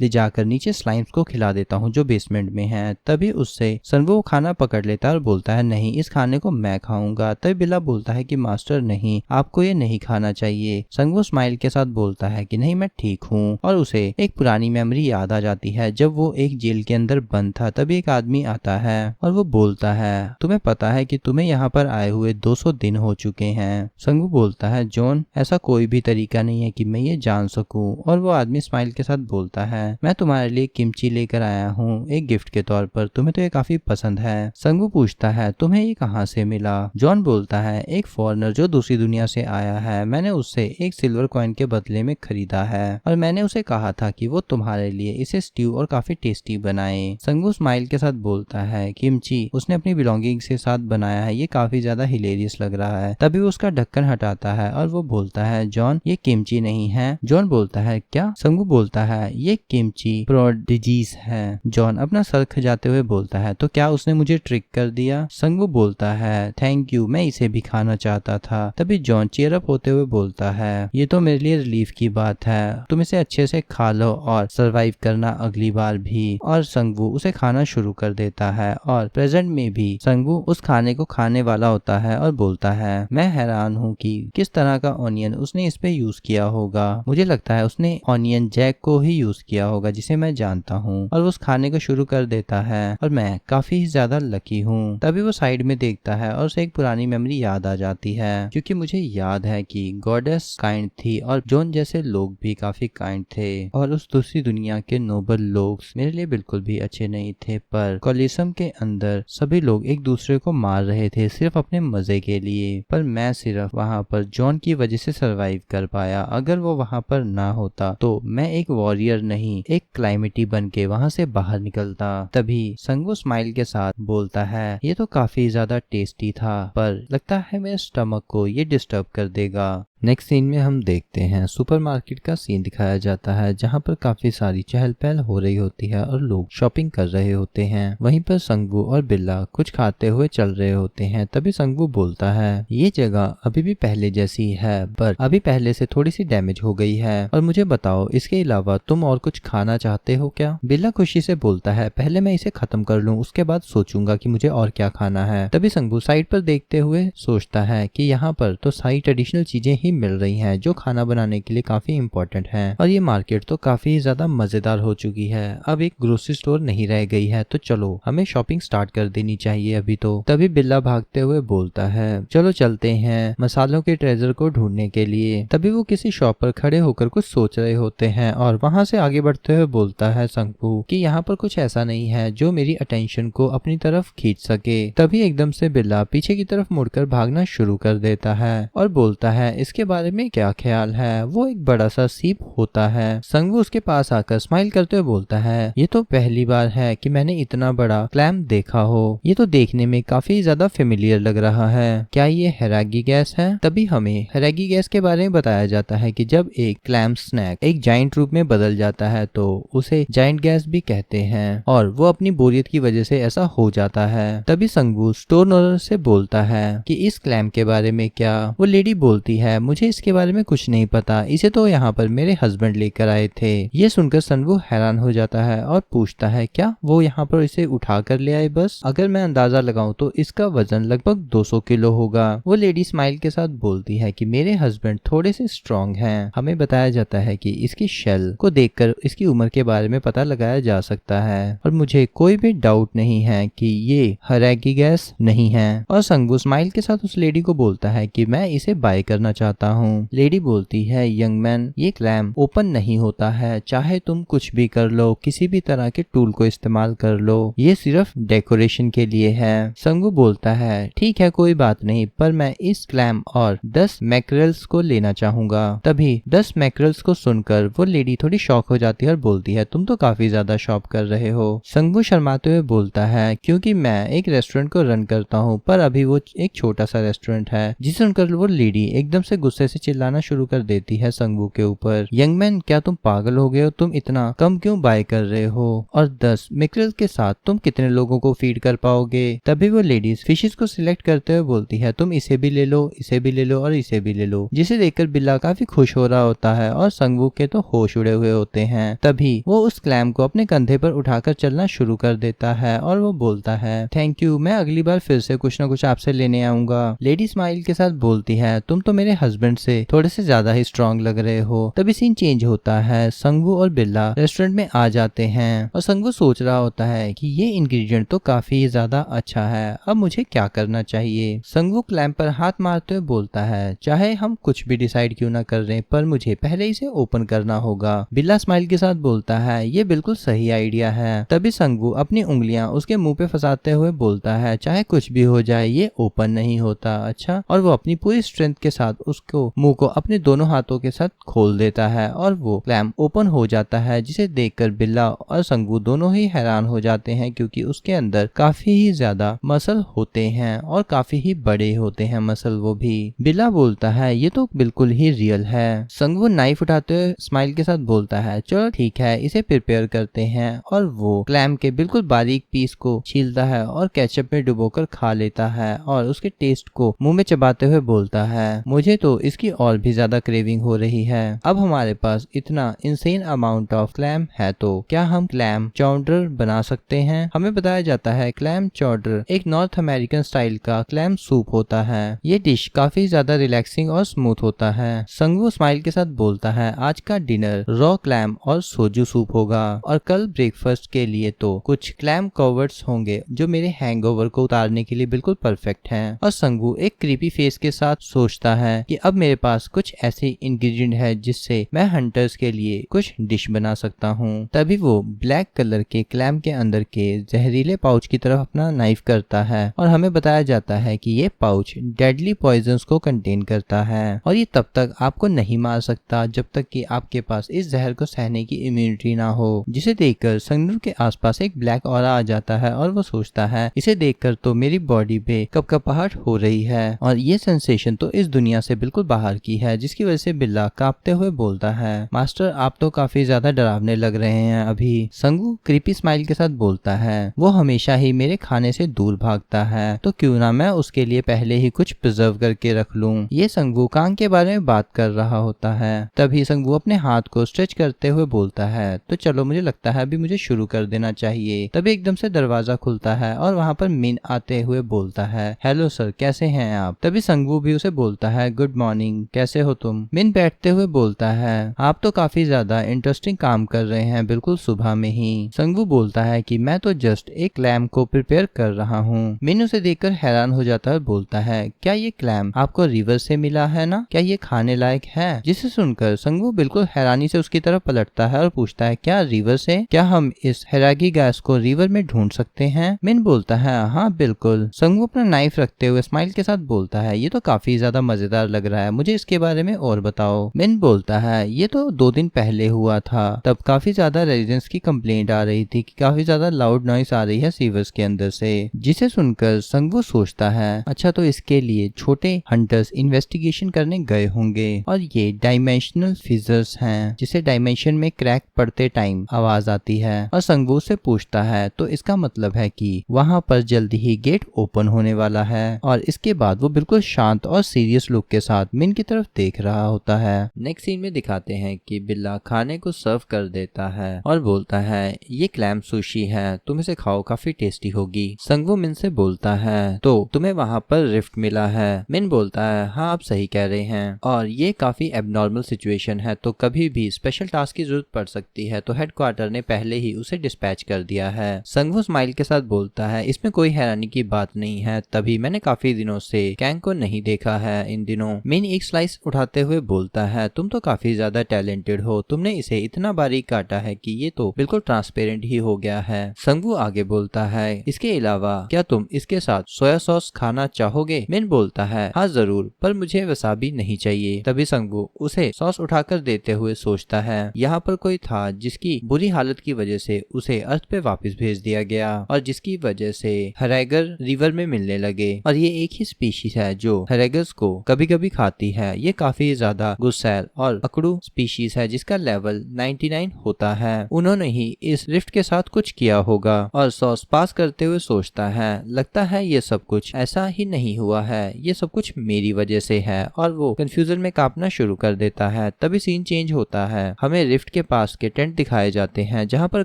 ले जाकर नीचे स्लाइम्स को खिला देता हूँ जो बेसमेंट में है। तभी उससे संगवू खाना पकड़ लेता है और बोलता है, नहीं, इस खाने को मैं खाऊंगा। तभी बिल्ला बोलता है कि मास्टर नहीं, आपको ये नहीं खाना चाहिए। संगवू स्माइल के साथ बोलता है कि नहीं, मैं ठीक हूँ। और उसे एक पुरानी मेमोरी याद आ जाती है जब वो एक जेल के अंदर बंद था। तभी एक आदमी आता है और वो बोलता है, तुम्हें पता है कि तुम्हें यहाँ पर आए हुए 200 दिन हो चुके हैं। संगवू बोलता है, जॉन, ऐसा कोई भी तरीका नहीं है कि मैं ये जान सकूं। और वो आदमी स्माइल के साथ बोलता है, मैं तुम्हारे लिए किमची लेकर आया हूँ एक गिफ्ट के तौर पर, तुम्हें तो ये काफी पसंद है। संगवू पूछता है, तुम्हें ये कहाँ से मिला? जॉन बोलता है, एक फॉरेनर जो दूसरी दुनिया से आया है, मैंने उससे एक सिल्वर कॉइन के बदले में खरीदा है, और मैंने उसे कहा था कि वो तुम्हारे लिए इसे स्ट्यू और काफी टेस्टी बनाए। संगवू स्माइल के साथ बोलता है, किमची उसने अपनी बिलोंगिंग्स के साथ बनाया है, ये काफी ज्यादा हिलेरियस लग रहा है। तभी वो उसका ढक्कन हटाता है और वो बोलता है, जॉन, ये किमची नहीं है। जॉन बोलता है, क्या? संगवू बोलता है, ये किमची प्रोडिजीज है। जॉन अपना सर खजाते हुए बोलता है, तो क्या उसने मुझे ट्रिक कर दिया? संगवू बोलता है, थैंक यू, मैं इसे भी खाना चाहता था। तभी जॉन चीयर अप होते हुए बोलता है, ये तो मेरे लिए रिलीफ की बात है, तुम इसे अच्छे से खा लो और सरवाइव करना अगली बार भी। और संगवू उसे खाना शुरू कर देता है और प्रेजेंट में भी संगवू उस खाने को खाने वाला होता है और बोलता है, मैं हैरान हूँ कि किस तरह का ऑनियन उसने इस पे यूज किया होगा। मुझे लगता है उसने ऑनियन जैक को ही यूज किया होगा जिसे मैं जानता हूँ। और वो उस खाने को शुरू कर देता है और मैं काफी ज्यादा लकी हूँ। तभी वो साइड में देखता है और उसे एक पुरानी मेमोरी याद आ जाती है, क्योंकि मुझे याद है कि गॉडेस काइंड थी और जॉन जैसे लोग भी काफी काइंड थे, और उस दूसरी दुनिया के नोबल लोग मेरे लिए बिल्कुल भी अच्छे नहीं थे। पर कोलिसम के अंदर सभी लोग एक दूसरे को मार रहे थे सिर्फ अपने मजे के लिए, पर मैं सिर्फ वहां पर जॉन की वजह से सरवाइव कर पाया। अगर वो वहां पर ना होता तो मैं एक वॉरियर नहीं, एक क्लाइमेटी बन के वहां से बाहर निकलता। तभी संगवू स्माइल के साथ बोलता है, ये तो काफी ज्यादा टेस्टी था, पर लगता है मेरे स्टमक को ये डिस्टर्ब कर देगा। नेक्स्ट सीन में हम देखते हैं सुपरमार्केट का सीन दिखाया जाता है, जहां पर काफी सारी चहल पहल हो रही होती है और लोग शॉपिंग कर रहे होते हैं। वहीं पर संगवू और बिल्ला कुछ खाते हुए चल रहे होते हैं। तभी संगवू बोलता है, ये जगह अभी भी पहले जैसी है, पर अभी पहले से थोड़ी सी डैमेज हो गई है, और मुझे बताओ इसके अलावा तुम और कुछ खाना चाहते हो क्या? बिल्ला खुशी से बोलता है, पहले मैं इसे खत्म कर लूं, उसके बाद सोचूंगा कि मुझे और क्या खाना है। तभी संगवू साइड पर देखते हुए सोचता है कि यहाँ पर तो सारी ट्रेडिशनल चीजें ही मिल रही हैं जो खाना बनाने के लिए काफी इंपॉर्टेंट हैं, और ये मार्केट तो काफी ज्यादा मजेदार हो चुकी है। अब एक ग्रोसरी स्टोर नहीं रह गई है, तो चलो हमें शॉपिंग स्टार्ट कर देनी चाहिए अभी तो। तभी बिल्ला भागते हुए बोलता है, चलो चलते हैं मसालों के ट्रेजर को ढूंढने के लिए। तभी वो किसी शॉप पर खड़े होकर कुछ सोच रहे होते हैं और वहां से आगे बढ़ते हुए बोलता है संगवू कि यहाँ पर कुछ ऐसा नहीं है जो मेरी अटेंशन को अपनी तरफ खींच सके। तभी एकदम से बिल्ला पीछे की तरफ मुड़कर भागना शुरू कर देता है और बोलता है, इसके बारे में क्या ख्याल है? वो एक बड़ा सा सीप होता है। संगवू उसके पास आकर स्माइल करते हुए बोलता है, ये तो पहली बार है कि मैंने इतना बड़ा क्लैम देखा हो, ये तो देखने में काफी ज्यादा फेमिलियर लग रहा है, क्या ये हेरागी गैस है? तभी हमें हेरागी गैस के बारे में बताया जाता है कि जब एक क्लैम स्नैक एक जाइंट रूप में बदल जाता है तो उसे जाइंट गैस भी कहते हैं, और वो अपनी बोरियत की वजह से ऐसा हो जाता है। तभी संगवू स्टोर ओनर से बोलता है कि इस क्लैम के बारे में क्या? वो लेडी बोलती है, मुझे इसके बारे में कुछ नहीं पता, इसे तो यहाँ पर मेरे हस्बैंड लेकर आए थे। ये सुनकर संगवू हैरान हो जाता है और पूछता है, क्या वो यहाँ पर इसे उठा कर ले आए? बस अगर मैं अंदाजा लगाऊं तो इसका वजन लगभग 200 किलो होगा। वो लेडी स्माइल के साथ बोलती है कि मेरे हस्बैंड थोड़े से स्ट्रॉन्ग हैं। हमें बताया जाता है कि इसकी शेल को देखकर इसकी उम्र के बारे में पता लगाया जा सकता है, और मुझे कोई भी डाउट नहीं है कि ये हेरागी गैस नहीं है। और संगवू स्माइल के साथ उस लेडी को बोलता है कि मैं इसे बाय करना चाहता चाहता हूँ। लेडी बोलती है, यंग मैन, ये क्लैम ओपन नहीं होता है, चाहे तुम कुछ भी कर लो, किसी भी तरह के टूल को इस्तेमाल कर लो, ये सिर्फ डेकोरेशन के लिए है। संगू बोलता है, ठीक है कोई बात नहीं, पर मैं इस क्लैम और 10 मैकरेल्स को लेना चाहूंगा। तभी 10 मैकरेल्स को सुनकर वो लेडी थोड़ी शॉक हो जाती है और बोलती है, तुम तो काफी ज्यादा शॉप कर रहे हो। संगू शर्माते हुए बोलता है, क्योंकि मैं एक रेस्टोरेंट को रन करता हूँ, पर अभी वो एक छोटा सा रेस्टोरेंट है। जिसे सुनकर वो लेडी एकदम से गुस्से से चिल्लाना शुरू कर देती है संगू के ऊपर। यंग मैन, क्या तुम पागल हो गए हो? तुम इतना कम क्यों बाय कर रहे हो? और 10 मैकरेल के साथ तुम कितने लोगों को फीड कर पाओगे? तभी वो लेडीज फिशेस को सिलेक्ट करते हुए बोलती है, तुम इसे भी ले लो, इसे भी ले लो और इसे भी ले लो। जिसे देखकर बिल्ला काफी खुश हो रहा होता है और संगू के तो होश उड़े हुए होते हैं। तभी वो उस क्लैम को अपने कंधे पर उठाकर चलना शुरू कर देता है और वो बोलता है, थैंक यू, मैं अगली बार फिर से कुछ ना कुछ आपसे लेने आऊंगा। लेडी स्माइल के साथ बोलती है, तुम तो मेरे हस्बैंड से थोड़े से ज्यादा ही स्ट्रांग लग रहे हो। तभी सीन चेंज होता है, संगू और बिल्ला रेस्टोरेंट में आ जाते हैं और संगू सोच रहा होता है कि ये इंग्रेडिएंट तो काफी ज्यादा अच्छा है, अब मुझे क्या करना चाहिए। संगू क्लैम्प पर हाथ मारते हुए बोलता है, चाहे हम कुछ भी डिसाइड क्यों ना कर रहे, पर मुझे पहले इसे ओपन करना होगा। बिल्ला स्माइल के साथ बोलता है, ये बिल्कुल सही आइडिया है। तभी संगू अपनी उंगलियां उसके मुंह पे फंसाते हुए बोलता है, चाहे कुछ भी हो जाए ये ओपन नहीं होता। अच्छा, और वो अपनी पूरी स्ट्रेंथ के साथ उसको मुंह को अपने दोनों हाथों के साथ खोल देता है और वो क्लैम्प ओपन हो जाता है, जिसे देखकर बिल्ला और संगू दोनों ही हैरान हो जाते हैं, क्योंकि उसके अंदर काफी ही ज्यादा मसल होते हैं और काफी ही बड़े होते हैं मसल वो भी। बिल्ला बोलता है, ये तो बिल्कुल ही रियल है। संगू नाइफ उठाते हुए स्माइल के साथ बोलता है, चलो ठीक है, इसे प्रिपेयर करते हैं। और वो क्लैम के बिल्कुल बारीक पीस को छीलता है और केचप में डुबोकर खा लेता है और उसके टेस्ट को मुंह में चबाते हुए बोलता है, मुझे तो इसकी और भी ज्यादा क्रेविंग हो रही है। अब हमारे पास इतना इंसेन अमाउंट ऑफ क्लैम है, तो क्या हम क्लैम चाउडर बना सकते हैं? हमें बताया जाता है क्लैम चाउडर एक नॉर्थ अमेरिकन स्टाइल का क्लैम सूप होता है। ये डिश काफी ज्यादा रिलैक्सिंग और स्मूथ होता है। संगू स्माइल के साथ बोलता है, आज का डिनर रॉ क्लैम और सोजू सूप होगा और कल ब्रेकफास्ट के लिए तो कुछ क्लैम कवर्ड्स होंगे जो मेरे हैंगओवर को उतारने के लिए बिल्कुल परफेक्ट हैं। और संगू एक क्रीपी फेस के साथ सोचता है कि अब मेरे पास कुछ ऐसे इंग्रेडिएंट है जिससे मैं हंटर्स के लिए कुछ डिश बना सकता हूँ। तभी वो ब्लैक कलर के क्लैम के अंदर के जहरीले पाउच की तरफ अपना नाइफ करता है और हमें बताया जाता है कि ये पाउच डेडली पॉइजन्स को कंटेन करता है और ये तब तक आपको नहीं मार सकता जब तक कि आपके पास इस जहर को सहने की इम्यूनिटी ना हो। जिसे देखकर संगू के आसपास एक ब्लैक ऑरा आ जाता है और वो सोचता है, इसे देखकर तो मेरी बॉडी पे कपकपाहट हो रही है और ये सेंसेशन तो इस दुनिया से बिल्कुल बाहर की है, जिसकी वजह से बिल्ला कांपते हुए बोलता है, मास्टर आप तो काफी ज्यादा डरावने लग रहे हैं अभी। संगू क्रीपी स्माइल के साथ बोलता है, वो हमेशा ही मेरे खाने से दूर भागता है, तो क्यों ना मैं उसके लिए पहले ही कुछ प्रिजर्व करके रख लूं। ये संगू कांग के बारे में बात कर रहा होता है। तभी संगू अपने हाथ को स्ट्रेच करते हुए बोलता है, तो चलो मुझे लगता है अभी मुझे शुरू कर देना चाहिए। तभी एकदम से दरवाजा खुलता है और वहाँ पर मिन आते हुए बोलता है, हेलो सर, कैसे हैं आप? तभी संगू भी उसे बोलता है, गुड मॉर्निंग, कैसे हो तुम? मिन बैठते हुए बोलता है, आप तो काफी ज्यादा इंटरेस्टिंग काम कर रहे हैं बिल्कुल सुबह में ही। संगू बोलता है कि मैं तो जस्ट एक क्लैम को प्रिपेयर कर रहा हूँ। मिन उसे देखकर हैरान हो जाता है और बोलता है, क्या ये क्लैम आपको रिवर से मिला है ना? क्या ये खाने लायक है? जिसे सुनकर संगू बिल्कुल हैरानी से उसकी तरफ पलटता है और पूछता है, क्या रिवर से? क्या हम इस हैरागी गैस को रिवर में ढूंढ सकते हैं? मिन बोलता है, हाँ बिल्कुल। संगू अपना नाइफ रखते हुए स्माइल के साथ बोलता है, ये तो काफी ज्यादा मजेदार लग रहा है, मुझे इसके बारे में और बताओ। मिन बोलता है, ये तो 2 दिन पहले हुआ था, तब काफी ज्यादा रेजिडेंट्स की कंप्लेंट आ रही थी कि काफी ज्यादा लाउड नॉइस आ रही है सीवर्स के अंदर से। जिसे सुनकर संगू सोचता है, अच्छा तो इसके लिए छोटे हंटर्स इन्वेस्टिगेशन करने गए होंगे और ये डायमेंशनल फिजर्स हैं, जिसे डायमेंशन में क्रैक पड़ते टाइम आवाज आती है। और संगू से पूछता है, तो इसका मतलब है कि वहां पर जल्दी ही गेट ओपन होने वाला है। और इसके बाद वो बिल्कुल शांत और सीरियस लुक के साथ मिन की तरफ देख रहा होता है। नेक्स्ट सीन में दिखाते हैं कि बिल्ला खाने को सर्व कर देता है और बोलता है, ये क्लैम सुशी है, तुम इसे खाओ, काफी टेस्टी होगी। संगू मिन से बोलता है, तो तुम्हें वहां पर रिफ्ट मिला है? मिन बोलता है, हाँ आप सही कह रहे हैं और ये काफी एबनॉर्मल सिचुएशन है, तो कभी भी स्पेशल टास्क की जरूरत पड़ सकती है, तो हेडक्वार्टर ने पहले ही उसे डिस्पैच कर दिया है। संगू स्माइल के साथ बोलता है, इसमें कोई हैरानी की बात नहीं है, तभी मैंने काफी दिनों से कैंग को नहीं देखा है इन दिनों। मिन एक स्लाइस उठाते हुए बोलता है, तुम तो काफी ज्यादा टैलेंटेड हो, तुमने इसे इतना बारीक काटा है कि ये तो बिल्कुल ट्रांसपेरेंट ही हो गया है। संगवू आगे बोलता है, इसके अलावा क्या तुम इसके साथ सोया सॉस खाना चाहोगे? मिन बोलता है, हाँ जरूर, पर मुझे वसाबी नहीं चाहिए। तभी संगवू उसे सॉस उठाकर देते हुए सोचता है, यहाँ पर कोई था जिसकी बुरी हालत की वजह से उसे अर्थ पे वापस भेज दिया गया और जिसकी वजह से हरेगर रिवर में मिलने लगे, और ये एक ही स्पीशीज है जो हरेगर्स को कभी कभी खाती है। ये काफी ज्यादा गुस्सैल और अकड़ू स्पीशीज है जिसका लेवल 99 होता है। उन्होंने ही इस रिफ्ट के साथ कुछ किया होगा। और सॉस पास करते हुए सोचता है, लगता है ये सब कुछ ऐसा ही नहीं हुआ है, ये सब कुछ मेरी वजह से है, और वो कंफ्यूजन में कांपना शुरू कर देता है। तभी सीन चेंज होता है, हमें रिफ्ट के पास के टेंट दिखाए जाते हैं जहाँ पर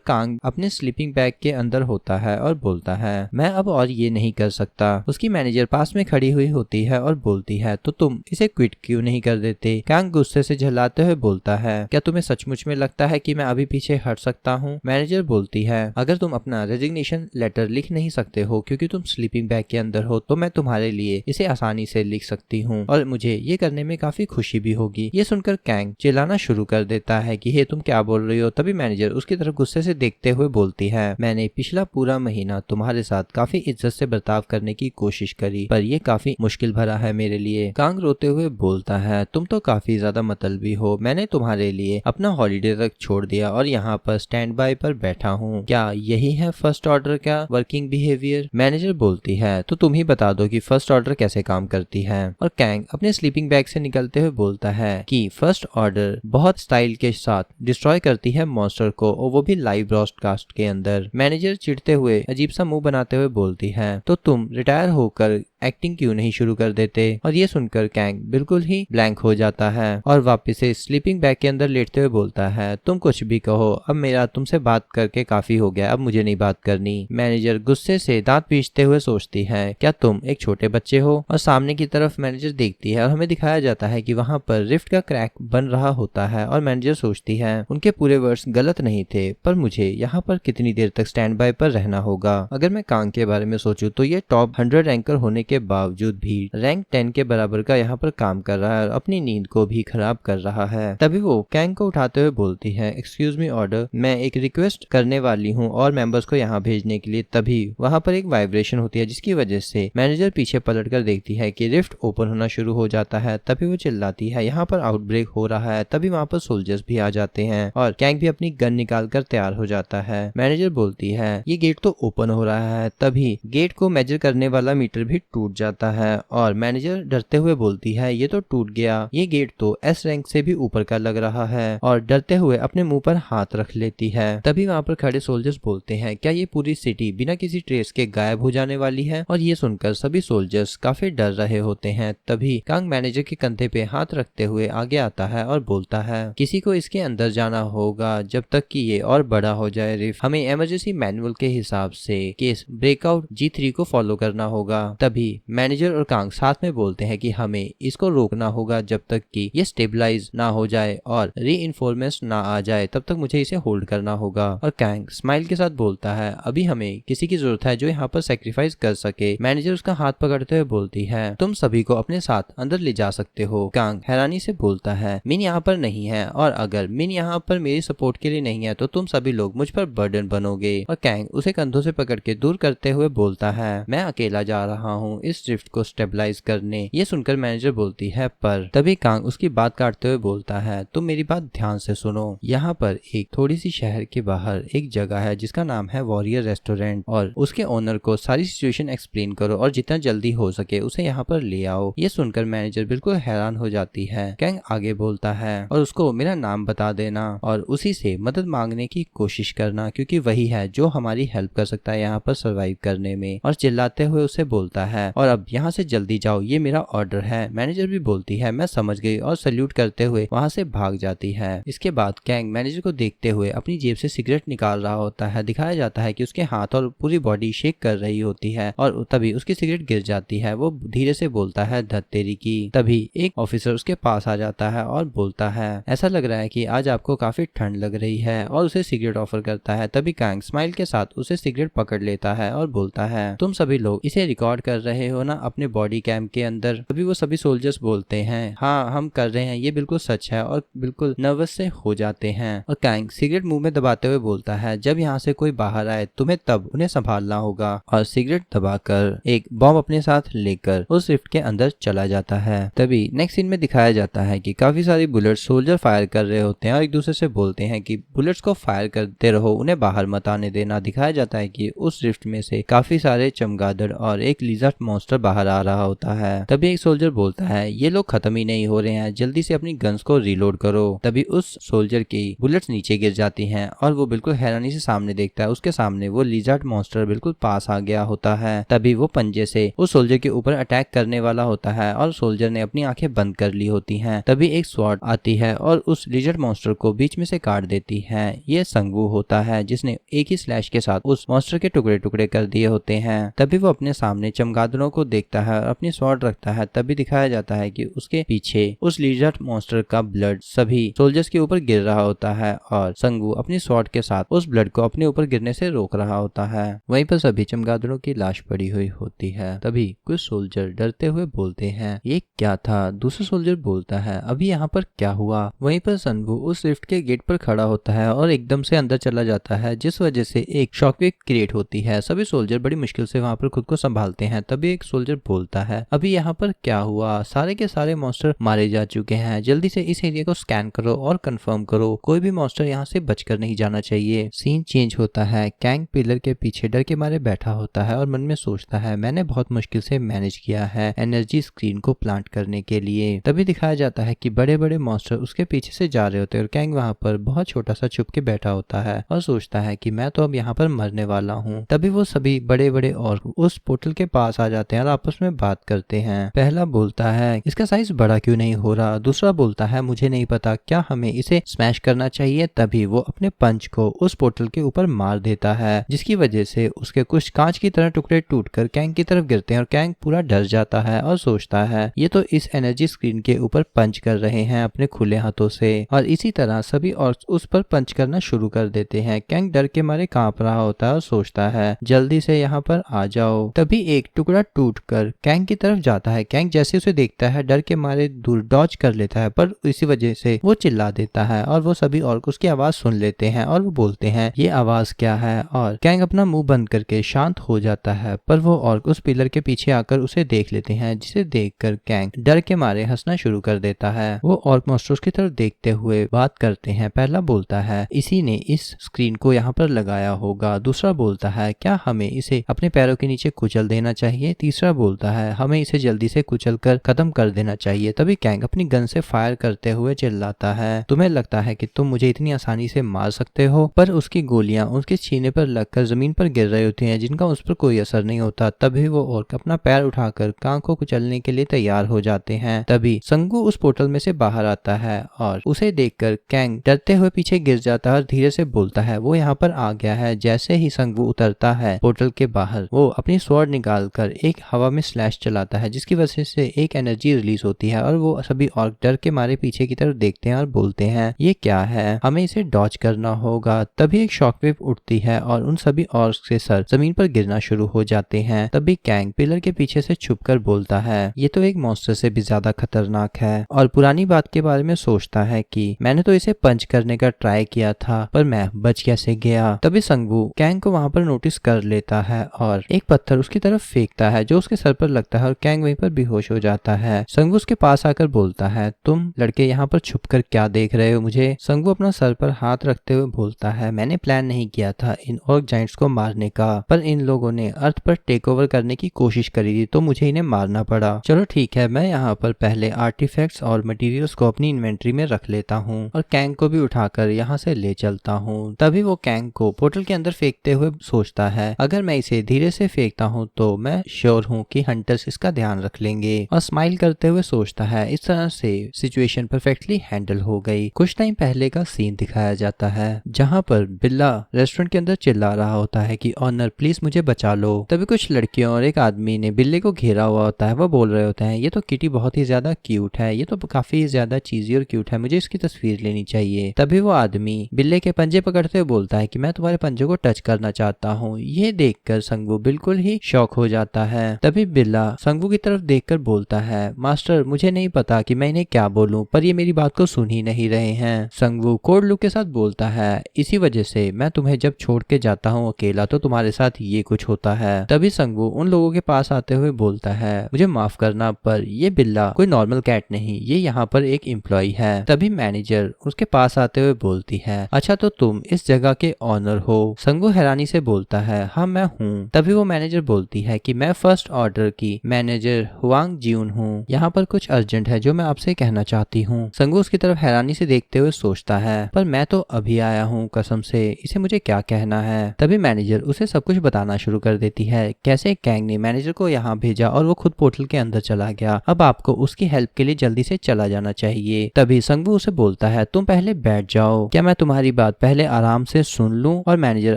कांग अपने स्लीपिंग बैग के अंदर होता है और बोलता है, मैं अब और ये नहीं कर सकता। उसकी मैनेजर पास में खड़ी हुई होती है और बोलती है, तो तुम इसे क्विट क्यों नहीं कर देते? कांग गुस्से से झल्लाते हुए बोलता है, क्या तुम्हें सचमुच में लगता है कि मैं अभी पीछे हट सकता हूँ? मैनेजर बोलती है, अगर तुम अपना रेजिग्नेशन लेटर लिख नहीं सकते हो क्योंकि तुम स्लीपिंग बैग के अंदर हो, तो मैं तुम्हारे लिए इसे आसानी से लिख सकती हूँ और मुझे ये करने में काफी खुशी भी होगी। ये सुनकर कांग चिल्लाना शुरू कर देता है कि हे तुम क्या बोल रही हो? तभी मैनेजर उसकी तरफ गुस्से से देखते हुए बोलती है, मैंने पिछला पूरा महीना तुम्हारे साथ काफी इज्जत से बर्ताव करने की कोशिश करी, पर ये काफी मुश्किल भरा है मेरे लिए। कांग रोते हुए बोलता है, तुम तो काफी ज्यादा मतलबी हो, मैंने तुम्हारे लिए अपना हॉलीडे तक छोड़ दिया और यहाँ पर स्टैंड बाय पर बैठा हूँ। क्या यही है फर्स्ट ऑर्डर का वर्किंग बिहेवियर? मैनेजर बोलती है, तो तुम ही बता दो कि फर्स्ट ऑर्डर कैसे काम करती है। और कांग अपने स्लीपिंग बैग से निकलते हुए बोलता है कि फर्स्ट ऑर्डर बहुत स्टाइल के साथ डिस्ट्रॉय करती है मॉन्स्टर को, और वो भी लाइव ब्रॉडकास्ट के अंदर। मैनेजर चिढ़ते हुए अजीब सा मुंह बनाते हुए बोलती है, तो तुम रिटायर होकर एक्टिंग क्यों नहीं शुरू कर देते? और ये सुनकर कांग बिल्कुल ही ब्लैंक हो जाता है और वापस से स्लीपिंग बैग के अंदर लेटते हुए बोलता है, तुम कुछ भी कहो, अब मेरा तुमसे बात करके काफी हो गया, अब मुझे नहीं बात करनी। मैनेजर गुस्से से दांत पीसते हुए सोचती है, क्या तुम एक छोटे बच्चे हो? और सामने की तरफ मैनेजर देखती है और हमें दिखाया जाता है कि वहाँ पर रिफ्ट का क्रैक बन रहा होता है। और मैनेजर सोचती है, उनके पूरे वर्ड्स गलत नहीं थे, पर मुझे यहाँ पर कितनी देर तक स्टैंड बाय पर रहना होगा? अगर मैं कांग के बारे में सोचूं तो ये टॉप 100 रैंकर होने के बावजूद भी रैंक 10 के बराबर का यहाँ पर काम कर रहा है और अपनी नींद को भी खराब कर रहा है। तभी वो कांग को उठाते हुए बोलती है, एक्सक्यूज मी ऑर्डर, मैं एक रिक्वेस्ट करने वाली हूँ और मेंबर्स को यहाँ भेजने के लिए। तभी वहाँ पर एक वाइब्रेशन होती है जिसकी वजह से मैनेजर पीछे पलट कर देखती है कि रिफ्ट ओपन होना शुरू हो जाता है। तभी वो चिल्लाती है, यहाँ पर आउटब्रेक हो रहा है। तभी वहाँ पर सोल्जर्स भी आ जाते हैं और कांग भी अपनी गन निकाल कर तैयार हो जाता है। मैनेजर बोलती है, ये गेट तो ओपन हो रहा है। तभी गेट को मेजर करने वाला मीटर भी टूट जाता है और मैनेजर डरते हुए बोलती है, ये तो टूट गया, ये गेट तो एस रैंक से भी ऊपर का लग रहा है, और डरते हुए अपने मुंह पर हाथ रख लेती है। तभी वहाँ पर खड़े सोल्जर्स बोलते हैं, क्या ये पूरी सिटी बिना किसी ट्रेस के गायब हो जाने वाली है? और ये सुनकर सभी सोल्जर्स काफी डर रहे होते हैं। तभी कांग मैनेजर के कंधे पे हाथ रखते हुए आगे आता है और बोलता है, किसी को इसके अंदर जाना होगा जब तक कि ये और बड़ा हो जाए रिफ्ट। हमें इमरजेंसी मैनुअल के हिसाब से केस ब्रेकआउट G3 को फॉलो करना होगा। तभी मैनेजर और कांग साथ में बोलते हैं कि हमें इसको रोकना होगा जब तक कि ये स्टेबलाइज ना हो जाए और रीइंफोर्समेंट ना आ जाए, तब तक मुझे इसे होल्ड करना होगा। और कांग स्माइल के साथ बोलता है, अभी हमें किसी की जरूरत है जो यहाँ पर सेक्रीफाइस कर सके। मैनेजर उसका हाथ पकड़ते हुए बोलती है, तुम सभी को अपने साथ अंदर ले जा सकते हो। कांग हैरानी से बोलता है, मिन यहाँ पर नहीं है, और अगर मिन यहाँ पर मेरी सपोर्ट के लिए नहीं है तो तुम सभी लोग मुझ पर बर्डन बनोगे। और कांग उसे कंधों से पकड़ के दूर करते हुए बोलता है, मैं अकेला जा रहा हूँ इस ड्रिफ्ट को स्टेबलाइज करने। ये सुनकर मैनेजर बोलती है, पर तभी कांग उसकी बात काटते हुए बोलता है, तुम मेरी बात ध्यान से सुनो, यहाँ पर एक थोड़ी सी शहर के बाहर एक जगह है जिसका नाम है वॉरियर रेस्टोरेंट, और उसके ओनर को सारी सिचुएशन एक्सप्लेन करो और जितना जल्दी हो सके उसे यहाँ पर ले आओ। ये सुनकर मैनेजर बिल्कुल हैरान हो जाती है। कांग आगे बोलता है, और उसको मेरा नाम बता देना और उसी से मदद मांगने की कोशिश करना, क्योंकि वही है जो हमारी हेल्प कर सकता है यहाँ पर सरवाइव करने में। और चिल्लाते हुए उसे बोलता है, और अब यहाँ से जल्दी जाओ, ये मेरा ऑर्डर है। मैनेजर भी बोलती है, मैं समझ गई, और सल्यूट करते हुए वहाँ से भाग जाती है। इसके बाद कांग मैनेजर को देखते हुए अपनी जेब से सिगरेट निकाल रहा होता है। दिखाया जाता है कि उसके हाथ और पूरी बॉडी शेक कर रही होती है और तभी उसकी सिगरेट गिर जाती है। वो धीरे से बोलता है, धत तेरी की। तभी एक ऑफिसर उसके पास आ जाता है और बोलता है, ऐसा लग रहा है कि आज आपको काफी ठंड लग रही है, और उसे सिगरेट ऑफर करता है। तभी कांग स्माइल के साथ उसे सिगरेट पकड़ लेता है और बोलता है, तुम सभी लोग इसे रिकॉर्ड कर रहे हो ना अपने बॉडी कैम के अंदर? तभी वो सभी सोल्जर्स बोलते हैं हाँ हम कर रहे हैं, ये बिल्कुल सच है, और बिल्कुल नर्वस से हो जाते हैं। और कैंग सिगरेट मुंह में दबाते हुए बोलता है जब यहाँ से कोई बाहर आए तुम्हें तब उन्हें संभालना होगा, और सिगरेट दबाकर एक बॉम्ब अपने साथ लेकर उस रिफ्ट के अंदर चला जाता है। तभी नेक्स्ट सीन में दिखाया जाता है कि काफी सारी बुलेट्स सोल्जर फायर कर रहे होते हैं और एक दूसरे से बोलते हैं कि बुलेट्स को फायर करते रहो, उन्हें बाहर मत आने देना। दिखाया जाता है कि उस रिफ्ट में से काफी सारे चमगादड़ और एक लिजर्ड मॉन्स्टर बाहर आ रहा होता है। तभी एक सोल्जर बोलता है ये लोग खत्म ही नहीं हो रहे हैं, जल्दी से अपनी गन्स को रीलोड करो। तभी उस सोल्जर की बुलेट्स नीचे गिर जाती हैं और वो बिल्कुल हैरानी से सामने देखता है, उसके सामने वो लिजर्ड मॉन्स्टर बिल्कुल पास आ गया होता है। तभी वो पंजे से उस सोल्जर के ऊपर अटैक करने वाला होता है और सोल्जर ने अपनी आंखें बंद कर ली होती हैं। तभी एक स्वॉर्ड आती है और उस लिजर्ड मॉन्स्टर को बीच में से काट देती है। ये संगवू होता है जिसने एक ही स्लैश के साथ उस मॉन्स्टर के टुकड़े टुकड़े कर दिए होते हैं। तभी वो अपने सामने चमगादड़ों को देखता है और अपनी स्वॉर्ड रखता है। तभी दिखाया जाता है कि उसके पीछे उस लिजर्ड मॉन्स्टर का ब्लड सभी सोल्जर्स के ऊपर गिर रहा होता है और संगवू अपनी स्वॉर्ड के साथ उस ब्लड को अपने ऊपर गिरने से रोक रहा होता है। वहीं पर सभी चमगादड़ों की लाश पड़ी हुई होती है। तभी कुछ सोल्जर डरते हुए बोलते हैं ये क्या था। दूसरा सोल्जर बोलता है अभी यहाँ पर क्या हुआ। वहीं पर संगवू उस लिफ्ट के गेट पर खड़ा होता है और एकदम से अंदर चला जाता है, जिस वजह से एक शॉकवेव क्रिएट होती है। सभी सोल्जर बड़ी मुश्किल से वहां पर खुद को संभालते हैं। तभी एक सोल्जर बोलता है अभी यहाँ पर क्या हुआ, सारे के सारे मॉन्स्टर मारे जा चुके हैं, जल्दी से इस एरिया को स्कैन करो और कंफर्म करो, कोई भी मॉन्स्टर यहाँ से बचकर नहीं जाना चाहिए। सीन चेंज होता है, कैंग पिलर के पीछे डर के मारे बैठा होता है और मन में सोचता है मैंने बहुत मुश्किल से मैनेज किया है एनर्जी स्क्रीन को प्लांट करने के लिए। तभी दिखाया जाता है कि बड़े बड़े मॉन्स्टर उसके पीछे से जा रहे होते हैं और कैंग वहां पर बहुत छोटा सा छुप के बैठा होता है और सोचता है कि मैं तो अब यहाँ पर मरने वाला हूँ। तभी वो सभी बड़े बड़े और उस पोर्टल के पास आ जाते हैं और आपस में बात करते हैं। पहला बोलता है इसका साइज बड़ा क्यों नहीं हो रहा। दूसरा बोलता है मुझे नहीं पता, क्या हमें इसे स्मैश करना चाहिए। तभी वो अपने पंच को उस पोर्टल के ऊपर मार देता है, जिसकी वजह से उसके कुछ कांच की तरह टुकड़े टूटकर कैंग की तरफ गिरते हैं और कैंग पूरा डर जाता है और सोचता है ये तो इस एनर्जी स्क्रीन के ऊपर पंच कर रहे हैं अपने खुले हाथों से। और इसी तरह सभी और उस पर पंच करना शुरू कर देते हैं। कैंग डर के मारे कांप रहा होता है और सोचता है जल्दी से यहाँ पर आ जाओ। तभी एक टुकड़ा टूटकर कैंग की तरफ जाता है। कैंग जैसे उसे देखता है डर के मारे दूर डॉज कर लेता है, पर इसी वजह से वो चिल्ला देता है और वो सभी और उसकी आवाज सुन लेते हैं और वो बोलते हैं ये आवाज क्या है। और कैंग अपना मुंह बंद करके शांत हो जाता है, पर वो और उस पिलर के पीछे आकर उसे देख लेते हैं, जिसे देखकर कैंग डर के मारे हंसना शुरू कर देता है। वो और मॉन्स्टर्स की तरफ देखते हुए बात करते हैं। पहला बोलता है इसी ने इस स्क्रीन को यहाँ पर लगाया होगा। दूसरा बोलता है क्या हमें इसे अपने पैरों के नीचे कुचल देना चाहिए। तीसरा बोलता है हमें इसे जल्दी से कुचल कर खत्म कर देना चाहिए। तभी कैंग अपनी गन से फायर करते हुए चिल्लाता है तुम्हें लगता है कि तुम मुझे इतनी आसानी से मार सकते हो। पर उसकी गोलियां उसके सीने पर लगकर जमीन पर गिर रही होती हैं, जिनका उस पर कोई असर नहीं होता। तभी वो और अपना पैर उठाकर कांग को कुचलने के लिए तैयार हो जाते हैं। तभी संगू उस पोर्टल में से बाहर आता है और उसे देखकर कैंग डरते हुए पीछे गिर जाता है और धीरे से बोलता है वो यहाँ पर आ गया है। जैसे ही संगू उतरता है पोर्टल के बाहर, वो अपनी स्वॉर्ड निकालकर एक हवा में स्लैश चलाता है, जिसकी वजह से एक एनर्जी रिलीज होती है और वो सभी और डर के मारे पीछे की तरफ देखते हैं और बोलते हैं ये क्या है, हमें इसे डॉज करना होगा। तभी एक शॉकवेव उठती है और उन सभी ऑर्क्स के सर जमीन पर गिरना शुरू हो जाते हैं। तभी कैंग पिलर के पीछे से छुपकर बोलता है ये तो एक मॉन्स्टर से भी ज्यादा खतरनाक है, और पुरानी बात के बारे में सोचता है कि मैंने तो इसे पंच करने का ट्राई किया था, पर मैं बच कैसे गया। तभी संगवू कैंग को वहां पर नोटिस कर लेता है और एक पत्थर उसकी तरफ फेंकता है जो उसके सर पर लगता है और कैंग वहीं पर बेहोश हो जाता है। संगवू उसके पास आकर बोलता है तुम लड़के यहाँ पर छुपकर क्या देख रहे हो मुझे। संगवू अपना सर पर हाथ रखते हुए बोलता है मैंने प्लान नहीं किया था इन ऑर्क जाइंट्स को मारने का, पर इन लोगों ने अर्थ पर टेक ओवर करने की कोशिश करी थी तो मुझे इन्हें मारना पड़ा। चलो ठीक है, मैं यहाँ पर पहले आर्टिफैक्ट्स और मटेरियल्स को अपनी इन्वेंट्री में रख लेता हूँ और कैंग को भी उठाकर यहाँ से ले चलता हूँ। तभी वो कैंग को पोर्टल के अंदर फेंकते हुए सोचता है अगर मैं इसे धीरे से फेंकता हूँ तो मैं श्योर हूँ कि हंटर्स इसका ध्यान रख लेंगे। और स्माइल करते हुए सोचता है इस तरह से सिचुएशन परफेक्टली हैंडल हो गई। कुछ टाइम पहले का सीन दिखाया जाता है जहाँ पर बिल्ला रेस्टोरेंट के अंदर चिल्ला रहा होता है कि ऑनर प्लीज मुझे बचा लो। तभी कुछ लड़कियों और एक आदमी ने बिल्ले को घेरा हुआ होता है। वो बोल रहे होते हैं ये तो किटी बहुत ही ज्यादा क्यूट है, ये तो काफी ज्यादा चीजी और क्यूट है, मुझे इसकी तस्वीर लेनी चाहिए। तभी वो आदमी बिल्ले के पंजे पकड़ते हुए बोलता है कि मैं तुम्हारे पंजे को टच करना चाहता हूँ। ये देखकर संगवू बिल्कुल ही शॉक हो जाता है। तभी बिल्ला संगवू की तरफ देखकर बोलता बोलता है, मास्टर मुझे नहीं पता कि मैं इन्हें क्या बोलूं, पर ये मेरी बात को सुन ही नहीं रहे हैं। संगवू कोल्ड लुक के साथ बोलता है, इसी वजह से मैं तुम्हें जब छोड़ के जाता हूँ अकेला तो तुम्हारे साथ ये कुछ होता है। तभी संगवू उन लोगों के पास आते हुए बोलता है, मुझे माफ करना पर ये बिल्ला कोई नॉर्मल कैट नहीं, ये यहाँ पर एक एम्प्लॉय है। तभी मैनेजर उसके पास आते हुए बोलती है, अच्छा तो तुम इस जगह के ऑनर हो। संगवू हैरानी से बोलता है, हाँ मैं हूँ। तभी वो मैनेजर बोलती है कि मैं फर्स्ट ऑर्डर की मैनेजर हुआंग जियून हूँ, यहाँ पर कुछ अर्जेंट है जो मैं आपसे कहना चाहती हूँ। संगवू उसकी तरफ हैरानी से देखते हुए सोचता है, पर मैं तो अभी आया हूँ, कसम से इसे मुझे क्या कहना है। तभी मैनेजर उसे सब कुछ बताना शुरू कर देती है, कैसे कैंग ने मैनेजर को यहाँ भेजा और वो खुद पोर्टल के अंदर चला गया। अब आपको उसकी हेल्प के लिए जल्दी से चला जाना चाहिए। तभी संगवू उसे बोलता है, तुम पहले बैठ जाओ, क्या मैं तुम्हारी बात पहले आराम से सुन लूं। और मैनेजर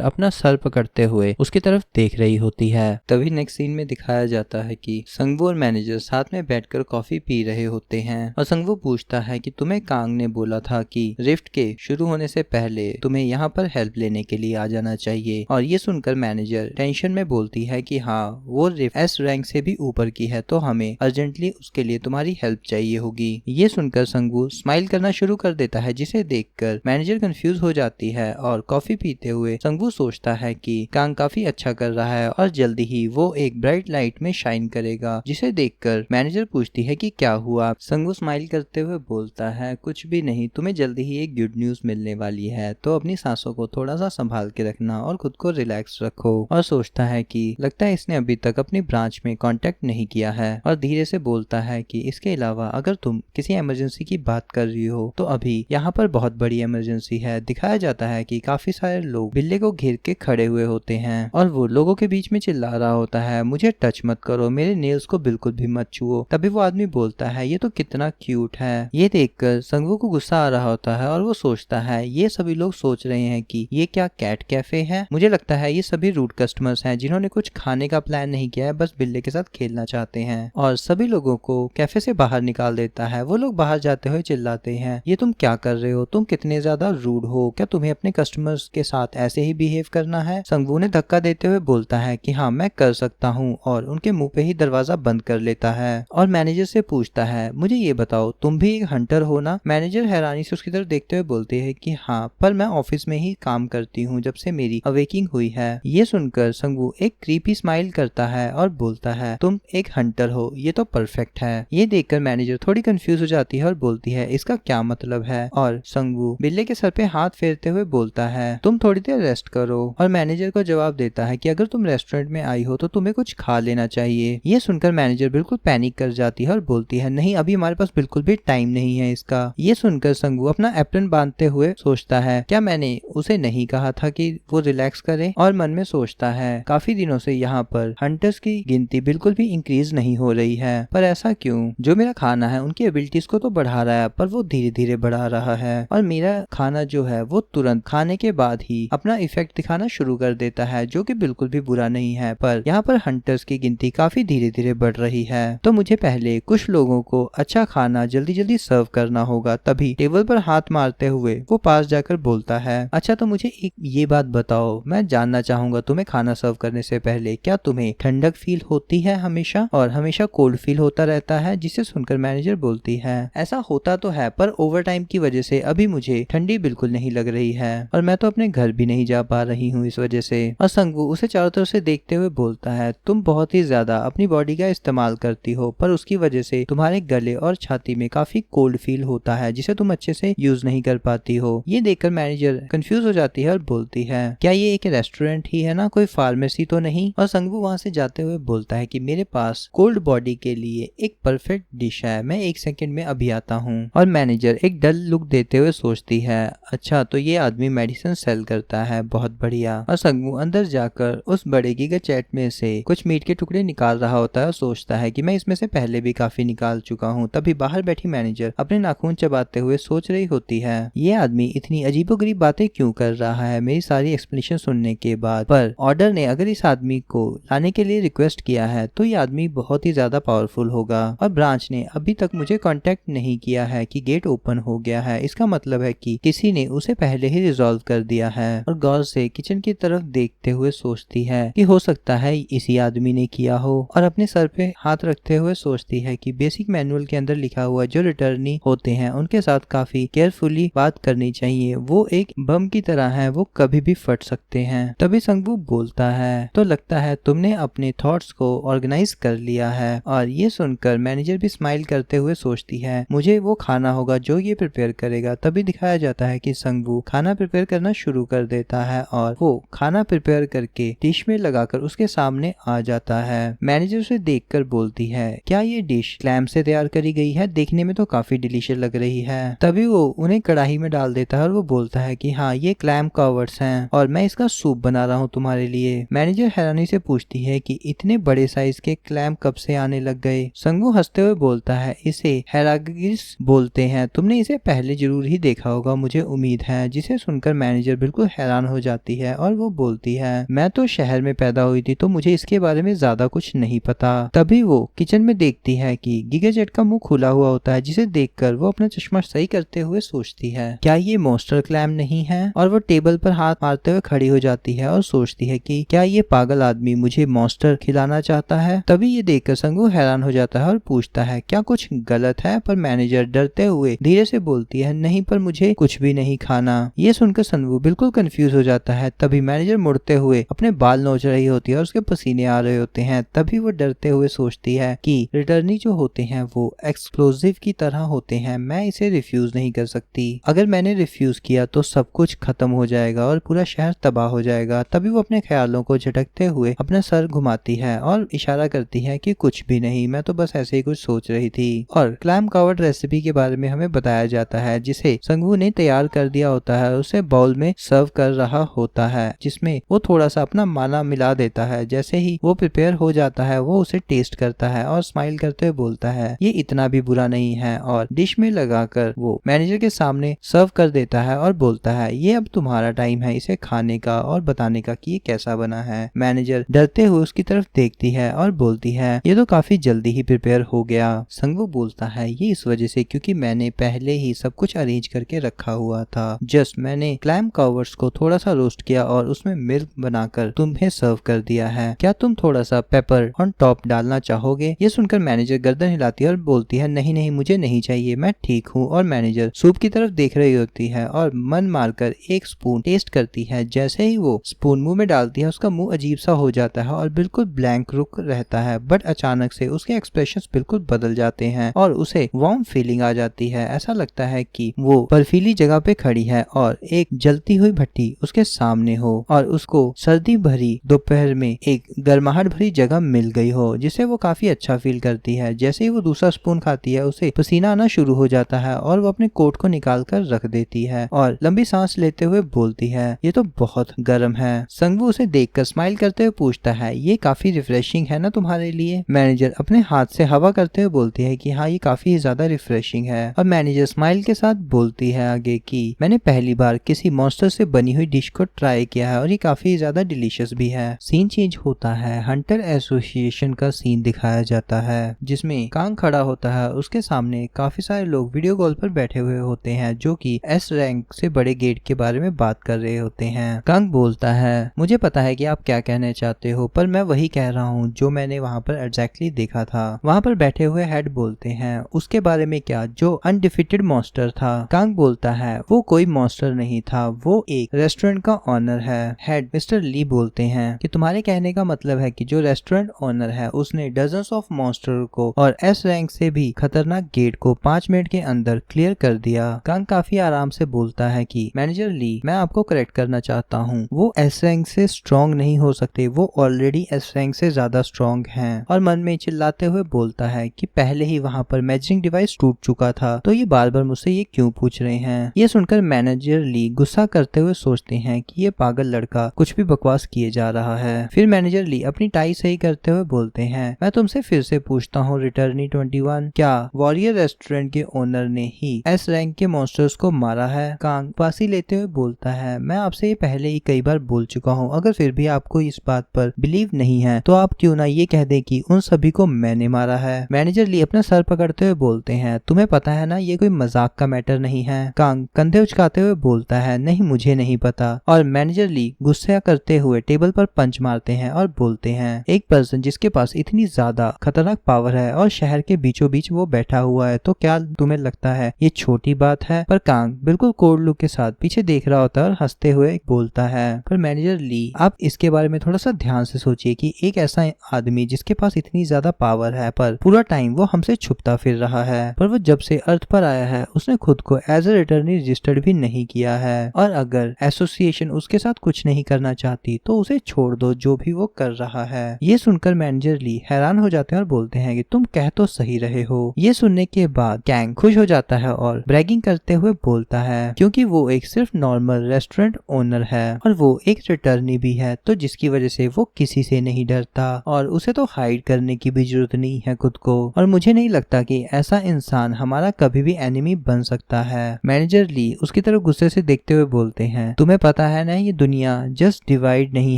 अपना सर पकड़ते हुए उसकी तरफ देख रही होती है। तभी नेक्स्ट सीन में दिखाया जाता है कि संगवू और मैनेजर साथ में बैठकर कॉफी पी रहे होते हैं और संगवू पूछता है कि तुम्हें कांग ने बोला था कि रिफ्ट के शुरू होने से पहले तुम्हें यहाँ पर हेल्प लेने के लिए आ जाना चाहिए। और ये सुनकर मैनेजर टेंशन में बोलती है कि हाँ वो रिफ्ट एस रैंक से भी ऊपर की है, तो हमें अर्जेंटली उसके लिए तुम्हारी हेल्प चाहिए होगी। ये सुनकर संगवू स्माइल करना शुरू कर देता है, जिसे देखकर मैनेजर कंफ्यूज हो जाती है। और कॉफी पीते हुए संगवू सोचता है कि कांग काफी अच्छा कर रहा है और जल्दी ही वो एक ब्राइट लाइट में शाइन करेगा, जिसे देखकर मैनेजर पूछती है कि क्या हुआ। संगवू स्माइल करते हुए बोलता है, कुछ भी नहीं, तुम्हें जल्दी ही एक गुड न्यूज मिलने वाली है, तो अपनी सांसों को थोड़ा सा संभाल के रखना और खुद को रिलैक्स रखो। और सोचता है कि लगता है इसने अभी तक अपनी ब्रांच में कांटेक्ट नहीं किया है। और धीरे से बोलता है कि इसके अलावा अगर तुम किसी इमरजेंसी की बात कर रही हो तो अभी यहाँ पर बहुत बड़ी इमरजेंसी है। दिखाया जाता है कि काफी सारे लोग बिल्ले को घेर के खड़े हुए होते हैं और वो लोगों के बीच में चिल्ला रहा होता है, मुझे टच मत करो, मेरे नेल्स को बिल्कुल भी मत छुओ। तभी वो आदमी बोलता है, ये तो कितना क्यूट है। ये देखकर संगवू को गुस्सा आ रहा होता है और वो सोचता है, ये सभी लोग सोच रहे हैं कि ये क्या कैट कैफे है। मुझे लगता है ये सभी रूड कस्टमर्स हैं जिन्होंने कुछ खाने का प्लान नहीं किया है, बस बिल्ले के साथ खेलना चाहते हैं। और सभी लोगों को कैफे से बाहर निकाल देता है। वो लोग बाहर जाते हुए चिल्लाते हैं, ये तुम क्या कर रहे हो, तुम कितने ज्यादा रूड हो, क्या तुम्हें अपने कस्टमर्स के साथ ऐसे ही बिहेव करना है। संगवू ने धक्का देते हुए बोलता है कि हाँ मैं कर सकता हूँ और उनके मुंह पे ही दरवाजा बंद कर लेता है। और मैनेजर से पूछता है, मुझे ये बताओ तुम भी एक हंटर हो ना। मैनेजर हैरानी से उसकी तरफ देखते हुए बोलती है कि हाँ, पर मैं ऑफिस में ही काम करती हूँ जब से मेरी अवेकिंग हुई है। ये सुनकर संगवू एक क्रीपी स्माइल करता है और बोलता है, तुम एक हंटर हो, ये तो परफेक्ट है। ये देखकर मैनेजर थोड़ी कंफ्यूज हो जाती है और बोलती है, इसका क्या मतलब है। और संगवू बिल्ले के सर पे हाथ फेरते हुए बोलता है, तुम थोड़ी देर रेस्ट करो। और मैनेजर को जवाब देता है कि अगर तुम रेस्टोरेंट में आई हो तो तुम्हें कुछ खा लेना चाहिए। ये सुनकर मैनेजर बिल्कुल पैनिक कर जाती है और बोलती है, नहीं अभी हमारे पास बिल्कुल भी टाइम नहीं है इसका। ये सुनकर संगवू अपना एप्रन बांधते हुए सोचता है, क्या मैंने उसे नहीं कहा था कि वो रिलैक्स करे। और मन में सोचता है, काफी दिनों से यहाँ पर हंटर्स की गिनती बिल्कुल भी इंक्रीज नहीं हो रही है, पर ऐसा क्यों। जो मेरा खाना है उनकी एबिलिटीज को तो बढ़ा रहा है, पर वो धीरे धीरे बढ़ा रहा है। और मेरा खाना जो है वो तुरंत खाने के बाद ही अपना इफेक्ट दिखाना शुरू कर देता है, जो कि बिल्कुल भी बुरा नहीं है। पर यहाँ पर हंटर्स की गिनती काफी धीरे धीरे बढ़ रही है, तो मुझे पहले कुछ लोगों को अच्छा खाना जल्दी जल्दी सर्व करना होगा। तभी टेबल पर हाथ मारते हुए वो पास जाकर बोलता है, अच्छा तो मुझे एक ये बात बताओ, मैं जानना चाहूंगा तुम्हें खाना सर्व करने से पहले क्या तुम्हें ठंडक फील होती है हमेशा, और हमेशा कोल्ड फील होता रहता है। जिसे सुनकर मैनेजर बोलती है, ऐसा होता तो है, पर ओवर टाइम की वजह से अभी मुझे ठंडी बिल्कुल नहीं लग रही है और मैं तो अपने घर भी नहीं जा पा रही हूँ इस वजह से। और संगवू उसे चारों तरफ से देखते हुए बोलता है, तुम बहुत ही ज्यादा अपनी बॉडी का इस्तेमाल करती हो, पर उसकी वजह से तुम्हारे गले और छाती में काफी कोल्ड फील होता है, जिसे तुम अच्छे से यूज नहीं कर पाती हो। ये देखकर मैनेजर कंफ्यूज हो जाती है और बोलती है, क्या ये एक रेस्टोरेंट ही है ना, कोई फार्मेसी तो नहीं। और संगवू वहां से जाते हुए बोलता है कि मेरे पास कोल्ड बॉडी के लिए एक परफेक्ट डिश है, मैं 1 सेकंड में अभी आता हूँ। और मैनेजर एक डल लुक देते हुए सोचती है, अच्छा तो ये आदमी मेडिसिन सेल करता है, बहुत बढ़िया। और संगवू अंदर जाकर उस बड़े गीगा चैट में से कुछ मीट के टुकड़े निकाल रहा होता है और सोचता है कि मैं इसमें से पहले भी काफी निकाल चुका हूँ। तभी बाहर बैठी मैनेजर अपने नाखून चबाते हुए सोच रही होती है, ये आदमी इतनी अजीबोगरीब बातें क्यों कर रहा है मेरी सारी एक्सप्लेनेशन सुनने के बाद। पर ऑर्डर ने अगर इस आदमी को लाने के लिए रिक्वेस्ट किया है तो ये आदमी बहुत ही ज्यादा पावरफुल होगा। और ब्रांच ने अभी तक मुझे कांटेक्ट नहीं किया है कि गेट ओपन हो गया है, इसका मतलब है कि किसी ने उसे पहले ही रिजॉल्व कर दिया है। और गौर से किचन की तरफ देखते हुए सोचती है कि हो सकता है इसी आदमी ने किया हो। और अपने सर पे हाथ रखते हुए हुए सोचती है कि बेसिक मैनुअल के अंदर लिखा हुआ जो रिटर्नी होते हैं उनके साथ काफी केयरफुली बात करनी चाहिए, वो एक बम की तरह है, वो कभी भी फट सकते हैं। तभी संगवू बोलता है, तो लगता है तुमने अपने थॉट्स को ऑर्गेनाइज कर लिया है। और ये सुनकर मैनेजर भी स्माइल करते हुए सोचती है मुझे वो खाना होगा जो ये प्रिपेयर करेगा। तभी दिखाया जाता है कि संगवू खाना प्रिपेयर करना शुरू कर देता है और वो खाना प्रिपेयर करके डिश में लगाकर उसके सामने आ जाता है। मैनेजर उसे देखकर बोलती है, क्या ये डिश क्लैम से तैयार करी गई है? देखने में तो काफी डिलीशियस लग रही है। तभी वो उन्हें कढ़ाई में डाल देता है और वो बोलता है कि हाँ, ये क्लैम कवर्स हैं और मैं इसका सूप बना रहा हूँ तुम्हारे लिए। मैनेजर हैरानी से पूछती है कि इतने बड़े साइज के क्लैम कब से आने लग गए? संगवू हंसते हुए बोलता है, इसे हेरागिस बोलते हैं, तुमने इसे पहले जरूर ही देखा होगा मुझे उम्मीद है। जिसे सुनकर मैनेजर बिल्कुल हैरान हो जाती है और वो बोलती है, मैं तो शहर में पैदा हुई थी तो मुझे इसके बारे में ज्यादा कुछ नहीं पता। तभी वो किचन में देखती है कि गिगाजेट का मुंह खुला हुआ होता है, जिसे देखकर वो अपना चश्मा सही करते हुए सोचती है, क्या ये मॉन्स्टर क्लैम नहीं है? और वो टेबल पर हाथ मारते हुए खड़ी हो जाती है और सोचती है कि क्या ये पागल आदमी मुझे मॉन्स्टर खिलाना चाहता है। तभी ये देखकर संगवू हैरान हो जाता है और पूछता है, क्या कुछ गलत है? पर मैनेजर डरते हुए धीरे से बोलती है, नहीं, पर मुझे कुछ भी नहीं खाना। ये सुनकर संगवू बिल्कुल कंफ्यूज हो जाता है। तभी मैनेजर मुड़ते हुए अपने बाल नोच रही होती है और उसके पसीने आ रहे होते हैं। तभी वो डरते हुए सोचती है कि रिटर्नी जो होते हैं वो एक्सप्लोजिव की तरह होते हैं, मैं इसे रिफ्यूज नहीं कर सकती। अगर मैंने रिफ्यूज किया तो सब कुछ खत्म हो जाएगा और पूरा शहर तबाह हो जाएगा। तभी वो अपने ख्यालों को झटकते हुए अपना सर घुमाती है और इशारा करती है कि कुछ भी नहीं, मैं तो बस ऐसे ही कुछ सोच रही थी। और क्लैम कवर्ड रेसिपी के बारे में हमें बताया जाता है, जिसे संगवू ने तैयार कर दिया होता है, उसे बाउल में सर्व कर रहा होता है, जिसमें वो थोड़ा सा अपना माना मिला देता है। जैसे ही वो प्रिपेयर हो जाता है वो उसे टेस्ट करता है और स्माइल करते हुए बोलता है, ये इतना भी बुरा नहीं है, और डिश में लगाकर वो मैनेजर के सामने सर्व कर देता है और बोलता है, ये अब तुम्हारा टाइम है इसे खाने का और बताने का कि ये कैसा बना है। मैनेजर डरते हुए उसकी तरफ देखती है और बोलती है, ये तो काफी जल्दी ही प्रिपेयर हो गया। संगवू बोलता है, ये इस वजह से क्योंकि मैंने पहले ही सब कुछ अरेंज करके रखा हुआ था, जस्ट मैंने क्लैम कवर्स को थोड़ा सा रोस्ट किया और उसमें मिल्क बनाकर तुम्हें सर्व कर दिया है। क्या तुम थोड़ा सा पेपर ऑन टॉप डालना चाहोगे? ये सुनकर मैनेजर गर्दन हिलाती है और बोलती है, नहीं नहीं, मुझे नहीं चाहिए, मैं ठीक हूँ। और मैनेजर सूप की तरफ देख रही होती है और मन मारकर एक स्पून टेस्ट करती है। जैसे ही वो स्पून मुंह में डालती है उसका मुंह अजीब सा हो जाता है और बिल्कुल ब्लैंक रुक रहता है, बट अचानक से उसके एक्सप्रेशंस बिल्कुल बदल जाते हैं और उसे वार्म फीलिंग आ जाती है। ऐसा लगता है कि वो बर्फीली जगह पे खड़ी है और एक जलती हुई भट्टी उसके सामने हो और उसको सर्दी भरी दोपहर में एक गर्माहट भरी जगह मिल गई हो, जिसे वो काफी अच्छा फील करती है। जैसे ही वो दूसरा स्पून खाती है उसे पसीना आना शुरू हो जाता है और वो अपने कोट को निकाल कर रख देती है और लंबी सांस लेते हुए बोलती है, ये तो बहुत गर्म है। संगवू उसे देखकर स्माइल करते हुए पूछता है, ये काफी रिफ्रेशिंग है ना तुम्हारे लिए? मैनेजर अपने हाथ से हवा करते हुए बोलती है कि हाँ, ये काफी ज्यादा रिफ्रेशिंग है। और मैनेजर स्माइल के साथ बोलती है आगे कि मैंने पहली बार किसी मॉन्स्टर से बनी हुई डिश को ट्राई किया है और ये काफी ज्यादा डिलीशियस भी है। सीन चेंज होता है, हंटर एसोसिएशन का सीन दिखाया जाता है, जिसमें कांग खड़ा होता है, उसके सामने काफी सारे लोग वीडियो कॉल पर बैठे हुए होते हैं जो कि एस रैंक से बड़े गेट के बारे में बात कर रहे होते हैं। कांग बोलता है, मुझे पता है कि आप क्या कहने चाहते हो, पर मैं वही कह रहा हूँ जो मैंने वहाँ पर एग्जैक्टली देखा था। वहाँ पर बैठे हुए हेड बोलते हैं, उसके बारे में क्या, जो अनडिफिटेड मॉन्स्टर था? कांग बोलता है, वो कोई मॉन्स्टर नहीं था, वो एक रेस्टोरेंट का ऑनर है। हेड मिस्टर ली बोलते हैं कि तुम्हारे कहने का मतलब है कि जो रेस्टोरेंट ऑनर है उसने डजन्स ऑफ मॉन्स्टर को और एस रैंक से भी खतरनाक गेट को 5 मिनट के अंदर क्लियर कर दिया। कांग काफी आराम से बोलता है कि मैनेजर ली, मैं आपको करेक्ट करना चाहता हूँ, वो एस रैंक से स्ट्रॉन्ग नहीं हो सकते, वो ऑलरेडी एस रैंक से ज्यादा स्ट्रॉन्ग हैं। और मन में चिल्लाते हुए बोलता है कि पहले ही वहाँ पर मेजरिंग डिवाइस टूट चुका था, तो ये बार बार मुझसे ये क्यों पूछ रहे हैं? ये सुनकर मैनेजर ली गुस्सा करते हुए सोचते हैं कि ये पागल लड़का कुछ भी बकवास किए जा रहा है। फिर मैनेजर ली अपनी टाई सही करते हुए बोलते हैं, मैं तुमसे फिर से पूछता हूँ रिटर्नी 21, क्या वॉरियर रेस्टोरेंट के ओनर ने ही एस रैंक के मॉन्स्टर्स को मारा है? कांग पासी लेते हुए बोलता है, मैं आपसे ये पहले ही कई बार बोल चुका हूँ, अगर फिर भी आपको इस बात पर बिलीव नहीं है तो आप क्यों ना ये कह दे कि उन सभी को मैंने मारा है। मैनेजर ली अपना सर पकड़ते हुए बोलते हैं, तुम्हें पता है ना ये कोई मजाक का मैटर नहीं है। कांग कंधे उचकाते हुए बोलता है, नहीं, मुझे नहीं पता। और मैनेजर ली गुस्सा करते हुए टेबल पर पंच मारते हैं और बोलते हैं, एक पर्सन जिसके पास इतनी ज्यादा खतरनाक खतरनाक पावर है और शहर के बीचों बीच वो बैठा हुआ है, तो क्या तुम्हें लगता है ये छोटी बात है? पर कांग बिल्कुल कोल्ड लुक के साथ पीछे देख रहा होता है और हंसते हुए बोलता है। पर मैनेजर ली, आप इसके बारे में थोड़ा सा ध्यान से सोचिए कि एक ऐसा आदमी जिसके पास इतनी ज्यादा पावर है पर पूरा टाइम वो हमसे छुपता फिर रहा है, पर वो जब से अर्थ पर आया है उसने खुद को एज ए रिटर्नी रजिस्टर्ड भी नहीं किया है, और अगर एसोसिएशन उसके साथ कुछ नहीं करना चाहती तो उसे छोड़ दो जो भी वो कर रहा है। ये सुनकर मैनेजर ली हैरान हो जाते हैं और बोलते हैं कि तुम कह तो सही रहे हो। ये सुनने के बाद कैंग खुश हो जाता है और ब्रैगिंग करते हुए बोलता है क्योंकि वो एक सिर्फ नॉर्मल रेस्टोरेंट ओनर है और वो एक रिटर्नी भी है, तो जिसकी वजह से वो किसी से नहीं डरता और उसे तो हाइड करने की भी जरूरत नहीं है खुद को, और मुझे नहीं लगता कि ऐसा इंसान हमारा कभी भी एनिमी बन सकता है। मैनेजर ली उसकी तरफ गुस्से से देखते हुए बोलते हैं, तुम्हें पता है ना ये दुनिया जस्ट डिवाइड नहीं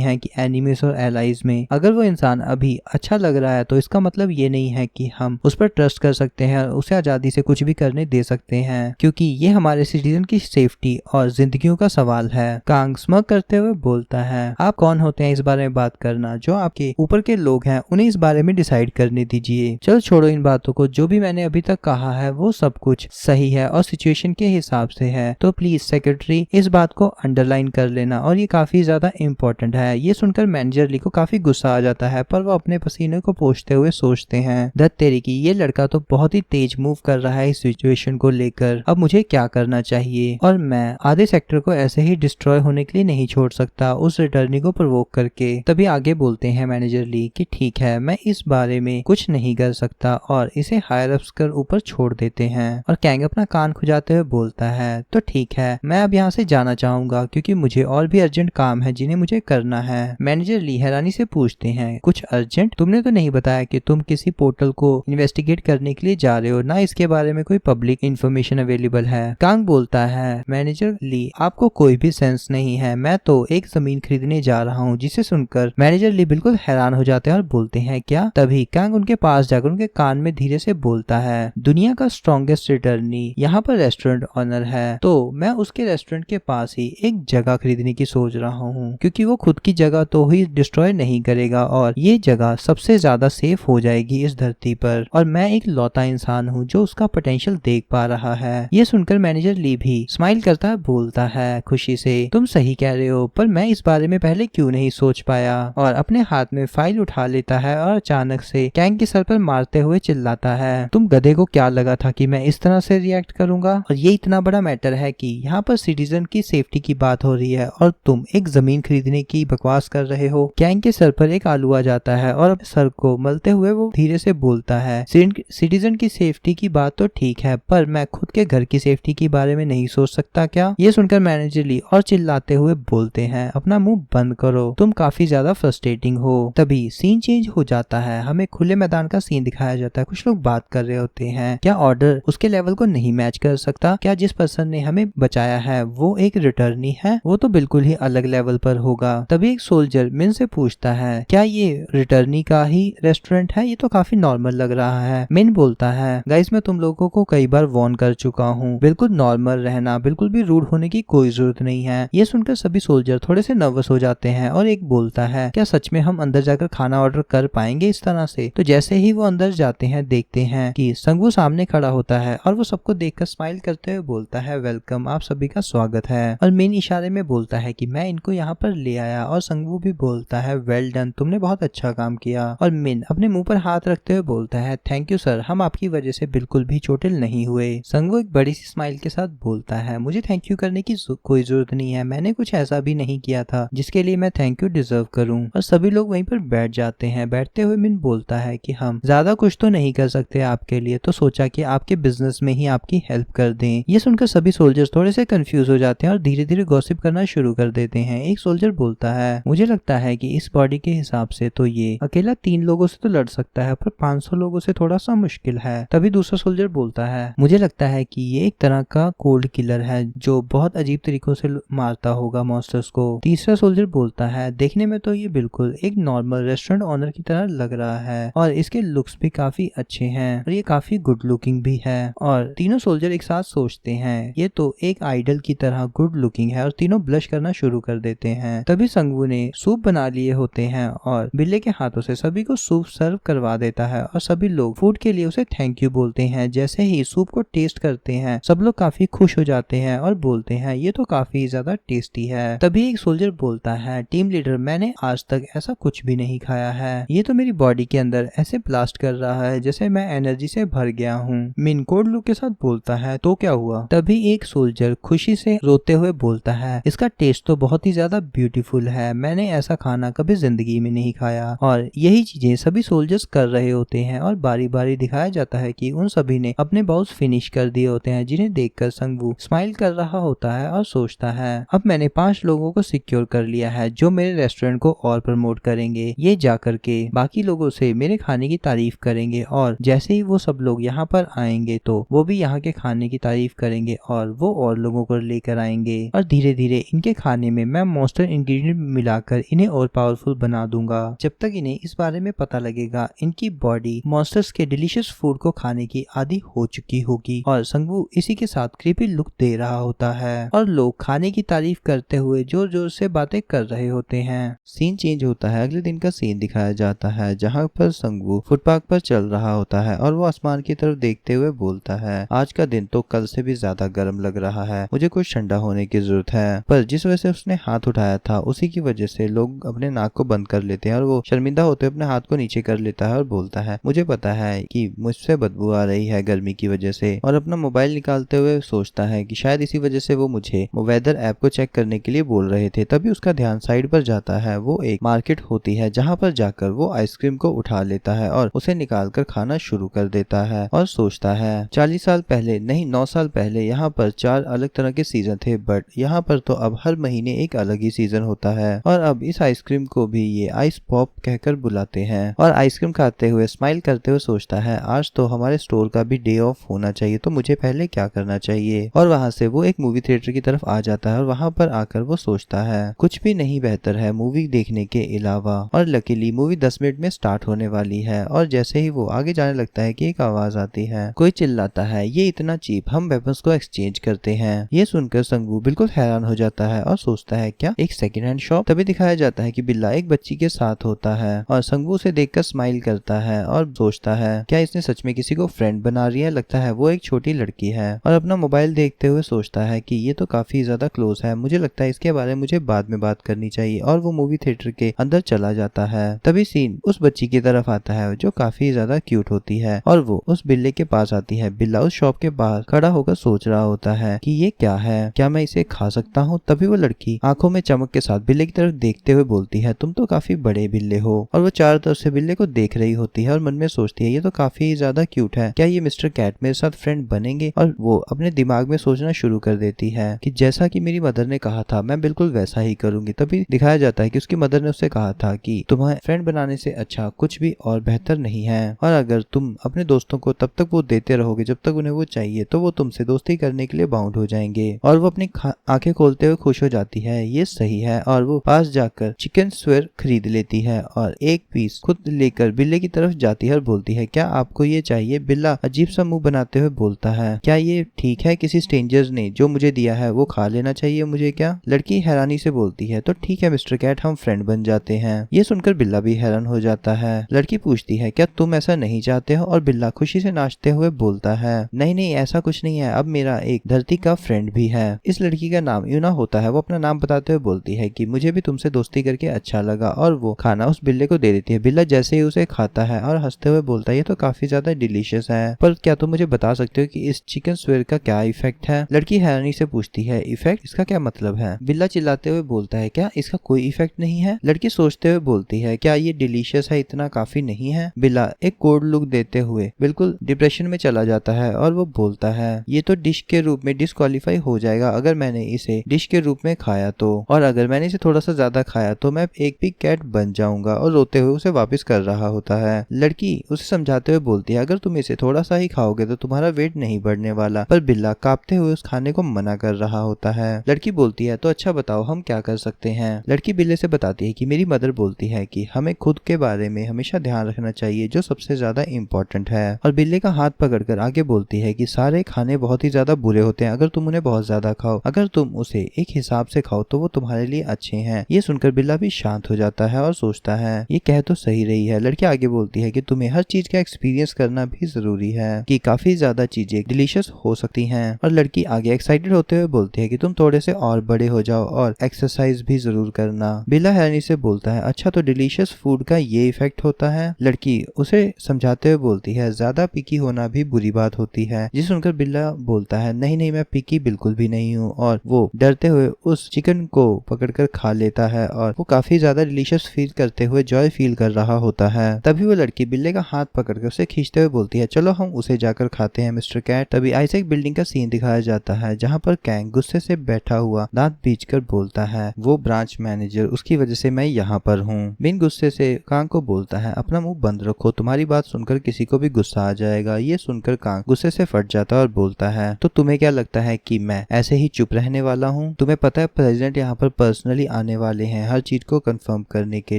है कि एनिमीज और एलाइज में। अगर वो इंसान अभी अच्छा लग रहा है तो इसका मतलब ये नहीं है कि हम उस पर ट्रस्ट कर सकते हैं और उसे आजादी से कुछ भी करने दे सकते हैं, क्योंकि ये हमारे सिटीजन की सेफ्टी और जिंदगियों का सवाल है। कांग स्मग करते हुए बोलता है, आप कौन होते हैं इस बारे में बात करना? जो आपके ऊपर के लोग हैं उन्हें इस बारे में डिसाइड करने दीजिए। चलो छोड़ो इन बातों को, जो भी मैंने अभी तक कहा है वो सब कुछ सही है और सिचुएशन के हिसाब से है, तो प्लीज सेक्रेटरी इस बात को अंडरलाइन कर लेना और ये काफी ज्यादा इम्पोर्टेंट है। ये सुनकर मैनेजर ली को काफी गुस्सा आ जाता है, पर वो अपने पसीने को पोंछते हुए सोचते हैं, दत्त तेरी की, ये लड़का तो बहुत ही तेज मूव कर रहा है इस सिचुएशन को लेकर, अब मुझे क्या करना चाहिए? और मैं आधे सेक्टर को ऐसे ही डिस्ट्रॉय होने के लिए नहीं छोड़ सकता उस रिटर्नी को प्रोवोक करके। तभी आगे बोलते हैं मैनेजर ली कि ठीक है, मैं इस बारे में कुछ नहीं कर सकता और इसे हायर अप्स कर ऊपर छोड़ देते हैं। और कैंग अपना कान खुजाते हुए बोलता है, तो ठीक है, मैं अब यहाँ से जाना चाहूंगा क्योंकि मुझे और भी अर्जेंट काम है जिन्हें मुझे करना है। मैनेजर ली हैरानी से पूछते हैं, कुछ अर्जेंट? तुमने तो नहीं बताया कि तुम किसी पोर्टल को इन्वेस्टिगेट करने के लिए जा रहे हो, ना इसके बारे में कोई पब्लिक इन्फॉर्मेशन अवेलेबल है। कांग बोलता है, मैनेजर ली आपको कोई भी सेंस नहीं है, मैं तो एक जमीन खरीदने जा रहा हूँ। जिसे सुनकर मैनेजर ली बिल्कुल हैरान हो जाते हैं और बोलते हैं, क्या? तभी कांग उनके पास जाकर उनके कान में धीरे से बोलता है, दुनिया का स्ट्रॉन्गेस्ट रिटर्नी यहाँ पर रेस्टोरेंट ऑनर है, तो मैं उसके रेस्टोरेंट के पास ही एक जगह खरीदने की सोच रहा हूँ, क्योंकि वो खुद की जगह तो ही डिस्ट्रॉय नहीं करेगा और ये जगह सबसे ज्यादा सेफ हो जाएगी इस धरती पर, और मैं एक लौता इंसान हूँ जो उसका पोटेंशियल देख पा रहा है। ये सुनकर मैनेजर ली भी स्माइल करता है, बोलता है खुशी से, तुम सही कह रहे हो, पर मैं इस बारे में पहले क्यों नहीं सोच पाया? और अपने हाथ में फाइल उठा लेता है और अचानक से कैंग के सर पर मारते हुए चिल्लाता है, तुम गधे को क्या लगा था कि मैं इस तरह से रिएक्ट करूंगा? और ये इतना बड़ा मैटर है कि यहाँ पर सिटीजन की सेफ्टी की बात हो रही है और तुम एक जमीन खरीदने की बकवास कर रहे हो। कैंग के सर पर एक आलू आ जाता है और सर को मलते हुए वो धीरे से बोलता है, सिटीजन की सेफ्टी की बात तो ठीक है, पर मैं खुद के घर की सेफ्टी के बारे में नहीं सोच सकता क्या? ये सुनकर मैनेजर ली और चिल्लाते हुए बोलते हैं, अपना मुंह बंद करो, तुम काफी ज्यादा फ्रस्ट्रेटिंग हो। तभी सीन चेंज हो जाता है, हमें खुले मैदान का सीन दिखाया जाता है। कुछ लोग बात कर रहे होते हैं, क्या ऑर्डर उसके लेवल को नहीं मैच कर सकता? क्या जिस पर्सन ने हमें बचाया है वो एक रिटर्नी है? वो तो बिल्कुल ही अलग लेवल पर होगा। तभी एक सोल्जर मिन से पूछता है, क्या ये रिटर्नी का ही रेस्टोरेंट है? ये तो काफी नॉर्मल लग रहा है। मिन बोलता है, गाइस मैं तुम लोगों को कई बार वार्न कर चुका हूँ, बिल्कुल नॉर्मल रहना, बिल्कुल भी रूड होने की कोई जरूरत नहीं है। ये सुनकर सभी सोल्जर थोड़े से नर्वस हो जाते हैं और एक बोलता है, क्या सच में हम अंदर जाकर खाना ऑर्डर कर पाएंगे इस तरह से? तो जैसे ही वो अंदर जाते हैं देखते हैं कि संगवू सामने खड़ा होता है और वो सबको देखकर स्माइल करते हुए बोलता है, वेलकम, आप सभी का स्वागत है। और मिन इशारे में बोलता है कि मैं इनको यहाँ पर ले आया, और संगवू भी बोलता है, वेल डन, तुमने बहुत अच्छा काम किया। और मिन अपने मुंह पर हाथ रखते हुए बोलता है, थैंक यू सर, हम आपकी वजह से बिल्कुल भी चोटिल नहीं हुए। संगवू एक बड़ी सी स्माइल के साथ बोलता है, मुझे थैंक यू करने की कोई जरूरत नहीं है, मैंने कुछ ऐसा भी नहीं किया था जिसके लिए मैं थैंक यू डिजर्व करूं। और सभी लोग वहीं पर बैठ जाते हैं। बैठते हुए मिन बोलता है कि हम ज्यादा कुछ तो नहीं कर सकते आपके लिए, तो सोचा कि आपके बिजनेस में ही आपकी हेल्प कर दें। ये सुनकर सभी सोल्जर्स थोड़े से कंफ्यूज हो जाते हैं और धीरे धीरे गॉसिप करना शुरू कर देते हैं। एक सोल्जर बोलता है, मुझे लगता है कि इस बॉडी के हिसाब से तो ये अकेला 3 लोगों से तो लड़ सकता है, पर 500 लोगों से थोड़ा सा मुश्किल है। तभी दूसरा सोल्जर बोलता है, मुझे लगता है कि ये एक तरह का कोल्ड किलर है जो बहुत अजीब तरीकों से मारता होगा मॉन्स्टर्स को। तीसरा सोल्जर बोलता है, देखने में तो ये बिल्कुल एक नॉर्मल रेस्टोरेंट ओनर की तरह लग रहा है और इसके लुक्स भी काफी अच्छे हैं और ये काफी गुड लुकिंग भी है। और तीनों सोल्जर एक साथ सोचते हैं, ये तो एक आइडल की तरह गुड लुकिंग है, और तीनों ब्लश करना शुरू कर देते हैं। तभी संगवू ने सूप बना लिए होते हैं और बिल्ले के हाथों से सभी को सूप सर्व करवा देता है और सभी लोग फूड के लिए उसे थैंक यू बोलते हैं। जैसे ही सूप को टेस्ट करते हैं सब लोग काफी खुश हो जाते हैं और बोलते हैं ये तो काफी ज्यादा टेस्टी है। तभी एक सोल्जर बोलता है, टीम लीडर मैंने आज तक ऐसा कुछ भी नहीं खाया है, ये तो मेरी बॉडी के अंदर ऐसे ब्लास्ट कर रहा है जैसे मैं एनर्जी से भर गया हूँ। मिन कोड लुक के साथ बोलता है तो क्या हुआ? तभी एक सोल्जर खुशी से रोते हुए बोलता है, इसका टेस्ट तो बहुत ही ज्यादा ब्यूटीफुल है, मैंने ऐसा खाना कभी जिंदगी में नहीं खाया। और यही चीजें सभी सोल्जर्स कर रहे होते हैं और बारी बारी दिखाया जाता है कि उन सभी ने अपने बाउल्स फिनिश कर दिए होते हैं, जिन्हें देखकर संगवू स्माइल कर रहा होता है और सोचता है अब मैंने 5 लोगों को सिक्योर कर लिया है जो मेरे रेस्टोरेंट को और प्रमोट करेंगे। ये जाकर के बाकी लोगों से मेरे खाने की तारीफ करेंगे और जैसे ही वो सब लोग यहाँ पर आएंगे तो वो भी यहाँ के खाने की तारीफ करेंगे और वो और लोगों को लेकर आएंगे और धीरे धीरे इनके खाने में मैं मॉन्स्टर इंग्रेडिएंट मिलाकर इन्हें और पावरफुल बना दूंगा। जब तक इन्हें इस बारे में पता लगेगा इनकी बॉडी मॉन्स्टर्स के डिलीशियस फूड को खाने की आदी हो चुकी होगी। और संगवू इसी के साथ क्रीपी लुक दे रहा होता है और लोग खाने की तारीफ करते हुए जोर जोर से बातें कर रहे होते हैं। सीन चेंज होता है, अगले दिन का सीन दिखाया जाता है जहाँ पर संगवू फुटपाथ पर चल रहा होता है और वो आसमान की तरफ देखते हुए बोलता है, आज का दिन तो कल से भी ज्यादा गर्म लग रहा है, मुझे कुछ ठंडा होने की जरूरत है। पर जिस वजह से उसने हाथ उठाया था उसी की वजह से लोग अपने नाक को बंद कर लेते हैं और वो शर्मिंदा होते हुए अपने हाथ को नीचे कर लेता है और बोलता है, मुझे पता है कि मुझसे बदबू आ रही है गर्मी की वजह से, और अपना मोबाइल निकालते हुए सोचता है कि शायद इसी वजह से वो मुझे वेदर ऐप को चेक करने के लिए बोल रहे थे। तभी उसका ध्यान साइड पर जाता है, वो एक मार्केट होती है जहाँ पर जाकर वो आइसक्रीम को उठा लेता है और उसे निकाल कर खाना शुरू कर देता है और सोचता है 40 साल पहले नहीं 9 साल पहले यहाँ पर 4 अलग तरह के सीजन थे, बट यहाँ पर तो अब हर महीने एक अलग ही सीजन होता है और अब इस आइसक्रीम को भी ये आइस पॉप कहकर बुलाते हैं। और आइसक्रीम खाते हुए स्माइल करते हुए सोचता है, आज तो हमारे स्टोर का भी डे ऑफ होना चाहिए, तो मुझे पहले क्या करना चाहिए। और वहाँ से वो एक मूवी थिएटर की तरफ आ जाता है और वहाँ पर आकर वो सोचता है कुछ भी नहीं बेहतर है मूवी देखने के अलावा। और लकीली मूवी 10 मिनट में स्टार्ट होने वाली है और जैसे ही वो आगे जाने लगता है कि एक आवाज आती है, कोई चिल्लाता है, ये इतना चीप, हम वेपन्स को एक्सचेंज करते हैं। ये सुनकर संगवू बिल्कुल हैरान हो जाता है और सोचता है क्या एक सेकेंड हैंड शॉप। तभी दिखाया जाता है कि बिल्ला एक बच्ची के साथ होता है और संगवू उसे देखकर स्माइल करता है और सोचता है क्या इसने सच में किसी को फ्रेंड बना रही है, लगता है वो एक छोटी लड़की है। और अपना मोबाइल देखते हुए सोचता है कि ये तो काफी ज्यादा क्लोज है, मुझे लगता है इसके बारे में मुझे बाद में बात करनी चाहिए। और वो मूवी थिएटर के अंदर चला जाता है। तभी सीन उस बच्ची की तरफ आता है जो काफी ज्यादा क्यूट होती है और वो उस बिल्ले के पास आती है। बिल्ला उस शॉप के बाहर खड़ा होकर सोच रहा होता है कि ये क्या है, क्या मैं इसे खा सकता हूँ। तभी वो लड़की आंखों में चमक के साथ बिल्ले की तरफ देखते हुए बोलती है, तुम तो काफी बड़े बिल्ले हो। और वो चारों तरफ से बिल्ले को देख रही होती है और मन में सोचती है ये तो काफी ज्यादा क्यूट है, क्या ये मिस्टर कैट मेरे साथ फ्रेंड बनेंगे। और वो अपने दिमाग में सोचना शुरू कर देती है कि जैसा कि मेरी मदर ने कहा था मैं बिल्कुल वैसा ही करूंगी। तभी दिखाया जाता है कि उसकी मदर ने उससे कहा था कि तुम्हें फ्रेंड बनाने से अच्छा कुछ भी और बेहतर नहीं है, और अगर तुम अपने दोस्तों को तब तक वो देते रहोगे जब तक उन्हें वो चाहिए, तो वो तुमसे दोस्ती करने के लिए बाउंड हो जाएंगे। और वो अपनी आंखें खोलते हुए खुश हो जाती है, ये सही है। और वो पास जाकर चिकन स्क्वायर खरीद लेती है और एक पीस खुद लेकर बिल्ले की तरफ जाती है और बोलती है क्या आपको ये चाहिए। बिल्ला अजीब सा मुंह बनाते हुए बोलता है, क्या ये ठीक है, किसी स्ट्रेंजर्स ने जो मुझे दिया है वो खा लेना चाहिए मुझे क्या। लड़की हैरानी से बोलती है, तो ठीक है मिस्टर कैट, हम फ्रेंड बन जाते हैं। ये सुनकर बिल्ला भी हैरान हो जाता है। लड़की पूछती है क्या तुम ऐसा नहीं चाहते हो, और बिल्ला खुशी से नाचते हुए बोलता है, नहीं नहीं ऐसा कुछ नहीं है, अब मेरा एक धरती का फ्रेंड भी है। इस लड़की का नाम यूना होता है। वो अपना नाम बताते हुए बोलती है कि मुझे भी तुमसे दोस्ती करके अच्छा लगा, और वो खाना उस बिल्ले को दे देती है। बिल्ला जैसे ही उसे खाता है और हंसते हुए बोलता है, ये तो काफी ज्यादा डिलीशियस है, पर क्या तुम मुझे बता सकते हो कि इस चिकन स्क्वायर का क्या इफेक्ट है। लड़की हैरानी से पूछती है, इफेक्ट, इसका क्या मतलब है। बिल्ला चिल्लाते हुए बोलता है, क्या इसका कोई इफेक्ट नहीं है। लड़की सोचते हुए बोलती है, क्या ये डिलीशियस है, इतना काफी नहीं है। बिल्ला एक कोड लुक देते हुए बिल्कुल डिप्रेशन में चला जाता है और वो बोलता है, ये तो डिश के रूप में डिस्क्वालीफाई हो जाएगा अगर मैंने इसे डिश के रूप में खाया तो, और अगर मैंने इसे थोड़ा सा ज्यादा खाया तो मैं एक बिग कैट बन जाऊंगा। और रोते हुए उसे वापस कर रहा होता है। लड़की उसे समझाते हुए बोलती है, अगर तुम इसे थोड़ा सा ही खाओगे तो तुम्हारा वेट नहीं बढ़ने वाला, पर बिल्ला कांपते हुए उस खाने को मना कर रहा होता है। लड़की बोलती है, तो अच्छा बताओ हम क्या कर सकते हैं। लड़की बिल्ले से बताती है कि मेरी मदर बोलती है कि हमें खुद के बारे में हमेशा ध्यान रखना चाहिए, जो सबसे ज्यादा इम्पोर्टेंट है। और बिल्ले का हाथ पकड़कर आगे बोलती है कि सारे खाने बहुत ही ज्यादा बुरे होते हैं अगर तुम उन्हें बहुत ज्यादा खाओ, अगर तुम उसे एक हिसाब से खाओ तो वो तुम्हारे लिए अच्छे हैं। ये सुनकर बिल्ला भी शांत हो जाता है और सोचता है ये कह तो सही रही है। लड़की आगे बोलती है कि तुम्हें हर चीज का एक्सपीरियंस करना भी जरूरी है, कि काफी ज्यादा चीजें डिलीशियस हो सकती हैं। और लड़की आगे एक्साइटेड होते हुए बोलती है कि तुम थोड़े से और बड़े हो जाओ और एक्सरसाइज भी जरूर करना। बिल्ला हैरानी से बोलता है, अच्छा तो डिलीशियस फूड का ये इफेक्ट होता है? लड़की उसे समझाते हुए बोलती है, ज्यादा पिकी होना भी बुरी बात होती है। जिसे सुनकर बिल्ला बोलता है, नहीं नहीं, मैं पिकी बिल्कुल भी नहीं हूँ। और वो डरते हुए उस चिकन को पकड़कर खा लेता है और वो काफी ज्यादा डिलीशियस फील करते हुए जॉय फील कर रहा होता है। तभी वो लड़की बिल्ले का हाथ पकड़कर उसे खींचते हुए बोलती है, चलो हम उसे जाकर खाते हैं मिस्टर कैट। तभी आइजैक बिल्डिंग का सीन दिखाया जाता है जहाँ पर कैंग गुस्से से बैठा हुआ दांत बींचकर बोलता है, वो ब्रांच मैनेजर, उसकी वजह से मैं यहाँ पर हूँ। बिन गुस्से से कांग को बोलता है, अपना मुंह बंद रखो, तुम्हारी बात सुनकर किसी को भी गुस्सा आ जाएगा। ये सुनकर कांग गुस्से से फट जाता है और बोलता है, तो तुम्हें क्या लगता है कि मैं ऐसे ही चुप रहने वाला हूँ? तुम्हें पता है प्रेसिडेंट यहाँ पर पर्सनली आने वाले हैं हर चीज को कंफर्म करने के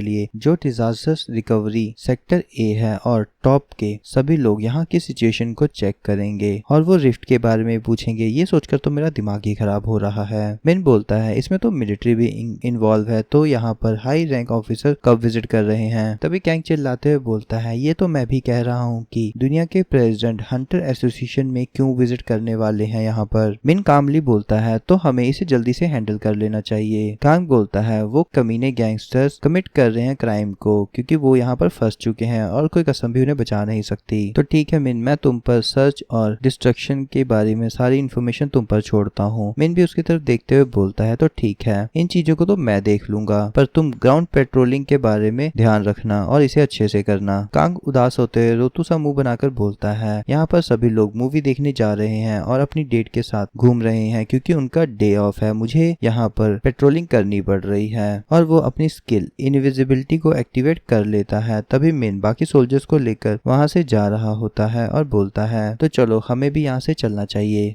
लिए। जो डिजास्टर रिकवरी सेक्टर ए है और टॉप के सभी लोग यहाँ की सिचुएशन को चेक करेंगे और वो रिफ्ट के बारे में पूछेंगे। ये सोचकर तो मेरा दिमाग ही खराब हो रहा है। मिन बोलता है, इसमें तो मिलिट्री भी इन्वॉल्व है, तो यहाँ पर हाई रैंक ऑफिसर कब विजिट कर रहे हैं? तभी कैंग चिल्लाते हुए बोलता है, ये तो मैं भी कह रहा हूँ कि दुनिया के प्रेसिडेंट हंटर एसोसिएशन में क्यों विजिट करने वाले हैं यहाँ पर? मिन कामली बोलता है, तो हमें इसे जल्दी से हैंडल कर लेना चाहिए। कांग बोलता है, वो कमीने गैंगस्टर्स कमिट कर रहे हैं क्राइम को, क्योंकि वो यहाँ पर फंस चुके हैं और कोई कसम भी उन्हें बचा नहीं सकती। तो ठीक है मिन, मैं तुम पर सर्च और डिस्ट्रक्शन के बारे में सारी इन्फॉर्मेशन तुम पर छोड़ता हूँ। मिन भी उसकी तरफ देखते हुए बोलता है, तो ठीक है, इन चीजों को तो मैं देख लूंगा, पर तुम ग्राउंड पेट्रोलिंग के बारे में ध्यान रखना और इसे अच्छे से करना। कांग उदास होते हुए रोतू सा मुंह बनाकर बोलता है, यहाँ पर सभी लोग मूवी देखने जा रहे हैं और अपनी डेट के साथ घूम रहे हैं क्योंकि उनका डे ऑफ है। मुझे यहाँ पर पेट्रोलिंग करनी पड़ रही है। और वो अपनी स्किल इनविजिबिलिटी को एक्टिवेट कर लेता है। तभी मिन बाकी सोल्जर्स को लेकर वहां से जा रहा होता है और बोलता है, तो चलो हमें भी यहाँ से चलना चाहिए।